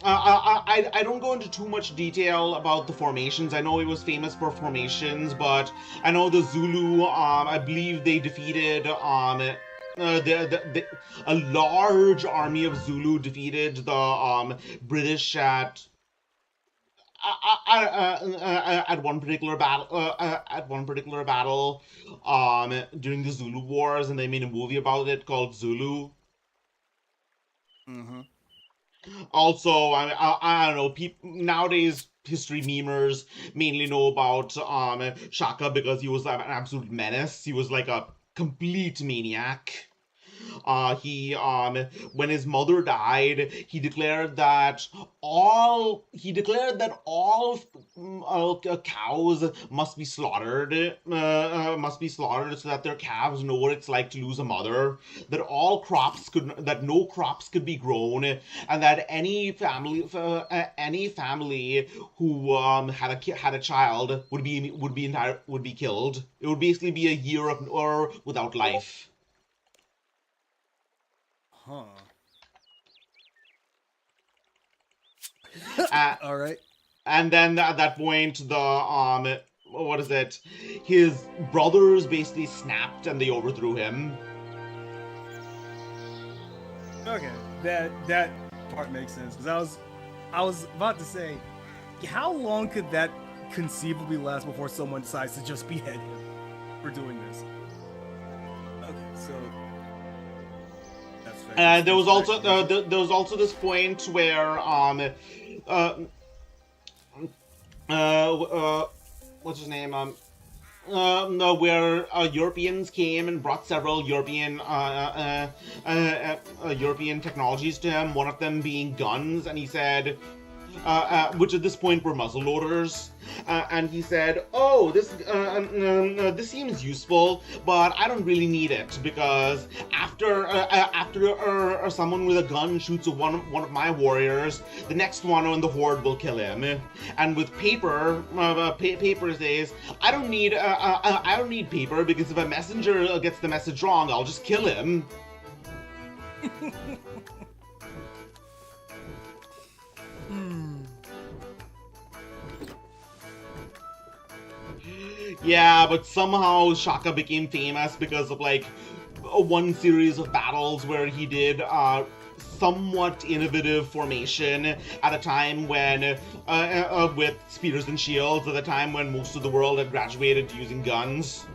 I don't go into too much detail about the formations. I know it was famous for formations, but I know the Zulu. I believe they defeated a large army of Zulu defeated the British at one particular battle during the Zulu Wars, and they made a movie about it called Zulu. Mm-hmm. Also, I don't know. Nowadays, history memers mainly know about Shaka because he was an absolute menace. He was like a complete maniac. He when his mother died, he declared that all cows must be slaughtered, so that their calves know what it's like to lose a mother. That no crops could be grown, and that any family who had a child would be killed. It would basically be a year without life. Huh. All right. And then at that point, the what is it? His brothers basically snapped and they overthrew him. Okay, that part makes sense because I was about to say, how long could that conceivably last before someone decides to just behead him for doing this? Okay, so. There was also this point where what's his name where Europeans came and brought several European technologies to him. One of them being guns, and he said. Which at this point were muzzleloaders, and he said, "Oh, this seems useful, but I don't really need it because after someone with a gun shoots one of my warriors, the next one in the horde will kill him. And with paper, paper says, I don't need paper because if a messenger gets the message wrong, I'll just kill him." Yeah, but somehow Shaka became famous because of like one series of battles where he did somewhat innovative formation at a time when with spears and shields, at a time when most of the world had graduated to using guns.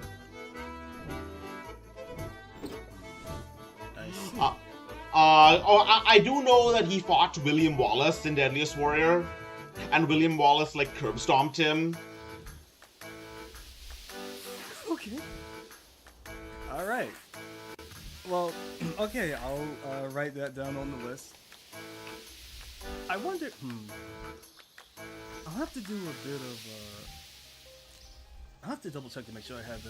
I do know that he fought William Wallace in Deadliest Warrior, and William Wallace like curb stomped him. Okay. All right. Well, okay, I'll write that down on the list. I wonder. I'll have to do a bit of. I'll have to double check to make sure I have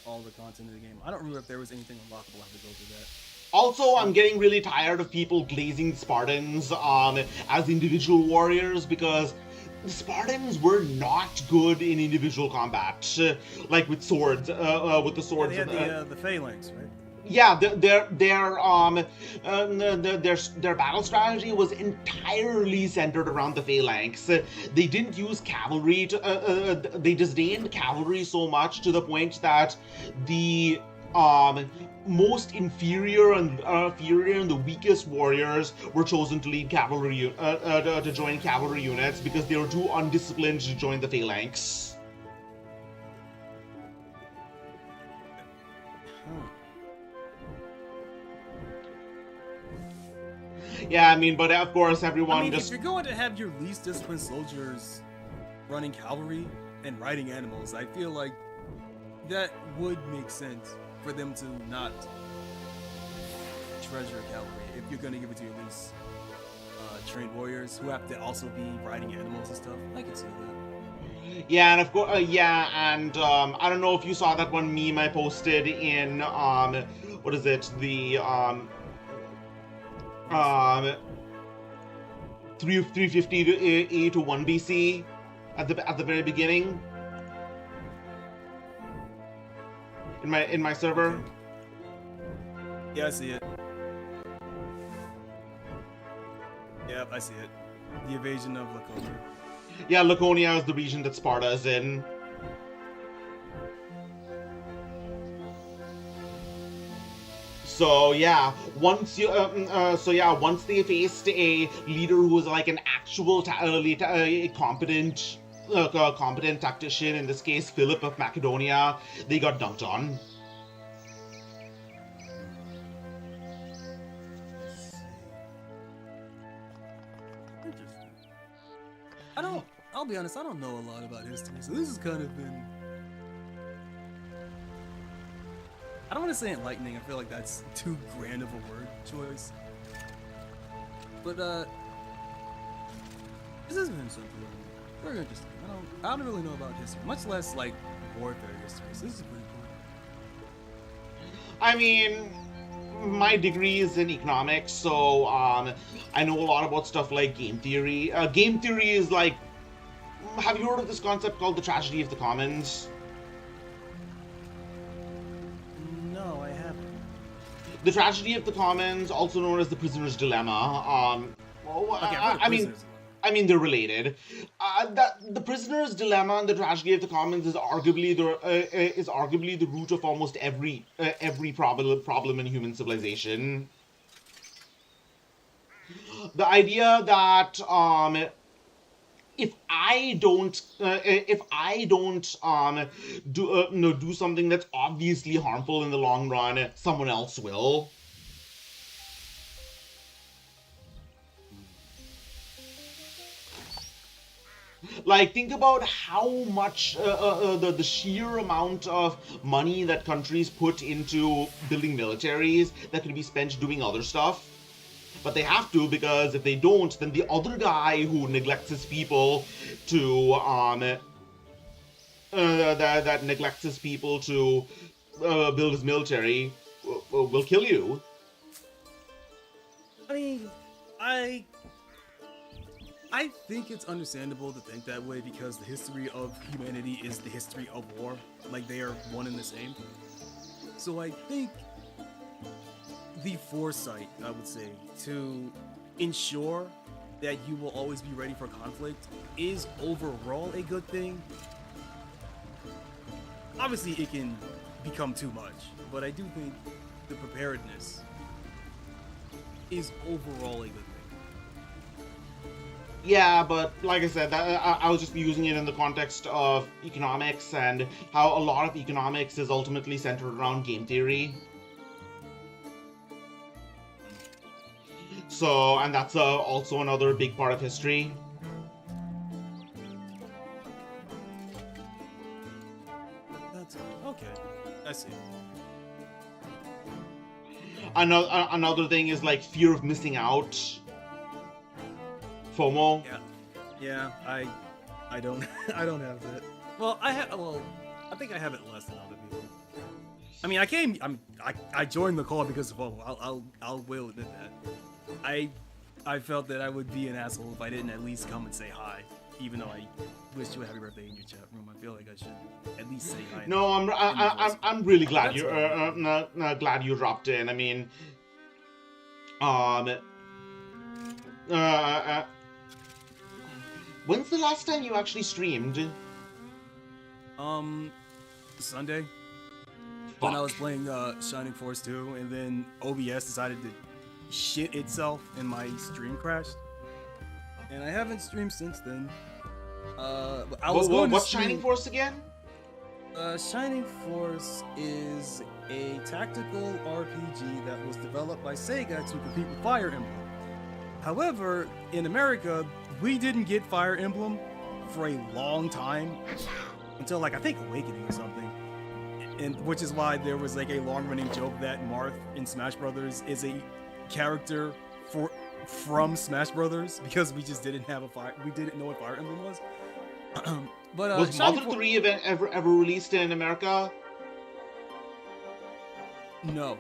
all the content of the game. I don't remember if there was anything unlockable. I have to go through that. Also, I'm getting really tired of people glazing Spartans as individual warriors because the Spartans were not good in individual combat, like with swords. With the swords, yeah, they had the phalanx, right? Yeah, their battle strategy was entirely centered around the phalanx. They didn't use cavalry. They disdained cavalry so much to the point that the most inferior and the weakest warriors were chosen to lead cavalry to join cavalry units because they were too undisciplined to join the phalanx. Yeah, I mean, but of course everyone if you're going to have your least disciplined soldiers running cavalry and riding animals, I feel like that would make sense for them to not treasure cavalry if you're going to give it to your least trained warriors who have to also be riding animals and stuff. I can see that. Yeah, and of course, I don't know if you saw that one meme I posted in what is it, the um 350 to A to 1 BC at the very beginning in my server. Okay. Yeah, I see it. Yep, I see it. The invasion of Laconia. Yeah, Laconia is the region that Sparta is in. So yeah, once they faced a leader who was like an actual competent tactician, in this case Philip of Macedonia, they got dunked on. Interesting. I'll be honest, I don't know a lot about history, so this has kind of been, I don't want to say enlightening, I feel like that's too grand of a word choice. But this has been something very interesting. I don't really know about history, much less like warfare history, so this is pretty cool. I mean, my degree is in economics, so I know a lot about stuff like game theory. Game theory is like, have you heard of this concept called the tragedy of the commons? No, I haven't. The tragedy of the commons, also known as the prisoner's dilemma. I mean, they're related. The prisoner's dilemma and the tragedy of the commons is arguably the root of almost every problem in human civilization. The idea that if I don't do something that's obviously harmful in the long run, someone else will. Like, think about how much the sheer amount of money that countries put into building militaries that could be spent doing other stuff. But they have to, because if they don't, then the other guy who neglects his people to build his military will kill you. I mean, I think it's understandable to think that way because the history of humanity is the history of war. Like, they are one and the same. So I think the foresight, I would say, to ensure that you will always be ready for conflict is overall a good thing. Obviously, it can become too much, but I do think the preparedness is overall a good thing. Yeah, but like I said, I was just using it in the context of economics and how a lot of economics is ultimately centered around game theory. So, and that's also another big part of history. That's okay. I see. Another thing is like fear of missing out. FOMO. Yeah. I don't I don't have that. Well, I think I have it less than other people. I mean, I joined the call because of FOMO. I'll will admit that. I felt that I would be an asshole if I didn't at least come and say hi, even though I wished you a happy birthday in your chat room. I feel like I should at least say hi. No, I'm really glad you glad you dropped in. I mean, when's the last time you actually streamed? Sunday. Fuck. When I was playing Shining Force 2, and then OBS decided to shit itself and my stream crashed. And I haven't streamed since then. What's Shining Force again? Shining Force is a tactical RPG that was developed by Sega to compete with Fire Emblem. However, in America, we didn't get Fire Emblem for a long time, until like I think Awakening or something. And which is why there was like a long-running joke that Marth in Smash Brothers is a character from Smash Brothers, because we just didn't have we didn't know what Fire Emblem was. But was Mother 3 event ever released in America? No.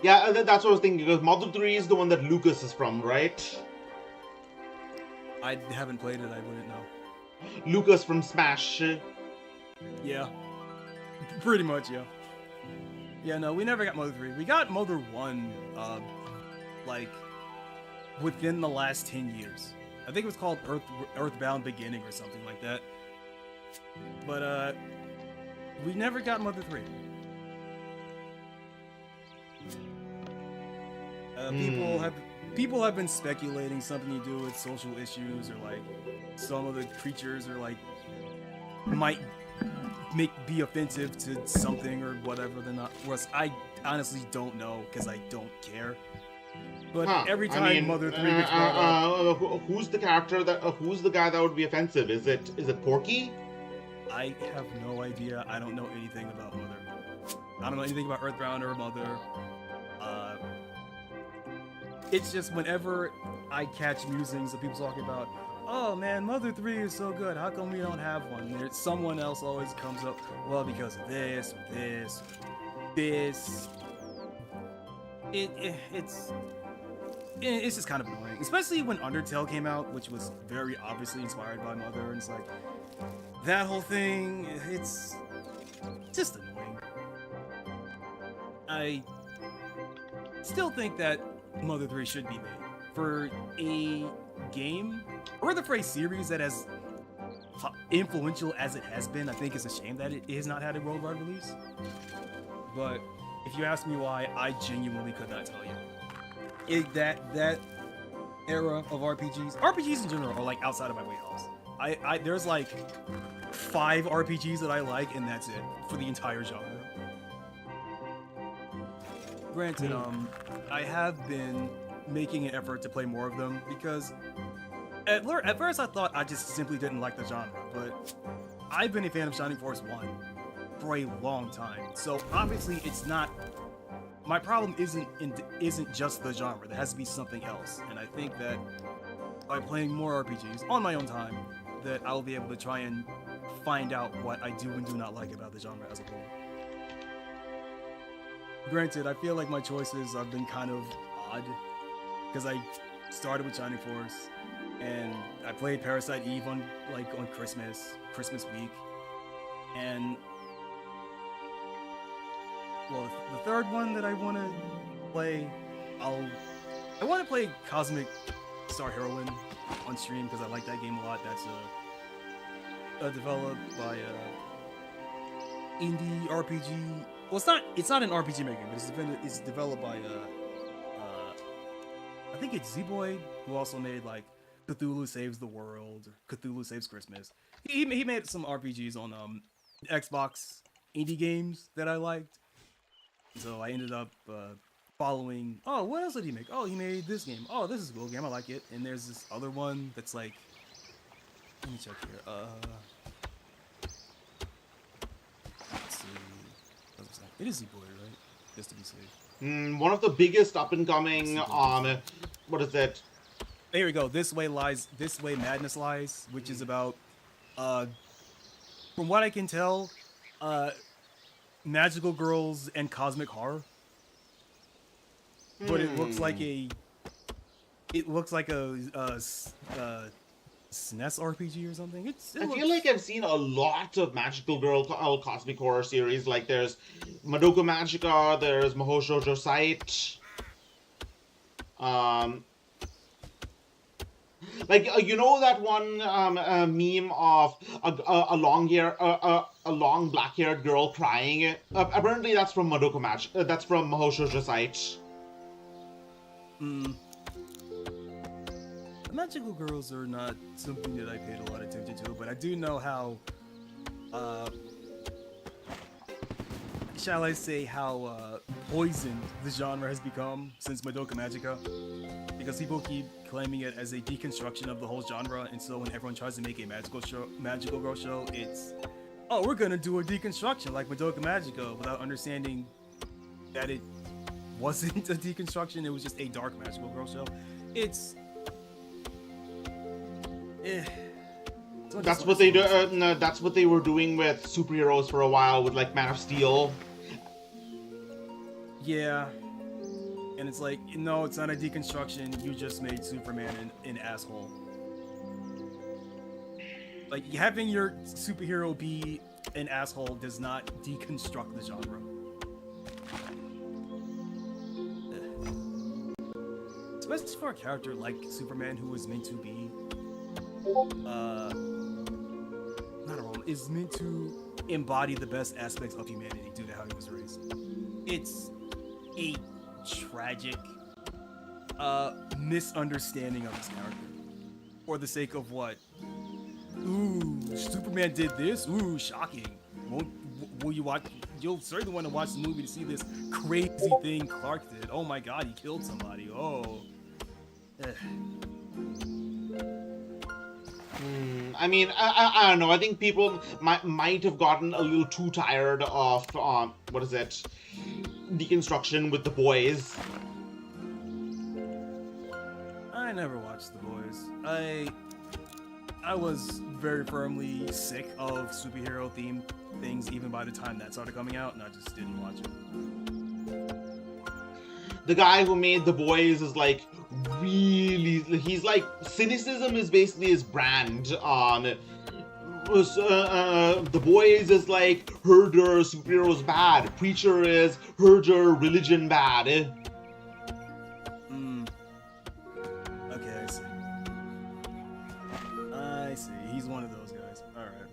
Yeah, that's what I was thinking, because Mother 3 is the one that Lucas is from, right? I haven't played it, I wouldn't know. Lucas from Smash. Yeah. Pretty much, yeah. Yeah, no, we never got Mother 3. We got Mother 1, like, within the last 10 years. I think it was called Earthbound Beginning or something like that. But, we never got Mother 3. People have been speculating something to do with social issues, or like some of the creatures are like might be offensive to something or whatever. They're not. I honestly don't know because I don't care. But every time Mother 3 gets brought up, who's the character that? Who's the guy that would be offensive? Is it Porky? I have no idea. I don't know anything about Mother. I don't know anything about Earthbound or Mother. It's just whenever I catch musings of people talking about, oh man, Mother 3 is so good, how come we don't have one? There's someone else always comes up, well, because of this. It's just kind of annoying, especially when Undertale came out, which was very obviously inspired by Mother, and it's like, that whole thing, it's just annoying. I still think that Mother 3 should be made. For a game, or the phrase series that as influential as it has been, I think it's a shame that it has not had a worldwide release. But if you ask me why, I genuinely could not tell you. That era of RPGs in general are like outside of my wheelhouse. There's like 5 RPGs that I like, and that's it for the entire genre. Granted, I have been making an effort to play more of them because at first I thought I just simply didn't like the genre, but I've been a fan of Shining Force 1 for a long time. So obviously it's not, my problem isn't just the genre. There has to be something else. And I think that by playing more RPGs on my own time, that I'll be able to try and find out what I do and do not like about the genre as a whole. Granted, I feel like my choices have been kind of odd, because I started with Shining Force, and I played Parasite Eve on Christmas week, and well, the third one that I want to play, I want to play Cosmic Star Heroine on stream because I like that game a lot. That's developed by indie RPG. Well, it's not an RPG maker, but it's developed by I think it's Z-Boy, who also made like Cthulhu Saves the World, Cthulhu Saves Christmas. He made some RPGs on Xbox indie games that I liked. So I ended up following. Oh, what else did he make? Oh, he made this game. Oh, this is a cool game. I like it. And there's this other one that's like. Let me check here. Let's see. It is Z-Boy, right? Just to be safe. One of the biggest up and coming. What is it? There we go. This Way Madness Lies, which is about, from what I can tell, magical girls and cosmic horror. But it looks like a SNES RPG or something. I feel like I've seen a lot of magical girl cosmic horror series. Like there's Madoka Magica, there's Mahou Shoujo Site. Like you know that one meme of a long black-haired girl crying. Apparently that's from Madoka Magica. That's from Mahou Shoujo Site. Magical girls are not something that I paid a lot of attention to, but I do know how, shall I say, how poisoned the genre has become since Madoka Magica, because people keep claiming it as a deconstruction of the whole genre, and so when everyone tries to make a magical girl show, it's, oh, we're gonna do a deconstruction like Madoka Magica, without understanding that it wasn't a deconstruction, it was just a dark magical girl show. It's that's what they do. No, that's what they were doing with superheroes for a while, with like Man of Steel. Yeah, and it's like, no, it's not a deconstruction. You just made Superman an asshole. Like, having your superhero be an asshole does not deconstruct the genre. Especially for a character like Superman, who was meant to be, not a role, is meant to embody the best aspects of humanity due to how he was raised. It's a tragic misunderstanding of his character. For the sake of what? Ooh, Superman did this? Ooh, shocking. Will you watch? You'll certainly want to watch the movie to see this crazy thing Clark did. Oh my god, he killed somebody. Oh. I mean, I don't know. I think people might have gotten a little too tired of, what is it? Deconstruction with The Boys. I never watched The Boys. I was very firmly sick of superhero-themed things even by the time that started coming out, and I just didn't watch it. The guy who made The Boys is like really, he's like, cynicism is basically his brand. The Boys is like, herder, superheroes bad. Preacher is herder, religion bad. Okay, I see. He's one of those guys. Alright.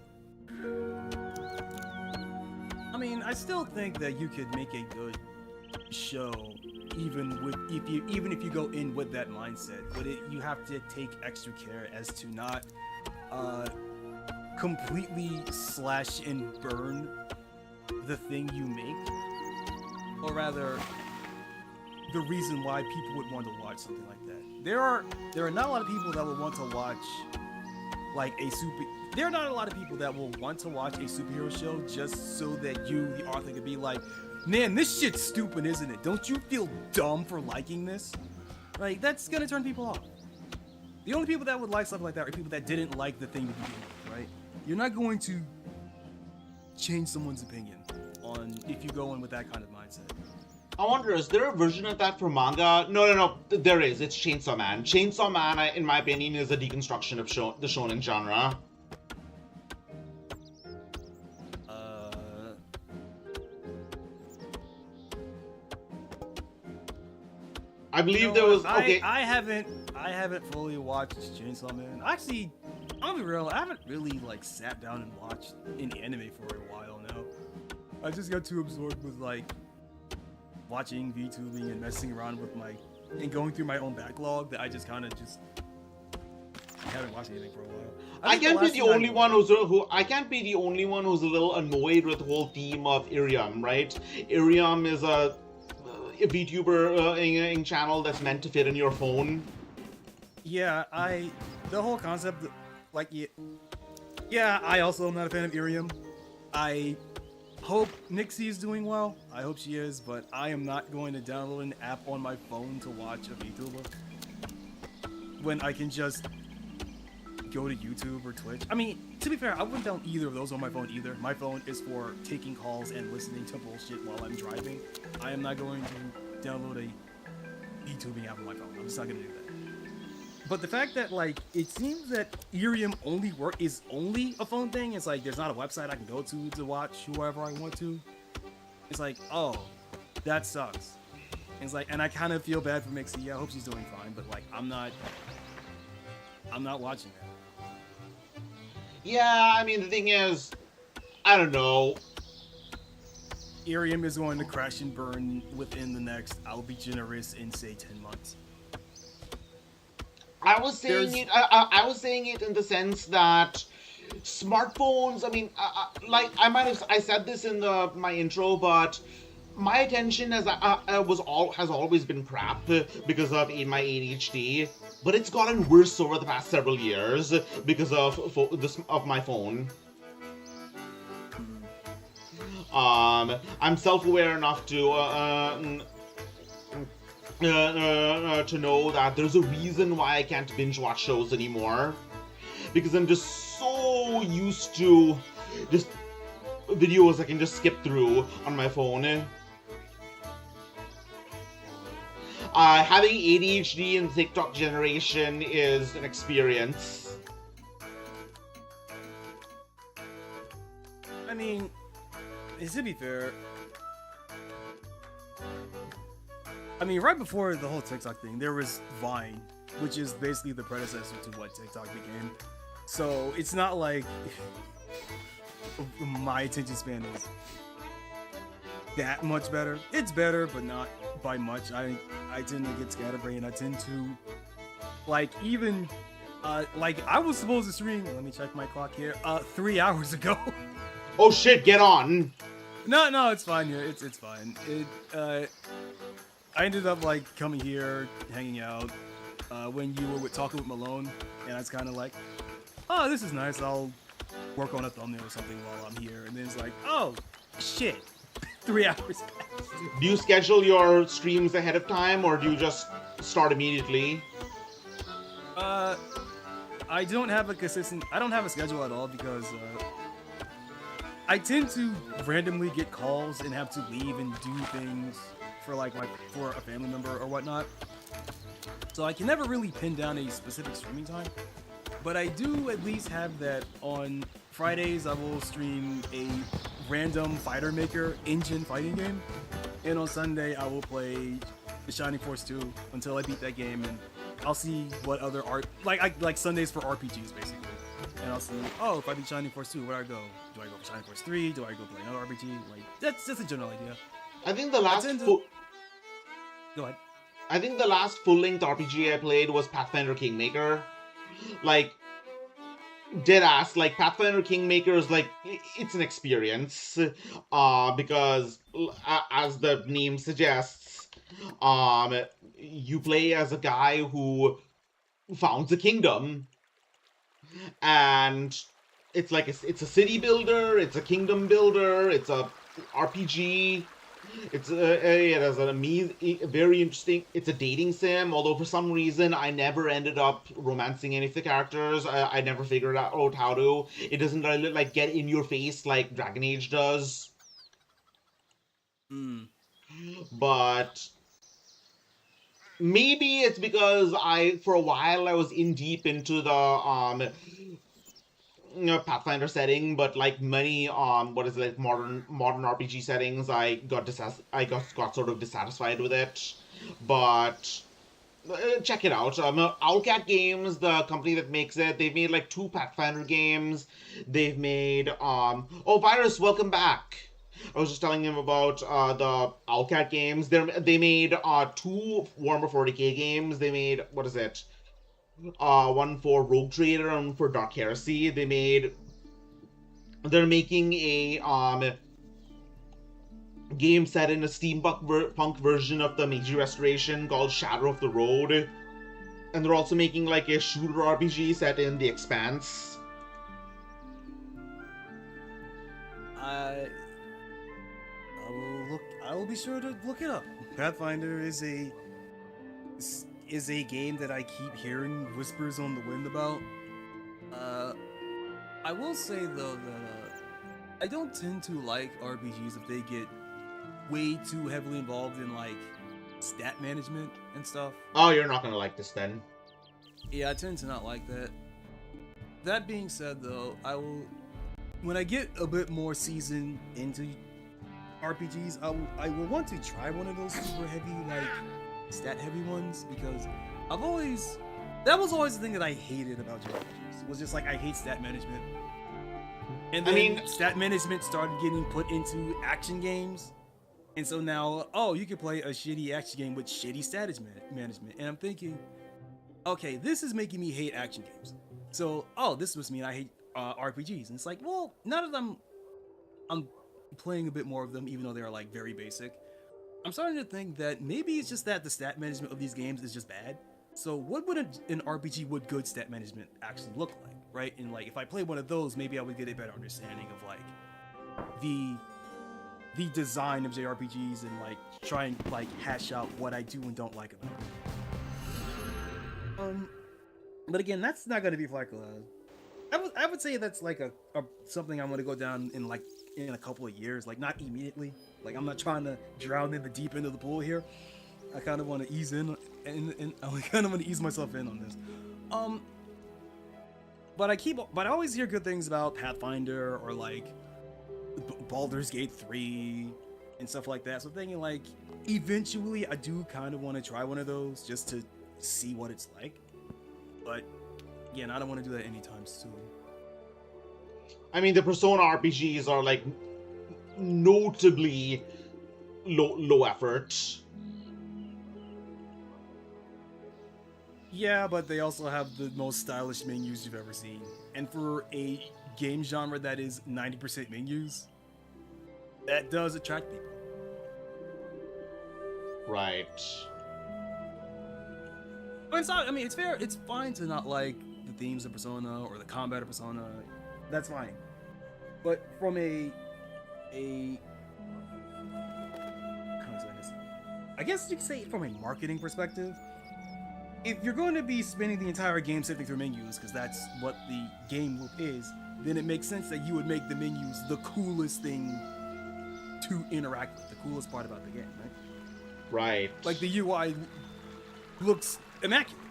I mean, I still think that you could make a good show even if you go in with that mindset, but you have to take extra care as to not completely slash and burn the thing you make, or rather the reason why people would want to watch something like that. There are not a lot of people that would want to watch there are not a lot of people that will want to watch a superhero show just so that you, the author, could be like, man, this shit's stupid, isn't it? Don't you feel dumb for liking this? Like, that's gonna turn people off. The only people that would like stuff like that are people that didn't like the thing to begin with, right? You're not going to change someone's opinion on if you go in with that kind of mindset. I wonder, is there a version of that for manga? No, there is. It's Chainsaw Man. Chainsaw Man, in my opinion, is a deconstruction of the shonen genre. I believe there was okay. I haven't fully watched Chainsaw Man. Actually, I'll be real. I haven't really sat down and watched any anime for a while now. I just got too absorbed with watching VTubing and messing around with and going through my own backlog that I just kind of haven't watched anything for a while. I can't be the only one who's a little annoyed with the whole theme of Irium, right? Irium is a VTuber channel that's meant to fit in your phone. Yeah, the whole concept, I also am not a fan of Irium. I hope Nixie is doing well. I hope she is, but I am not going to download an app on my phone to watch a VTuber when I can just go to YouTube or Twitch. I mean, to be fair, I wouldn't download either of those on my phone either. My phone is for taking calls and listening to bullshit while I'm driving. I am not going to download a VTubing app on my phone. I'm just not going to do that. But the fact that, it seems that Irium is only a phone thing. It's there's not a website I can go to watch whoever I want to. It's oh, that sucks. It's and I kind of feel bad for Mixie. I hope she's doing fine, but I'm not watching that. Yeah, I mean, the thing is, I don't know. Irium is going to crash and burn within the next, I'll be generous, in say 10 months. I was saying it in the sense that smartphones, I mean, I said this in my intro, but my attention has always been crap because of my ADHD, but it's gotten worse over the past several years because of my phone. I'm self-aware enough to know that there's a reason why I can't binge watch shows anymore, because I'm just so used to just videos I can just skip through on my phone. Having ADHD in the TikTok generation is an experience. I mean, to be fair, I mean, right before the whole TikTok thing, there was Vine, which is basically the predecessor to what TikTok became. So it's not like my attention span is that much better. It's better, but not by much. I tend to get scatterbrained. I tend to, like, even, like, I was supposed to stream, let me check my clock here, 3 hours ago. Oh shit, get on! No, it's fine here. It's fine. I ended up, like, coming here, hanging out, when you were talking with Malone, and I was kind of like, oh, this is nice, I'll work on a thumbnail or something while I'm here, and then it's like, oh, shit, 3 hours passed. Do you schedule your streams ahead of time, or do you just start immediately? I don't have a schedule at all, because, I tend to randomly get calls and have to leave and do things for for a family member or whatnot. So I can never really pin down a specific streaming time. But I do at least have that on Fridays. I will stream a random Fighter Maker engine fighting game. And on Sunday I will play the Shining Force 2 until I beat that game, and I'll see what other like Sundays for RPGs basically. And I'll see, oh, if I beat Shining Force 2, where do I go? Do I go for Shining Force 3? Do I go play another RPG? Like, that's just a general idea. I think the last Go ahead. I think the last full-length RPG I played was Pathfinder Kingmaker. Like, deadass, like, Pathfinder Kingmaker is, like, it's an experience. Because, as the name suggests, you play as a guy who founds a kingdom. And it's like, it's a city builder, it's a kingdom builder, it's a RPG. It has a very interesting. It's a dating sim, although for some reason I never ended up romancing any of the characters. I never figured out how to. It doesn't really, like, get in your face like Dragon Age does. But maybe it's because for a while I was in deep into the Pathfinder setting, but like many modern RPG settings, I got sort of dissatisfied with it. But check it out. Owlcat Games, the company that makes it, they've made like 2 Pathfinder games. They've made oh, Virus, welcome back. I was just telling him about the Owlcat games. They made 2 Warhammer 40k games. They made, what is it? One for Rogue Trader and one for Dark Heresy. They're making a game set in a steampunk version of the Meiji Restoration called Shadow of the Road. And they're also making like a shooter RPG set in The Expanse. I will be sure to look it up. Pathfinder is a game that I keep hearing whispers on the wind about. I will say though that I don't tend to like RPGs if they get way too heavily involved in like stat management and stuff. Oh, you're not gonna like this then. Yeah, I tend to not like that. That being said though, when I get a bit more seasoned into RPGs, I will want to try one of those super heavy, like, stat heavy ones, because that was always the thing that I hated about JRPGs, was just like, I hate stat management. And then stat management started getting put into action games, and so now, oh, you can play a shitty action game with shitty stat management, and I'm thinking, okay, this is making me hate action games. So, oh, this must mean I hate RPGs, and it's like, well, now that I'm playing a bit more of them, even though they are like very basic, I'm starting to think that maybe it's just that the stat management of these games is just bad. So what would an RPG with good stat management actually look like, right? And like, if I play one of those, maybe I would get a better understanding of like the design of JRPGs and like try and like hash out what I do and don't like about it. But again, that's not gonna be for like I would say that's like a something I'm gonna go down in a couple of years, like not immediately. Like, I'm not trying to drown in the deep end of the pool here. I kind of want to ease in, and I kind of want to ease myself in on this. But I always hear good things about Pathfinder or like Baldur's Gate 3 and stuff like that. So I'm thinking like, eventually I do kind of want to try one of those just to see what it's like. But again, I don't want to do that anytime soon. I mean, the Persona RPGs are like notably low effort. Yeah, but they also have the most stylish menus you've ever seen. And for a game genre that is 90% menus, that does attract people. Right. But it's not, I mean, it's fair. It's fine to not like the themes of Persona or the combat of Persona. That's fine. But from how can I say this? I guess you could say from a marketing perspective, if you're going to be spending the entire game sifting through menus, because that's what the game loop is, then it makes sense that you would make the menus the coolest thing to interact with, the coolest part about the game, right? Right. Like the UI looks immaculate.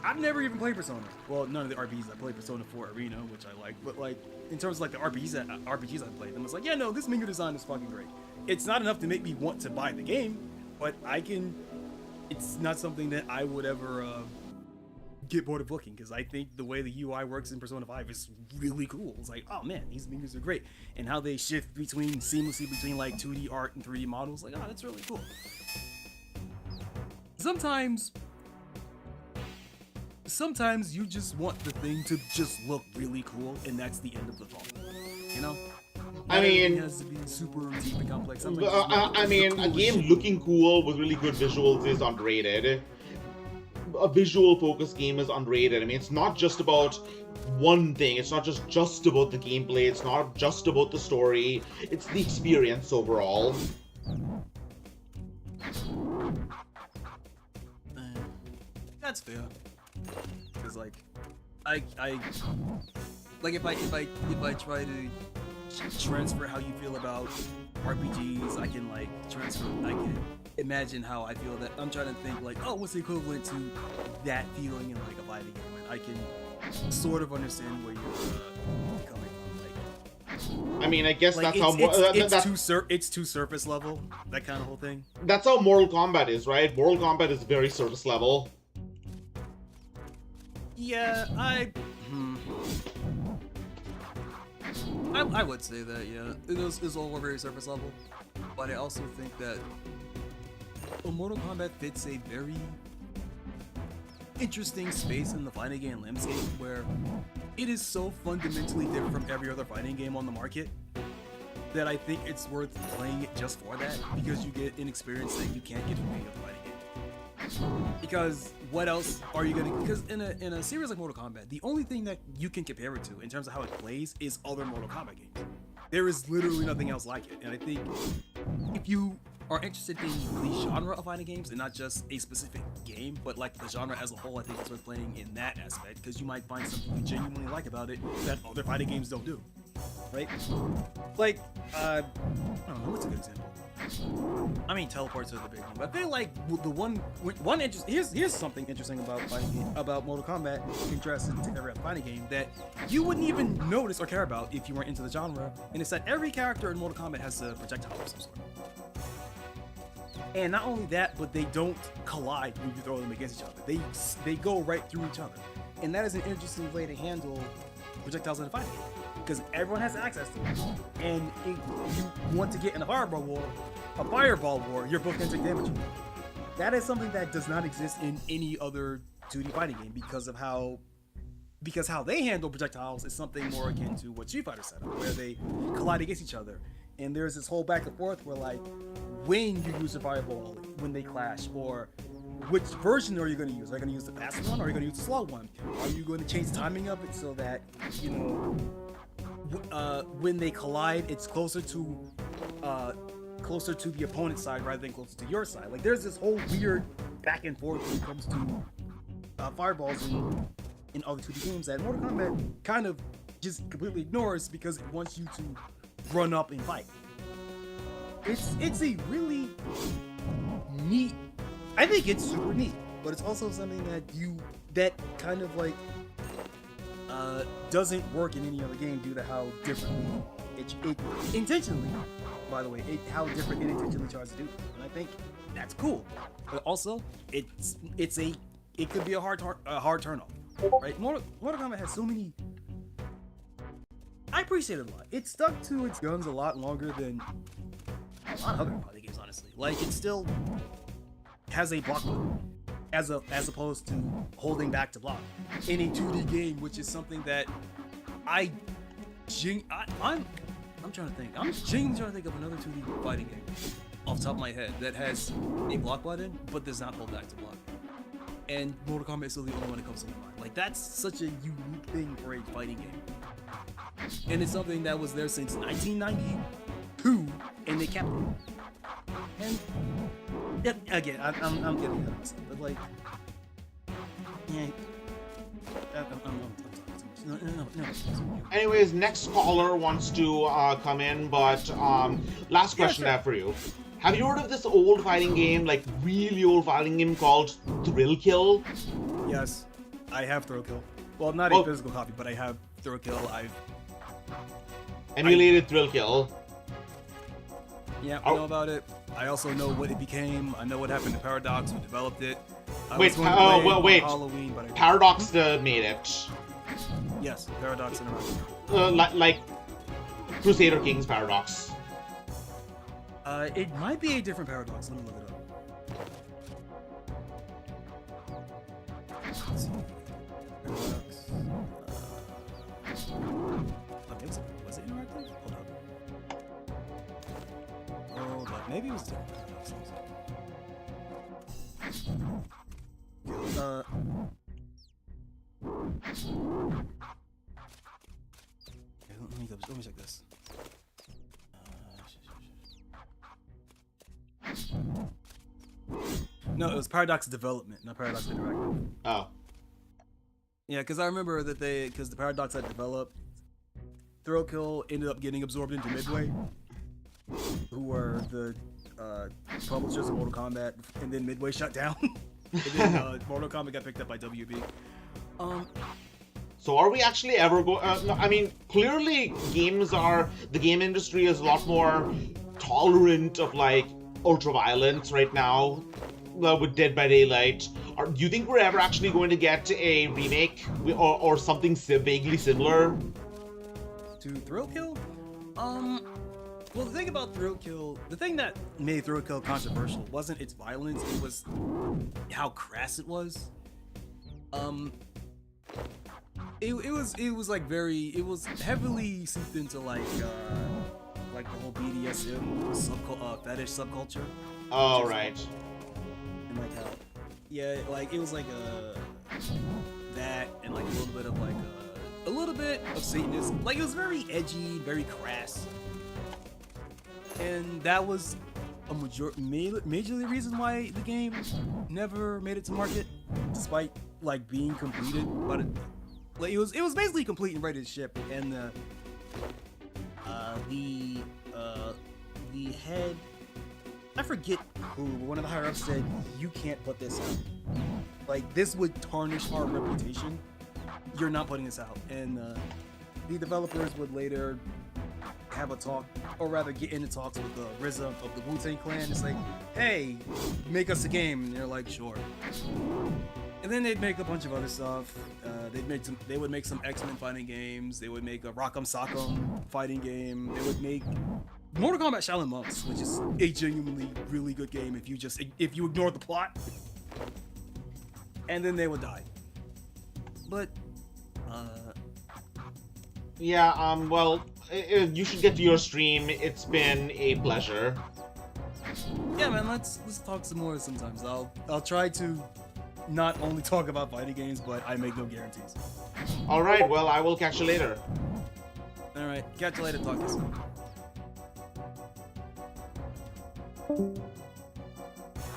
I've never even played Persona. Well, none of the RPGs I played. Persona 4 Arena, which I like, but like in terms of like the RPGs I played, and it's like, yeah, no, this menu design is fucking great. It's not enough to make me want to buy the game, but it's not something that I would ever get bored of looking, because I think the way the UI works in Persona 5 is really cool. It's like, oh man, these menus are great, and how they shift seamlessly between like 2D art and 3D models, like, oh, that's really cool. Sometimes you just want the thing to just look really cool, and that's the end of the phone. You know? I mean, it has to be super deep and complex. a game looking cool with really good visuals is underrated. A visual-focused game is underrated. I mean, it's not just about one thing. It's not just about the gameplay. It's not just about the story. It's the experience overall. That's fair. Because like, I like if I try to transfer how you feel about RPGs, I can imagine how I feel that I'm trying to think like, oh, what's the equivalent to that feeling in like a fighting game, and I can sort of understand where you're coming from. Like, I mean, I guess like that's it's too surface level, that kind of whole thing. That's how Mortal Kombat is, right? Mortal Kombat is very surface level. Yeah, I would say that, yeah. It is all very surface level. But I also think that Mortal Kombat fits a very interesting space in the fighting game landscape where it is so fundamentally different from every other fighting game on the market that I think it's worth playing it just for that, because you get an experience that you can't get from any other fighting game. Because what else are you gonna? Because in a series like Mortal Kombat, the only thing that you can compare it to in terms of how it plays is other Mortal Kombat games. There is literally nothing else like it, and I think if you are interested in the genre of fighting games and not just a specific game, but like the genre as a whole, I think it's worth playing in that aspect, because you might find something you genuinely like about it that other fighting games don't do. Right? Like, I don't know, what's a good example? I mean, teleports are the big one, but I feel like the one here's something interesting about about Mortal Kombat contrasted to every other fighting game that you wouldn't even notice or care about if you weren't into the genre, and it's that every character in Mortal Kombat has a projectile of some sort. And not only that, but they don't collide when you throw them against each other. They go right through each other, and that is an interesting way to handle projectiles in a fighting game, because everyone has access to it. And if you want to get in a fireball war, you're both going to take damage. That is something that does not exist in any other 2D fighting game because how they handle projectiles is something more akin to what Street Fighter set up, where they collide against each other. And there's this whole back and forth where like, when you use a fireball, when they clash, or which version are you going to use? Are you going to use the fast one, or are you going to use the slow one? Are you going to change the timing of it so that, you know, when they collide, it's closer to the opponent's side rather than closer to your side? Like, there's this whole weird back and forth when it comes to fireballs in other 2D games that Mortal Kombat kind of just completely ignores because it wants you to run up and fight. It's a really neat I think it's super neat, but it's also something that kind of like doesn't work in any other game due to how differently it intentionally, by the way, how different it intentionally tries to do. And I think that's cool, but also it could be a hard turnoff, right? Mortal Kombat has so many. I appreciate it a lot. It stuck to its guns a lot longer than a lot of other fighting games, honestly. Like, it still has a block button, as opposed to holding back to block in a 2D game, which is something that I'm trying to think. I'm genuinely trying to think of another 2D fighting game off the top of my head that has a block button but does not hold back to block. And Mortal Kombat is still the only one that comes to my mind. Like, that's such a unique thing for a fighting game. And it's something that was there since 1992, and they kept it. And yeah, again, I'm getting ahead of myself, but like, yeah, no. Anyways, next caller wants to come in, but last question I have for you. Have you heard of this old fighting game, like really old fighting game called Thrill Kill? Yes, I have Thrill Kill. Well, not a physical copy, but I have Thrill Kill. I've emulated Thrill Kill. Yeah, I know about it. I also know what it became. I know what happened to Paradox, who developed it. Wait, Halloween, but Paradox made it. Yes, Paradox Interactive. Like Crusader Kings Paradox. It might be a different Paradox. Let me look it up. Let's see. Paradox. Was it interactive? Hold up. Maybe it was different Paradox. Let me check this. No, it was Paradox Development, not Paradox Interactive. Oh. Yeah, because I remember that because the Paradox had developed, Thrill Kill ended up getting absorbed into Midway, who were the publishers of Mortal Kombat, and then Midway shut down, and then Mortal Kombat got picked up by WB. So are we actually ever going? No, I mean, clearly the game industry is a lot more tolerant of like ultra-violence right now with Dead by Daylight. Do you think we're ever actually going to get a remake or something vaguely similar to Thrill Kill? Well, the thing about Thrill Kill, the thing that made Thrill Kill controversial wasn't its violence, it was how crass it was. It was like it was heavily seeped into like the whole BDSM fetish subculture. Oh, right. And like how, yeah, like it was like that and like a little bit of like a little bit of Satanism. Like it was very edgy, very crass. And that was a majorly reason why the game never made it to market, despite like being completed. But it was basically complete and ready to ship. And the head, I forget who, but one of the higher ups said, "You can't put this out. Like this would tarnish our reputation. You're not putting this out." And the developers would later have a talk, or rather get into talks with the RZA of the Wu-Tang Clan. It's like, hey, make us a game, and they're like, sure. And then they'd make a bunch of other stuff. They would make some X-Men fighting games. They would make a Rock'em Sock'em fighting game. They would make Mortal Kombat Shaolin Monks, which is a genuinely really good game if you ignore the plot. And then they would die. But yeah, well, you should get to your stream. It's been a pleasure. Yeah, man, let's talk some more sometimes. I'll try to not only talk about fighting games, but I make no guarantees. All right, well, I will catch you later. All right, catch you later. Talk to you soon.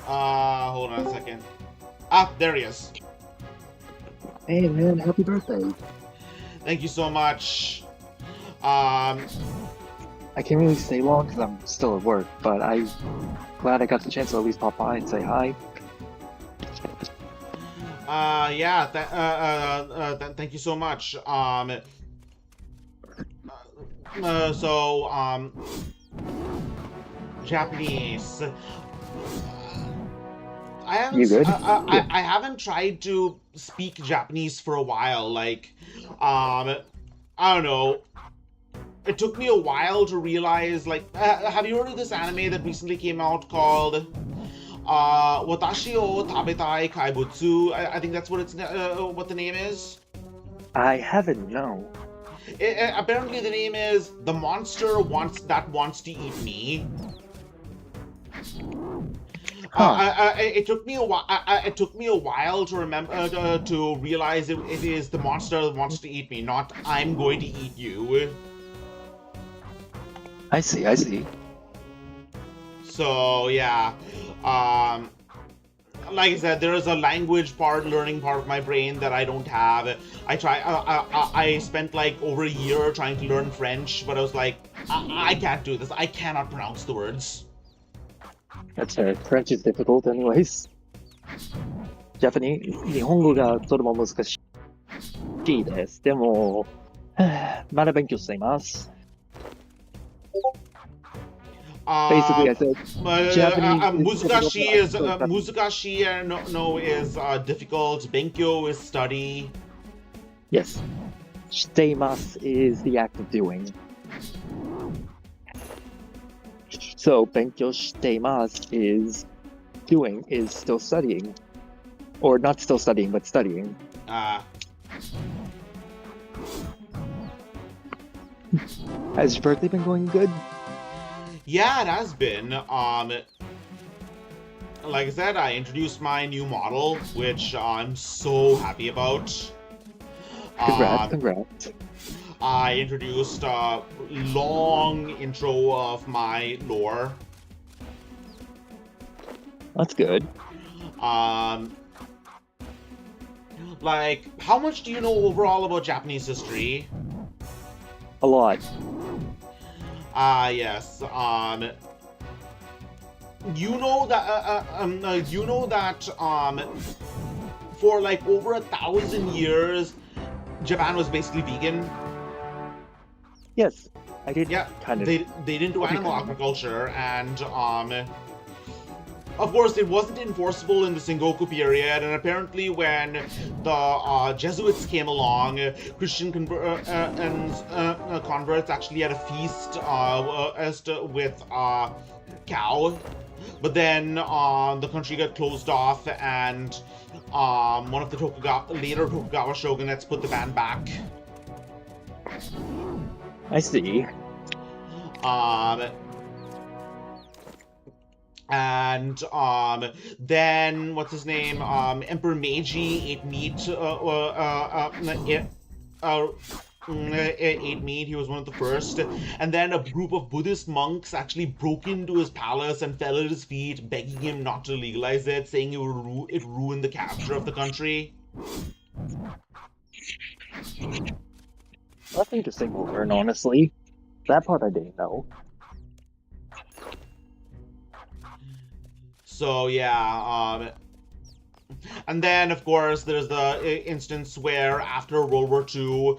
Hold on a second. Ah, there he is. Hey man, happy birthday. Thank you so much. I can't really stay long because I'm still at work, but I'm glad I got the chance to at least pop by and say hi. Yeah. Thank you so much. Japanese. I haven't. You good? I haven't tried to speak Japanese for a while. Like, I don't know. It took me a while to realize. Like, have you heard of this anime that recently came out called Watashi o Tabetai Kaibutsu? I think that's what what the name is. I haven't, no. Apparently, the name is The Monster Wants to Eat Me. It took me a while. It took me a while to remember to realize it is the monster that wants to eat me, not I'm going to eat you. I see. So yeah, like I said, there is a learning part of my brain that I don't have. I spent like over a year trying to learn French, but I was like, I can't do this. I cannot pronounce the words. That's fair. French is difficult anyways. Japanese 日本語がとても難しいです。でも、まだ勉強しています。Basically, I said Japanese Muzukashi is difficult. Benkyo is study. Yes. しています is the act of doing. So 勉強しています is doing is still studying. Or not still studying, but studying. Has your birthday been going good? Yeah, it has been. Like I said, I introduced my new model, which I'm so happy about. Congrats. I introduced a long intro of my lore. That's good. Like, how much do you know overall about Japanese history? A lot. Yes. You know that for like over 1,000 years, Japan was basically vegan. Yes, I did. Yeah, kind of. They didn't do animal agriculture, and of course, it wasn't enforceable in the Sengoku period, and apparently when the Jesuits came along, Christian converts actually had a feast with cow, but then the country got closed off, and one of the later Tokugawa shogunates put the ban back. I see. And then what's his name? Emperor Meiji ate meat. Ate meat. He was one of the first. And then a group of Buddhist monks actually broke into his palace and fell at his feet, begging him not to legalize it, saying it ruined the capture of the country. That's interesting to learn, honestly. That part I didn't know. So yeah, and then of course there's the instance where after World War II,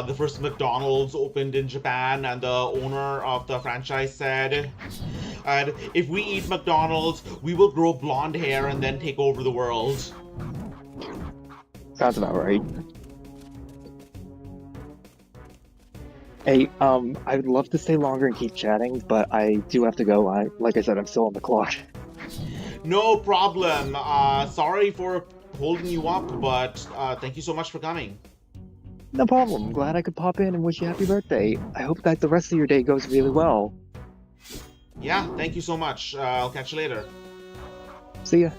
the first McDonald's opened in Japan, and the owner of the franchise said, if we eat McDonald's, we will grow blonde hair and then take over the world. Sounds about right. Hey, I would love to stay longer and keep chatting, but I do have to go. Like I said, I'm still on the clock. No problem. Sorry for holding you up, but thank you so much for coming. No problem. Glad I could pop in and wish you happy birthday. I hope that the rest of your day goes really well. Yeah, thank you so much. I'll catch you later. See ya.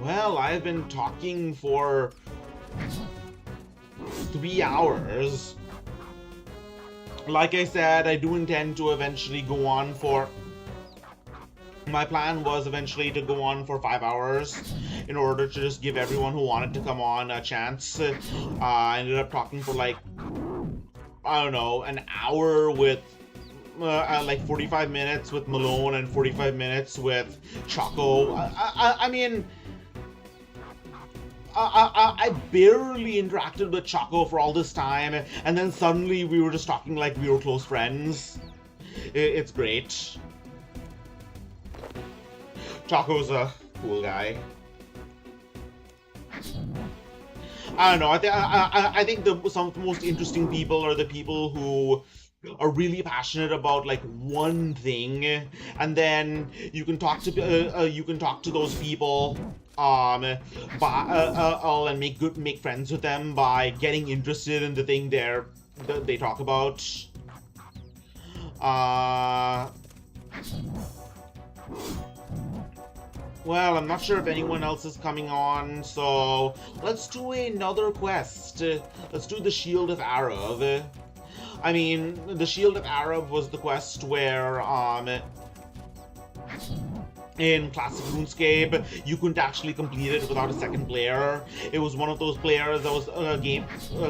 Well, I've been talking for 3 hours. Like I said, I do intend to eventually go on for... My plan was eventually to go on for 5 hours in order to just give everyone who wanted to come on a chance. I ended up talking for like, I don't know, an hour with like 45 minutes with Malone and 45 minutes with Choco. I mean, I barely interacted with Choco for all this time, and then suddenly we were just talking like we were close friends. It's great. Choco's a cool guy. I don't know. I think some of the most interesting people are the people who are really passionate about like one thing, and then you can talk to those people and make friends with them by getting interested in the thing they talk about. Well, I'm not sure if anyone else is coming on, so let's do another quest. Let's do the Shield of Arab. I mean, the Shield of Arab was the quest where, in Classic RuneScape, you couldn't actually complete it without a second player. It was one of those players that was a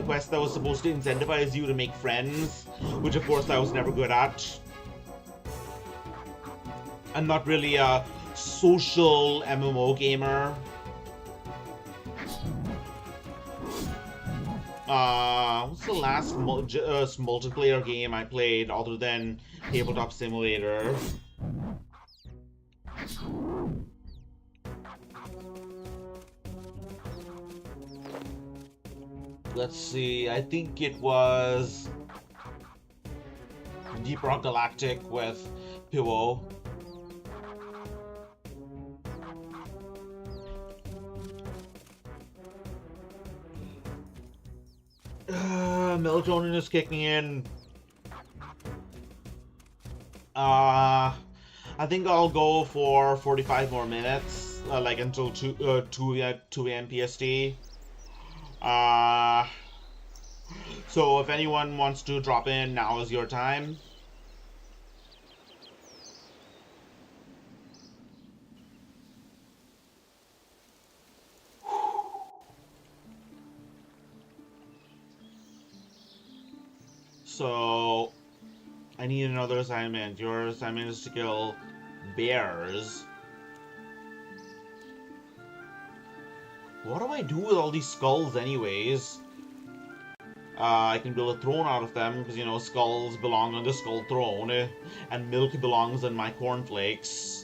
quest that was supposed to incentivize you to make friends, which of course I was never good at. I'm not really a social MMO gamer. What's the last multiplayer game I played other than Tabletop Simulator? Let's see, I think it was Deep Rock Galactic with Pivo. Melatonin is kicking in. I think I'll go for 45 more minutes, like until 2 a.m. PST. So if anyone wants to drop in, now is your time. So, I need another assignment. Your assignment is to kill bears. What do I do with all these skulls anyways? I can build a throne out of them, because, you know, skulls belong on the skull throne, and milk belongs in my cornflakes.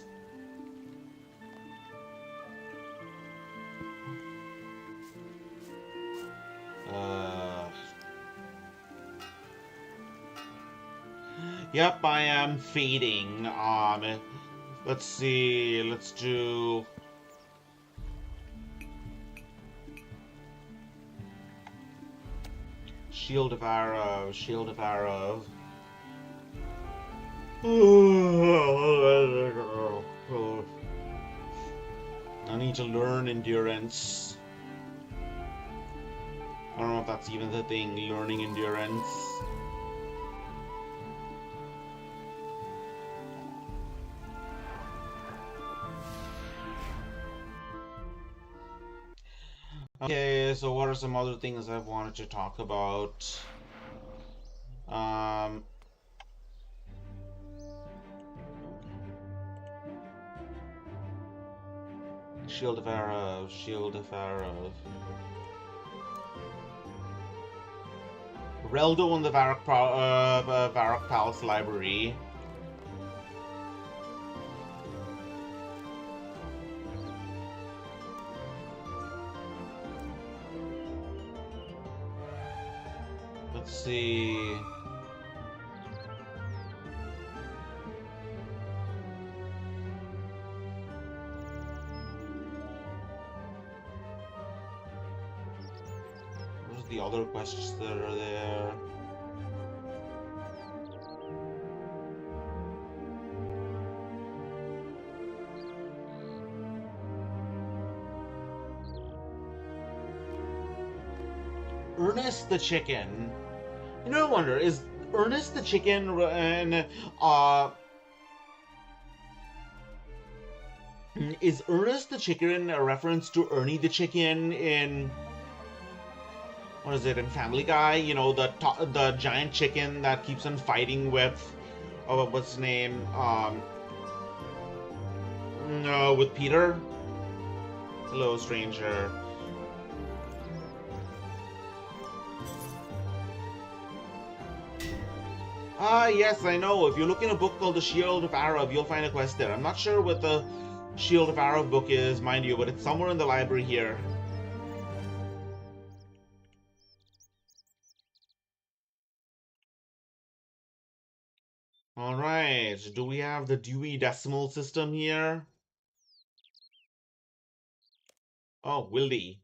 Yep, I am fading. Let's see, let's do... Shield of Arrow, Shield of Arrow. I need to learn endurance. I don't know if that's even the thing, learning endurance. Okay, so what are some other things I've wanted to talk about? Shield of Arrow, Shield of Arrow. Reldo in the Varrock Palace Library. Let's see. What's the other questions that are there? Ernest the Chicken. You know, I wonder, is Ernest the Chicken and is Ernest the Chicken a reference to Ernie the Chicken in, what is it, in Family Guy? You know, the giant chicken that keeps on fighting with oh, what's his name? No, with Peter. Hello, stranger. Ah, yes, I know. If you look in a book called The Shield of Arab, you'll find a quest there. I'm not sure what the Shield of Arab book is, mind you, but it's somewhere in the library here. Alright, do we have the Dewey Decimal System here? Oh, Wildy.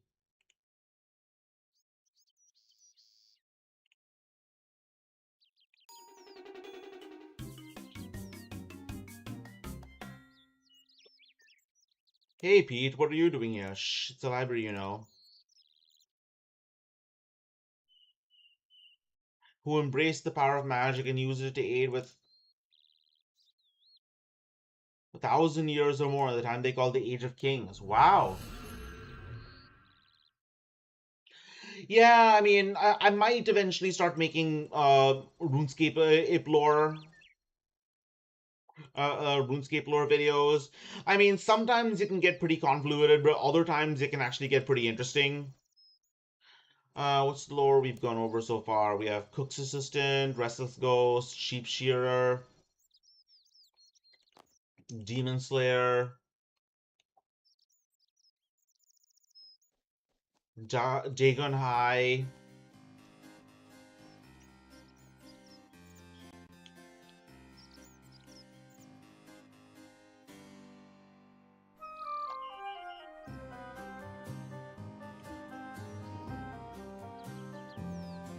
Hey, Pete, what are you doing here? Shh, it's a library, you know. Who embraced the power of magic and used it to aid with 1,000 years or more at the time they called the Age of Kings. Wow. Yeah, I mean, I might eventually start making RuneScape lore videos. I mean, sometimes it can get pretty convoluted, but other times it can actually get pretty interesting. What's the lore we've gone over so far? We have Cook's Assistant, Restless Ghost, Sheep Shearer, Demon Slayer, Dagon High.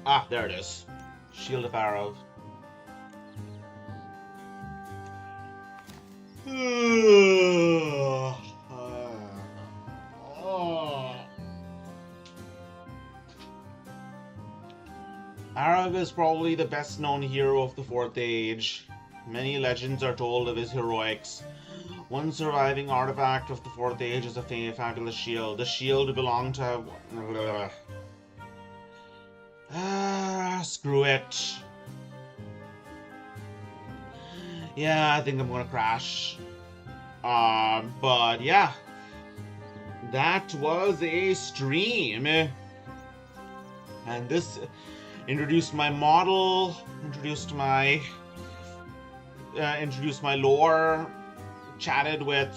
Ah, there it is. Shield of Arrow. Arab is probably the best known hero of the Fourth Age. Many legends are told of his heroics. One surviving artifact of the Fourth Age is a fabulous shield. The shield belonged to... screw it. Yeah, I think I'm gonna crash. But yeah. That was a stream. And this introduced my model, introduced my lore, chatted with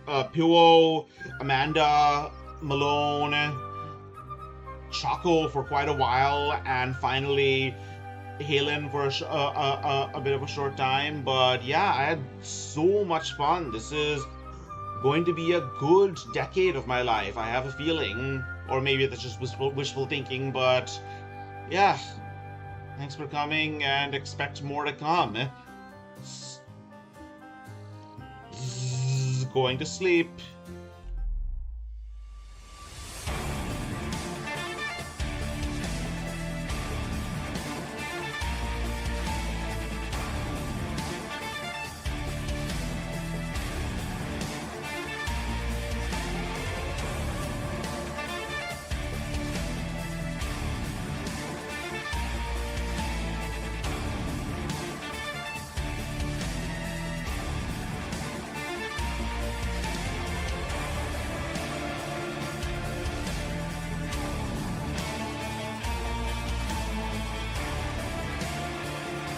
Puo, Amanda, Malone, Choco for quite a while, and finally Halen for a bit of a short time. But yeah, I had so much fun. This is going to be a good decade of my life, I have a feeling. Or maybe that's just wishful thinking, but yeah. Thanks for coming, and expect more to come. Going to sleep.